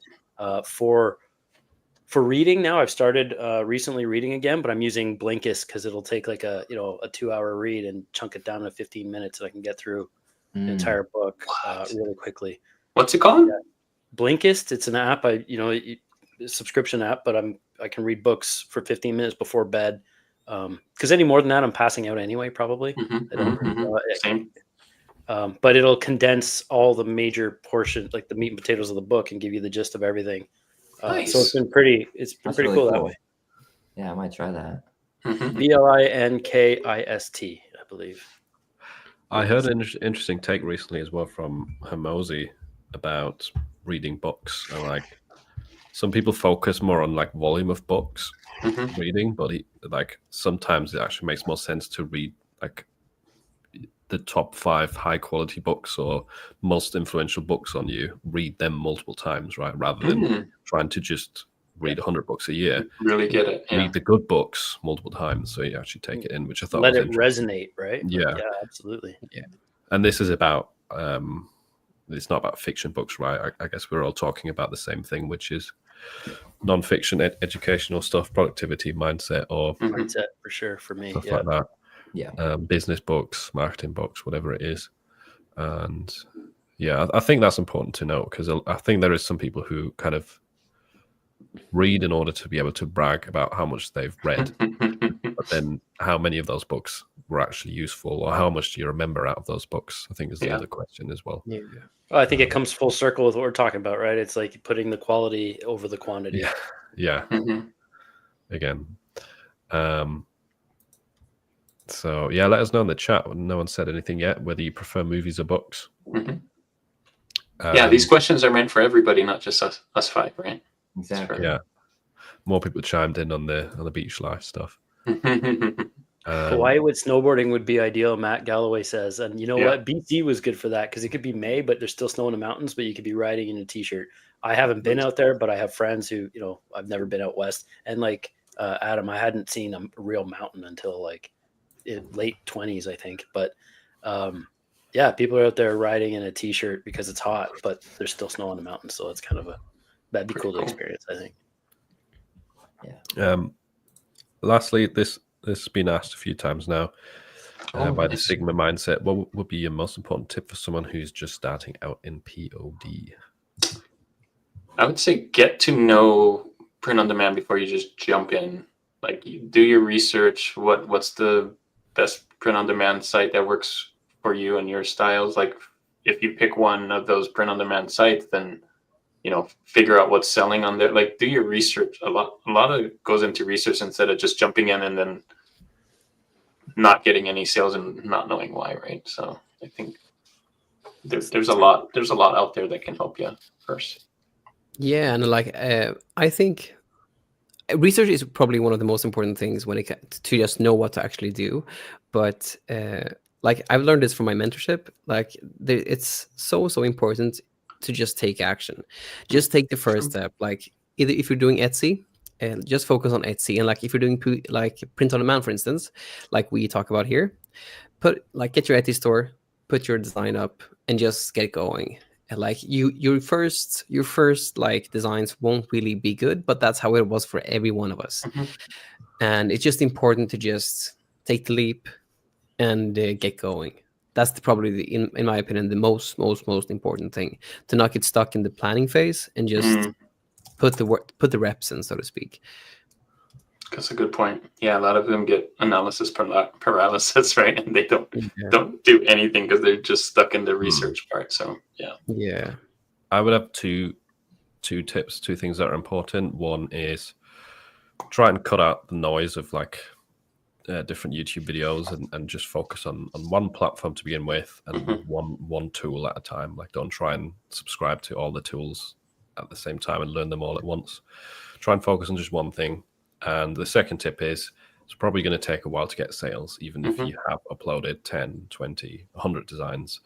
For reading now, I've started recently reading again, but I'm using Blinkist because it'll take like a 2-hour read and chunk it down to 15 minutes, so I can get through an entire book really quickly. What's it called? Yeah. Blinkist. It's an app. A subscription app, but I can read books for 15 minutes before bed. Because any more than that, I'm passing out anyway. Probably. Same. But it'll condense all the major portions, like the meat and potatoes of the book, and give you the gist of everything. Nice. So it's been pretty really cool that way. Yeah, I might try that. Blinkist, I believe. I heard an interesting take recently as well from Hermosi about reading books. And like some people focus more on like volume of books reading, but sometimes it actually makes more sense to read like the top 5 high quality books or most influential books on you, read them multiple times, right? Rather than trying to just read 100 books a year. Really get it. Yeah. Read the good books multiple times so you actually take it in, which I thought Let was it interesting. resonate, right? Yeah. Yeah, absolutely. Yeah. And this is about it's not about fiction books, right? I guess we're all talking about the same thing, which is non-fiction educational stuff, productivity, mindset, or mindset for sure for me. Stuff like that. Yeah. Business books, marketing books, whatever it is. And yeah, I think that's important to note because I think there is some people who kind of read in order to be able to brag about how much they've read, but then how many of those books were actually useful, or how much do you remember out of those books? I think is the other question as well. Yeah. Well, I think it comes full circle with what we're talking about, right? It's like putting the quality over the quantity. Yeah. Again. So yeah, let us know in the chat. No one said anything yet, whether you prefer movies or books. Yeah, these questions are meant for everybody, not just us 5, right? Exactly. Yeah. More people chimed in on the beach life stuff. Hawaii with snowboarding would be ideal, Matt Galloway says. And you know what? BC was good for that because it could be May, but there's still snow in the mountains, but you could be riding in a t-shirt. I haven't been out there, but I have friends who, I've never been out west. And like Adam, I hadn't seen a real mountain until like late 20s, I think. But yeah, people are out there riding in a t-shirt because it's hot, but there's still snow on the mountains. So it's kind of that'd be cool to experience, I think. Yeah. Lastly, this has been asked a few times now by the Sigma Mindset. What would be your most important tip for someone who's just starting out in POD? I would say get to know print on demand before you just jump in. Like, you do your research. What's the best print on demand site that works for you and your styles? Like, if you pick one of those print on demand sites, then figure out what's selling on there. Like, do your research. A lot of it goes into research instead of just jumping in and then not getting any sales and not knowing why, right? So I think there's a lot out there that can help you first. Yeah, and I think research is probably one of the most important things when it comes to just know what to actually do. But I've learned this from my mentorship. It's so important to just take action. Just take the first step. Like, either if you're doing Etsy, just focus on Etsy, and if you're doing print on demand, for instance, like we talk about here, get your Etsy store, put your design up, and just get going. And your first designs won't really be good, but that's how it was for every one of us. And it's just important to just take the leap and get going. That's probably in my opinion, the most important thing, to not get stuck in the planning phase and just put the reps in, so to speak. That's a good point. Yeah, a lot of them get analysis paralysis, right? And they don't do anything because they're just stuck in the research part. So yeah. I would have two tips, two things that are important. One is try and cut out the noise of different YouTube videos and just focus on one platform to begin with and one tool at a time. Like, don't try and subscribe to all the tools at the same time and learn them all at once. Try and focus on just one thing. And the second tip is it's probably going to take a while to get sales, even if you have uploaded 10, 20, 100 designs.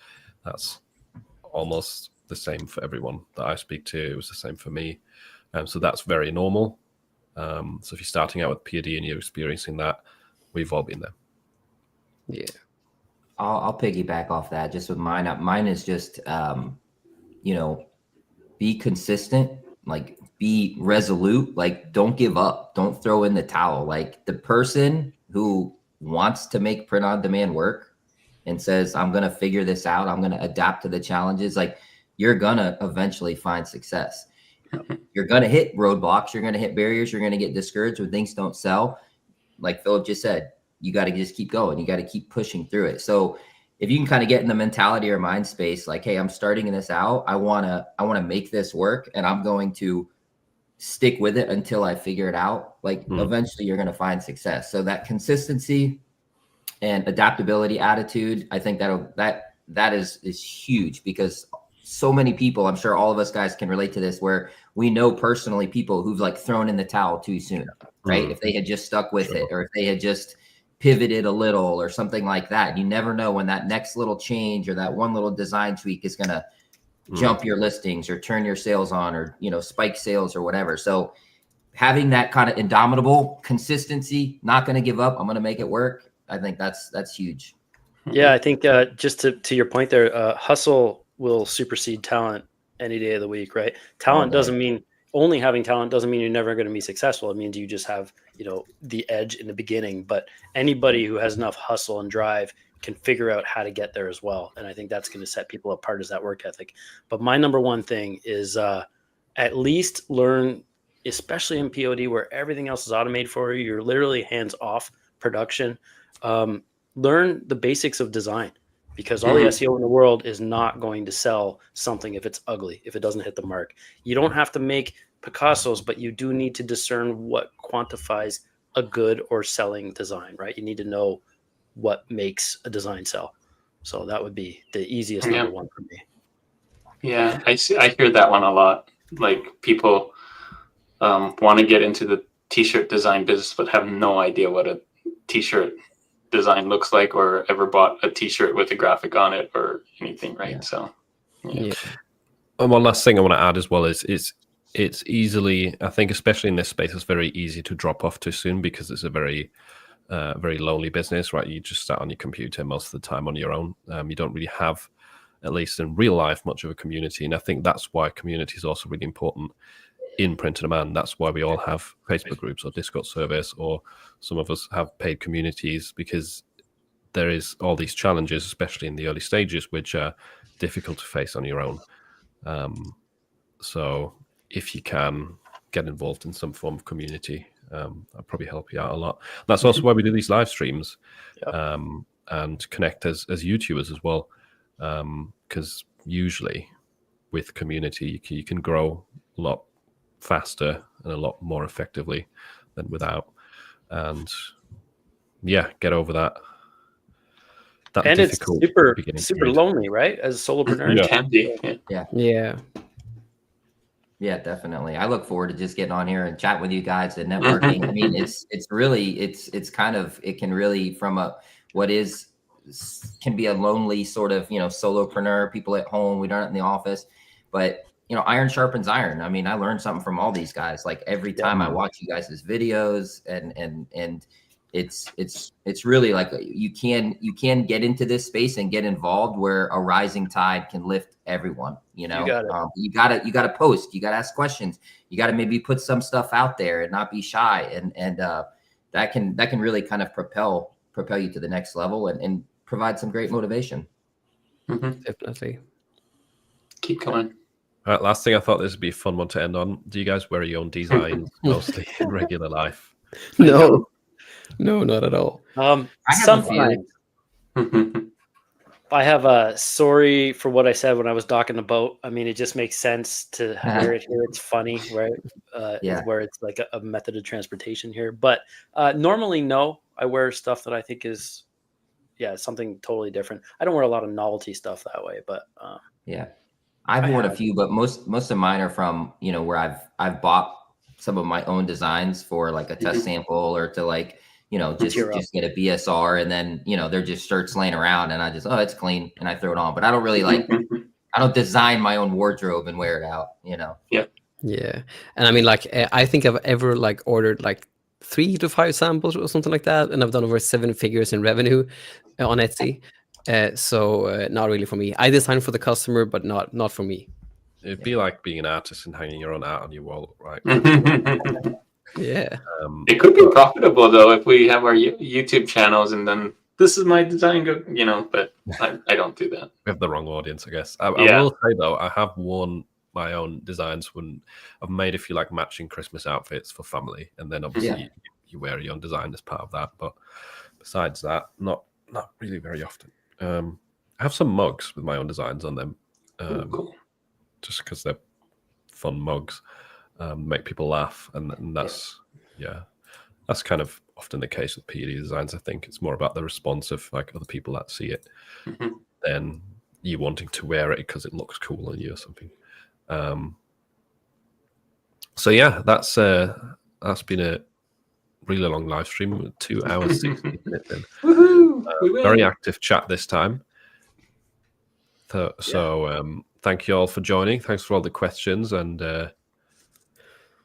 That's almost the same for everyone that I speak to. It was the same for me. So that's very normal. So if you're starting out with POD and you're experiencing that, we've all been there. Yeah. I'll piggyback off that just with mine. Mine is just, be consistent, like be resolute, like don't give up, don't throw in the towel. Like the person who wants to make print on demand work and says, I'm going to figure this out, I'm going to adapt to the challenges, like you're going to eventually find success. You're going to hit roadblocks, you're going to hit barriers, you're going to get discouraged when things don't sell. Like Philip just said, you got to just keep going. You got to keep pushing through it. So if you can kind of get in the mentality or mind space, like, hey, I'm starting this out. I want to make this work and I'm going to stick with it until I figure it out. Like eventually you're going to find success. So that consistency and adaptability attitude, I think that is huge, because so many people, I'm sure all of us guys can relate to this, where we know personally people who've like thrown in the towel too soon, right? If they had just stuck with it, or if they had just pivoted a little or something like that. You never know when that next little change or that one little design tweak is going to jump your listings or turn your sales on, or, spike sales or whatever. So having that kind of indomitable consistency, not going to give up, I'm going to make it work, I think that's huge. Yeah, I think just to your point there, hustle will supersede talent any day of the week, right? Talent doesn't mean only having talent doesn't mean you're never going to be successful. It means you just have, the edge in the beginning. But anybody who has enough hustle and drive can figure out how to get there as well. And I think that's going to set people apart, is that work ethic. But my number one thing is at least learn, especially in POD where everything else is automated for you. You're literally hands off production. Learn the basics of design, because all the SEO in the world is not going to sell something if it's ugly, if it doesn't hit the mark. You don't have to make Picassos, but you do need to discern what quantifies a good or selling design, right? You need to know what makes a design sell. So that would be the easiest number one for me. Yeah, I hear that one a lot. Like people want to get into the t-shirt design business, but have no idea what a t-shirt design looks like, or ever bought a t-shirt with a graphic on it or anything, right? So and one last thing I want to add as well is it's easily, I think especially in this space, it's very easy to drop off too soon, because it's a very very lonely business, right? You just sat on your computer most of the time on your own. You don't really have, at least in real life, much of a community. And I think that's why community is also really important in print on demand. That's why we all have Facebook groups or Discord servers, or some of us have paid communities, because there is all these challenges, especially in the early stages, which are difficult to face on your own. So if you can get involved in some form of community, that'll probably help you out a lot. That's also why we do these live streams, and connect as YouTubers as well, because usually with community you can grow a lot faster and a lot more effectively than without. And get over that and it's super period. lonely, right? As a solopreneur. It can be. Yeah, definitely. I look forward to just getting on here and chat with you guys and networking. I mean, it's really, it's kind of, it can really, from can be a lonely sort of, solopreneur, people at home, we aren't in the office, but iron sharpens iron. I mean, I learned something from all these guys. Like every time I watch you guys' videos, and it's really like you can get into this space and get involved where a rising tide can lift everyone. You gotta post, you gotta ask questions, you gotta maybe put some stuff out there and not be shy, and that can really kind of propel you to the next level and provide some great motivation. Definitely. Keep going. Last thing, I thought this would be a fun one to end on. Do you guys wear your own designs mostly in regular life? No, not at all. Sometimes. I have a sorry for what I said when I was docking the boat. I mean, it just makes sense to wear it here. It's funny, right? Where it's like a method of transportation here. But normally, no, I wear stuff that I think is, something totally different. I don't wear a lot of novelty stuff that way, but I've worn a few, but most of mine are from, you know, where I've bought some of my own designs for like a test sample, or to like, you know, just get a BSR, and then, you know, they're just shirts laying around, and I just, oh, it's clean, and I throw it on. But I don't really like, I don't design my own wardrobe and wear it out, you know. Yeah. And I mean, like, I think I've ever like ordered like 3 to 5 samples or something like that, and I've done over 7 figures in revenue on Etsy. So not really for me. I design for the customer, but not for me. It'd be like being an artist and hanging your own art on your wall, right? Yeah. It could be profitable though if we have our YouTube channels and then this is my design, you know. But I don't do that. We have the wrong audience, I guess. I will say though, I have worn my own designs when I've made a few like matching Christmas outfits for family, and then obviously you wear your own design as part of that. But besides that, not really very often. I have some mugs with my own designs on them, Cool. just because they're fun mugs, make people laugh, and that's that's kind of often the case with PED designs. I think it's more about the response of like other people that see it than you wanting to wear it because it looks cool on you or something. So yeah, that's been a really long live stream, 2 hours 16 minutes in. Very active chat this time. So thank you all for joining. Thanks for all the questions and the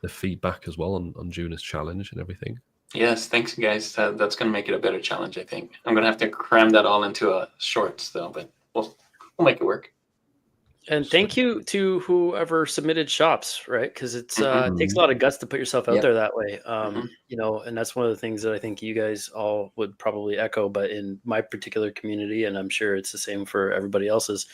feedback as well on Juna's challenge and everything. Yes, thanks guys. That's going to make it a better challenge, I think. I'm going to have to cram that all into a shorts though, but we'll make it work. And thank you to whoever submitted shops, right? Because it takes a lot of guts to put yourself out there that way. You know, and that's one of the things that I think you guys all would probably echo. But in my particular community, and I'm sure it's the same for everybody else's,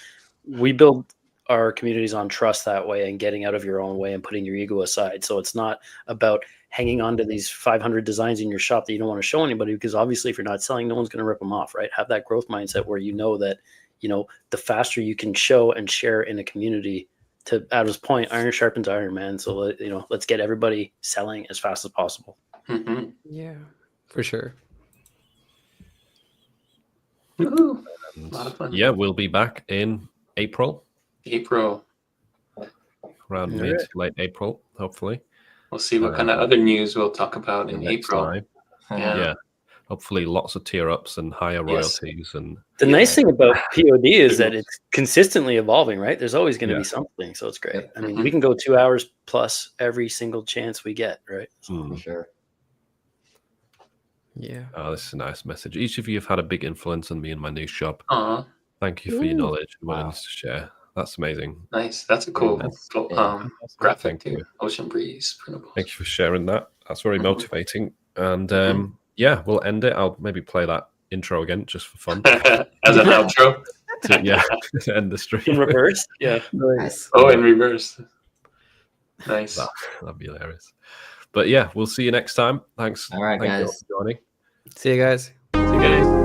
we build our communities on trust that way, and getting out of your own way and putting your ego aside. So it's not about hanging on to these 500 designs in your shop that you don't want to show anybody, because obviously if you're not selling, no one's going to rip them off, right? Have that growth mindset where you know that, you know, the faster you can show and share in a community, to Adam's point, iron sharpens iron, man. So, you know, let's get everybody selling as fast as possible. Yeah, for sure. A lot of fun. Yeah, we'll be back in April. Around late April, hopefully. We'll see what kind of other news we'll talk about in April. Time. Yeah. Hopefully lots of tier ups and higher royalties. And the nice thing about POD is that it's consistently evolving, right? There's always going to be something. So it's great. I mean, we can go 2 hours plus every single chance we get, right? For sure. Yeah. Oh, this is a nice message. Each of you have had a big influence on me and my new shop. Thank you for your knowledge and willingness to share. That's amazing. Nice. That's a cool graphic too. Ocean Breeze printables. Thank you for sharing that. That's very motivating. And yeah, we'll end it. I'll maybe play that intro again just for fun. As an outro? To end the stream. In reverse? Yeah. Nice. Oh, in reverse. Nice. That'd be hilarious. But yeah, we'll see you next time. Thanks. All right, guys. Thank you all for joining. See you guys. See you guys.